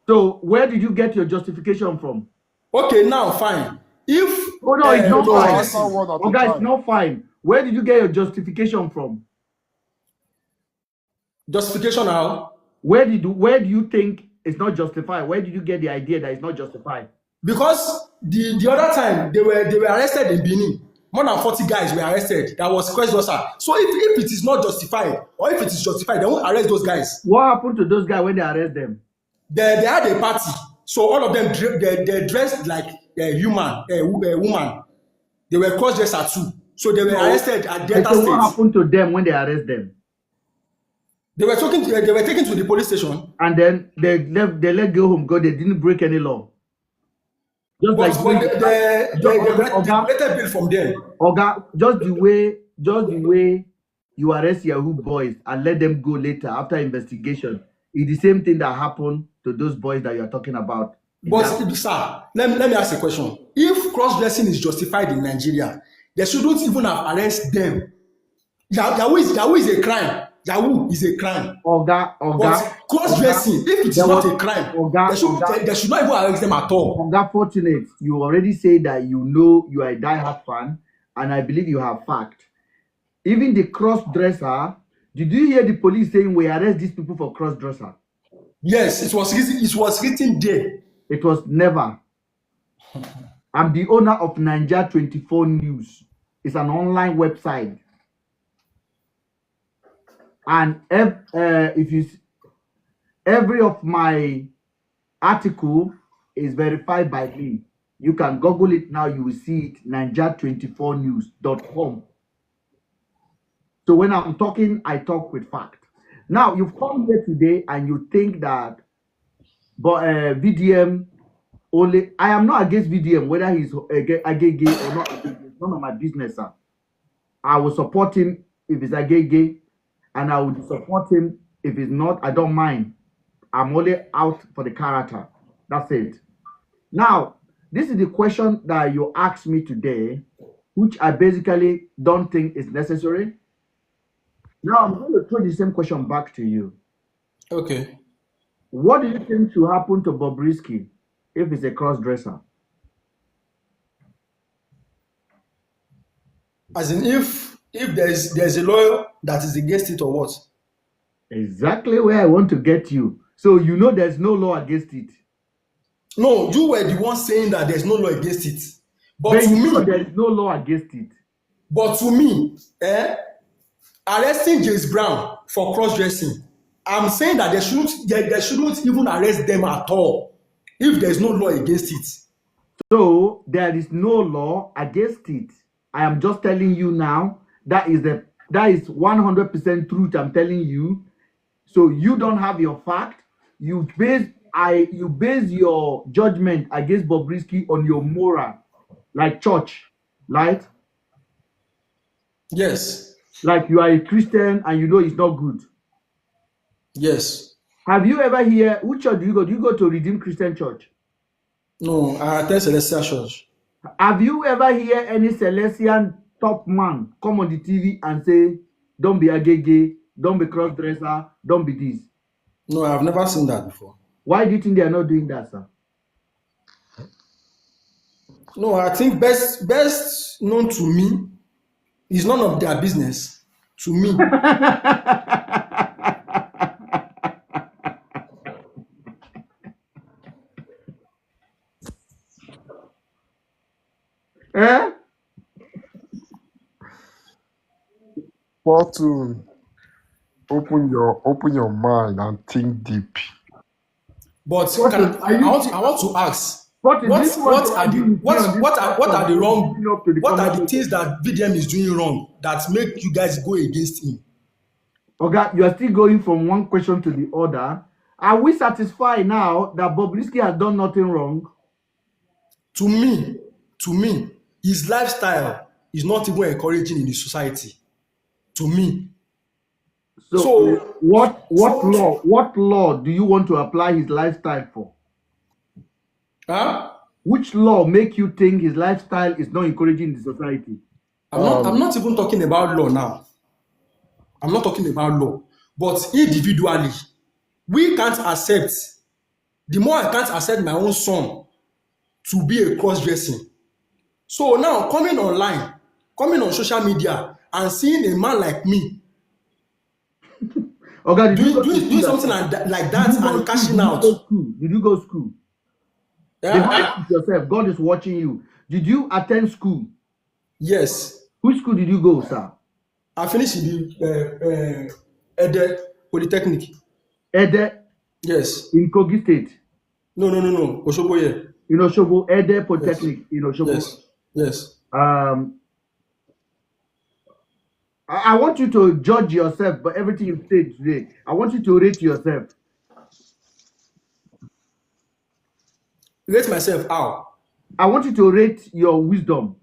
So where did you get your justification from? Okay, now fine. If it's not fine. cross-dressing- Okay, it's not fine. Where did you get your justification from? Justification how? Where do you think it's not justified? Where did you get the idea that it's not justified? Because the other time they were arrested in Benin. More than 40 guys were arrested. That was cross-dresser. So if it is not justified, or if it is justified, they won't arrest those guys. What happened to those guys when they arrest them? They had a party, so all of them they dressed like a woman. They were cross-dresser too, so they were arrested at Delta So what State. happened to them when they arrest them? They were taken to the police station. And then they let go home. Go. They didn't break any law. Just But they Oga, getted bill from them. Oga, just the way you arrest Yahoo boys and let them go later after investigation is the same thing that happened to those boys that you are talking about. But sir, let me ask a question. If cross-dressing is justified in Nigeria, they shouldn't even have arrested them. Yahoo is a crime. Yahoo is a crime. Oga. But cross-dressing, if it is not a crime, they should not even arrest them at all. Oga, fortunate, you already say that you know you are a die-hard fan, and I believe you have fact. Even the cross-dresser, did you hear the police saying we arrest these people for cross-dresser? Yes, it was written there. It was never. I'm the owner of Nigeria 24 News. It's an online website. And every of my article is verified by me. You can Google it now, you will see it, Nigeria24news.com. So when I'm talking, I talk with fact. Now, you've come here today and you think that VDM only. I am not against VDM, whether he's agege or not. It's none of my business, sir. I will support him if he's agege, and I would support him if he's not. I don't mind. I'm only out for the character. That's it. Now, this is the question that you asked me today, which I basically don't think is necessary. Now, I'm going to throw the same question back to you. Okay. What do you think should happen to Bobrisky if he's a cross-dresser? As in, if there's a lawyer that is against it or what? Exactly where I want to get you. So you know there's no law against it. No, you were the one saying that there's no law against it. But to me, there is no law against it. But to me, arresting James Brown for cross-dressing, I'm saying that they shouldn't even arrest them at all if there's no law against it. So there is no law against it. I am just telling you now that is 100% truth. I'm telling you. So you don't have your fact. You base your judgment against Bobrisky on your moral, like church, right? Yes. Like you are a Christian and you know it's not good. Yes. Have you ever hear which church do you go? Do you go to Redeemed Christian Church? No, I attend Celestial Church. Have you ever hear any Celestial top man come on the TV and say, "Don't be a gay, don't be cross-dresser, don't be this"? No, I've never seen that before. Why do you think they are not doing that, sir? No, I think best known to me is none of their business. To me. Fortune, open your mind and think deep. But I want to ask, what are the things that VDM is doing wrong that make you guys go against him? Okay, you are still going from one question to the other. Are we satisfied now that Bobrisky has done nothing wrong? To me, his lifestyle is not even encouraging in the society. To me. So what law do you want to apply his lifestyle for? Huh? Which law make you think his lifestyle is not encouraging the society? I'm not even talking about law now. I'm not talking about law. But individually, we can't accept. The more I can't accept my own son to be a cross-dressing. So now coming online, coming on social media and seeing a man like me okay, doing something like that and cashing out. Did you go to school? Yeah. Yourself. God is watching you. Did you attend school? Yes. Which school did you go, sir? I finished in the Ede Polytechnic. Ede? Yes. In Kogi State? No. Oshobo, yeah. In Oshobo, Ede Polytechnic, yes. In Oshobo. Yes. I want you to judge yourself, but everything you said today, I want you to rate yourself. Rate myself how? I want you to rate your wisdom.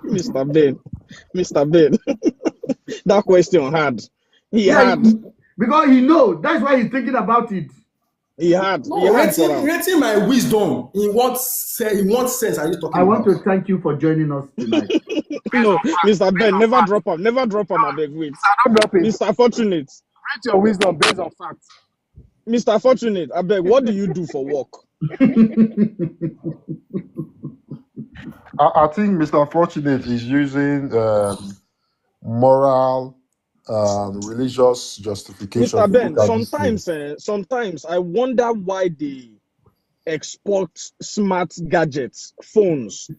Mr. Ben, that question hard. Because he knows. That's why he's thinking about it. Rating my wisdom in what sense are you talking about? I want to thank you for joining us tonight. No, Mr. Ben, never drop him, I beg. Wait. Mr. Fortunate. Rate your wisdom based on facts. Mr. Fortunate, I beg, what do you do for work? I think Mr. Fortunate is using moral religious justification. Mr. Ben, sometimes I wonder why they export smart gadgets, phones.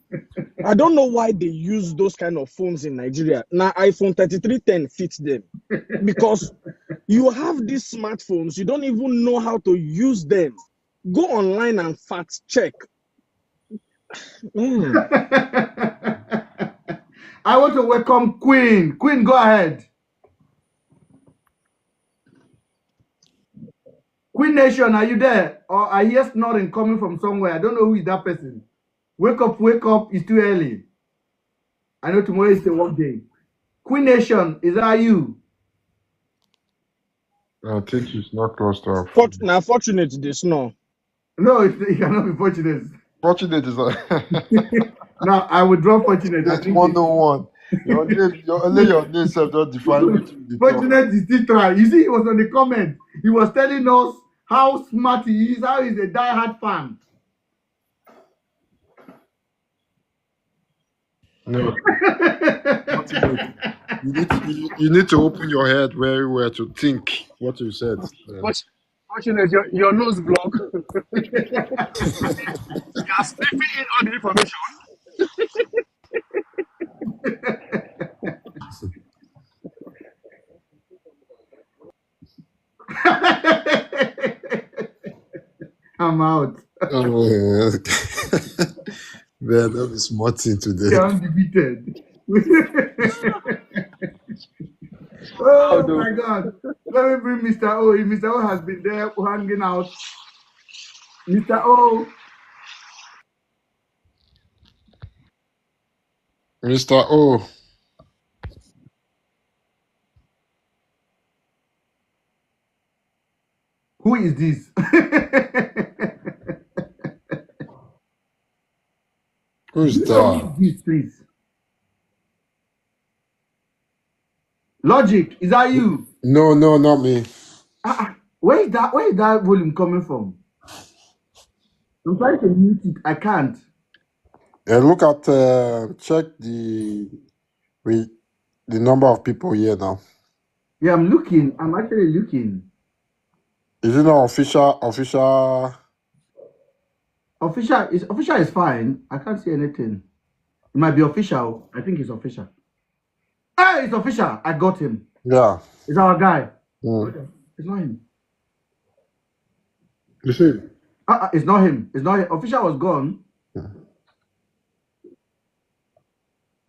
I don't know why they use those kind of phones in Nigeria. Now, iPhone 3310 fits them. Because you have these smartphones, you don't even know how to use them. Go online and fact check. I want to welcome Queen. Queen, go ahead. Queen Nation, are you there? Or I hear snoring coming from somewhere. I don't know who is that person. Wake up, it's too early. I know tomorrow is the work day. Queen Nation, is that you? I think it's not closed off. Now, fortunate this no. No, it cannot be fortunate. Fortunate is No, I would draw fortunate. I it's think 101. Your name self don't define it. Fortunate is still try. You see, he was on the comment. He was telling us how smart he is, how he's a die-hard fan. No. You need to open your head very well to think what you said. Fortunate, your nose block. You are sleeping in all the information. I'm out. Oh, man, that was smarting today. You're undefeated. Oh my God. Let me bring Mr. O. Mr. O has been there hanging out. Mr. O. Mr. O. Who is this? Who's Who that? is this, please? Logic, is that you? No, not me. Where is that volume coming from? I'm trying to mute it. I can't. Look at check the number of people here now. Yeah, I'm looking. I'm actually looking. Is it not official? Official is fine. I can't see anything. It might be official. I think it's official. Hey, it's official. I got him. Yeah. It's our guy. Mm. It's not him. You see? It's not him. It's not him. Official was gone.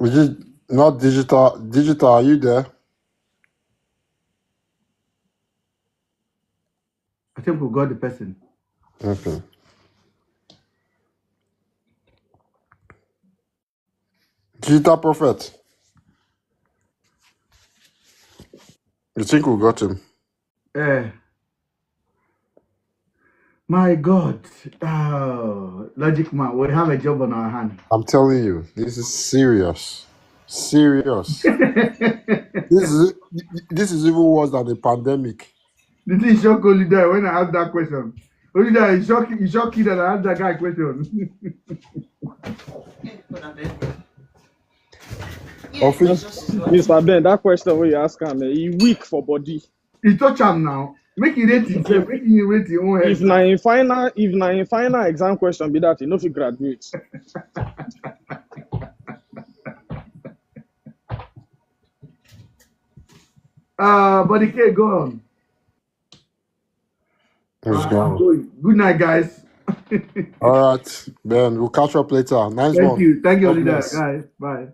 Is it not digital? Digital, are you there? I think we got the person. Okay. Digital Prophet. You think we got him? My God. Logic man, we have a job on our hand. I'm telling you, this is serious. Serious. This is even worse than the pandemic. The thing shock only there when I asked that question. Only that it shocked you that I asked that guy question. Mr. Ben, that question where you ask him, he weak for body. He touch him now. Make it rate himself. Make him rate his own head. If na in final exam question be that, he no fit graduate. But the K, go on. Let's go. Good night, guys. All right, Ben. We'll catch up later. Nice one. Thank you, God leader. bless. Guys, bye.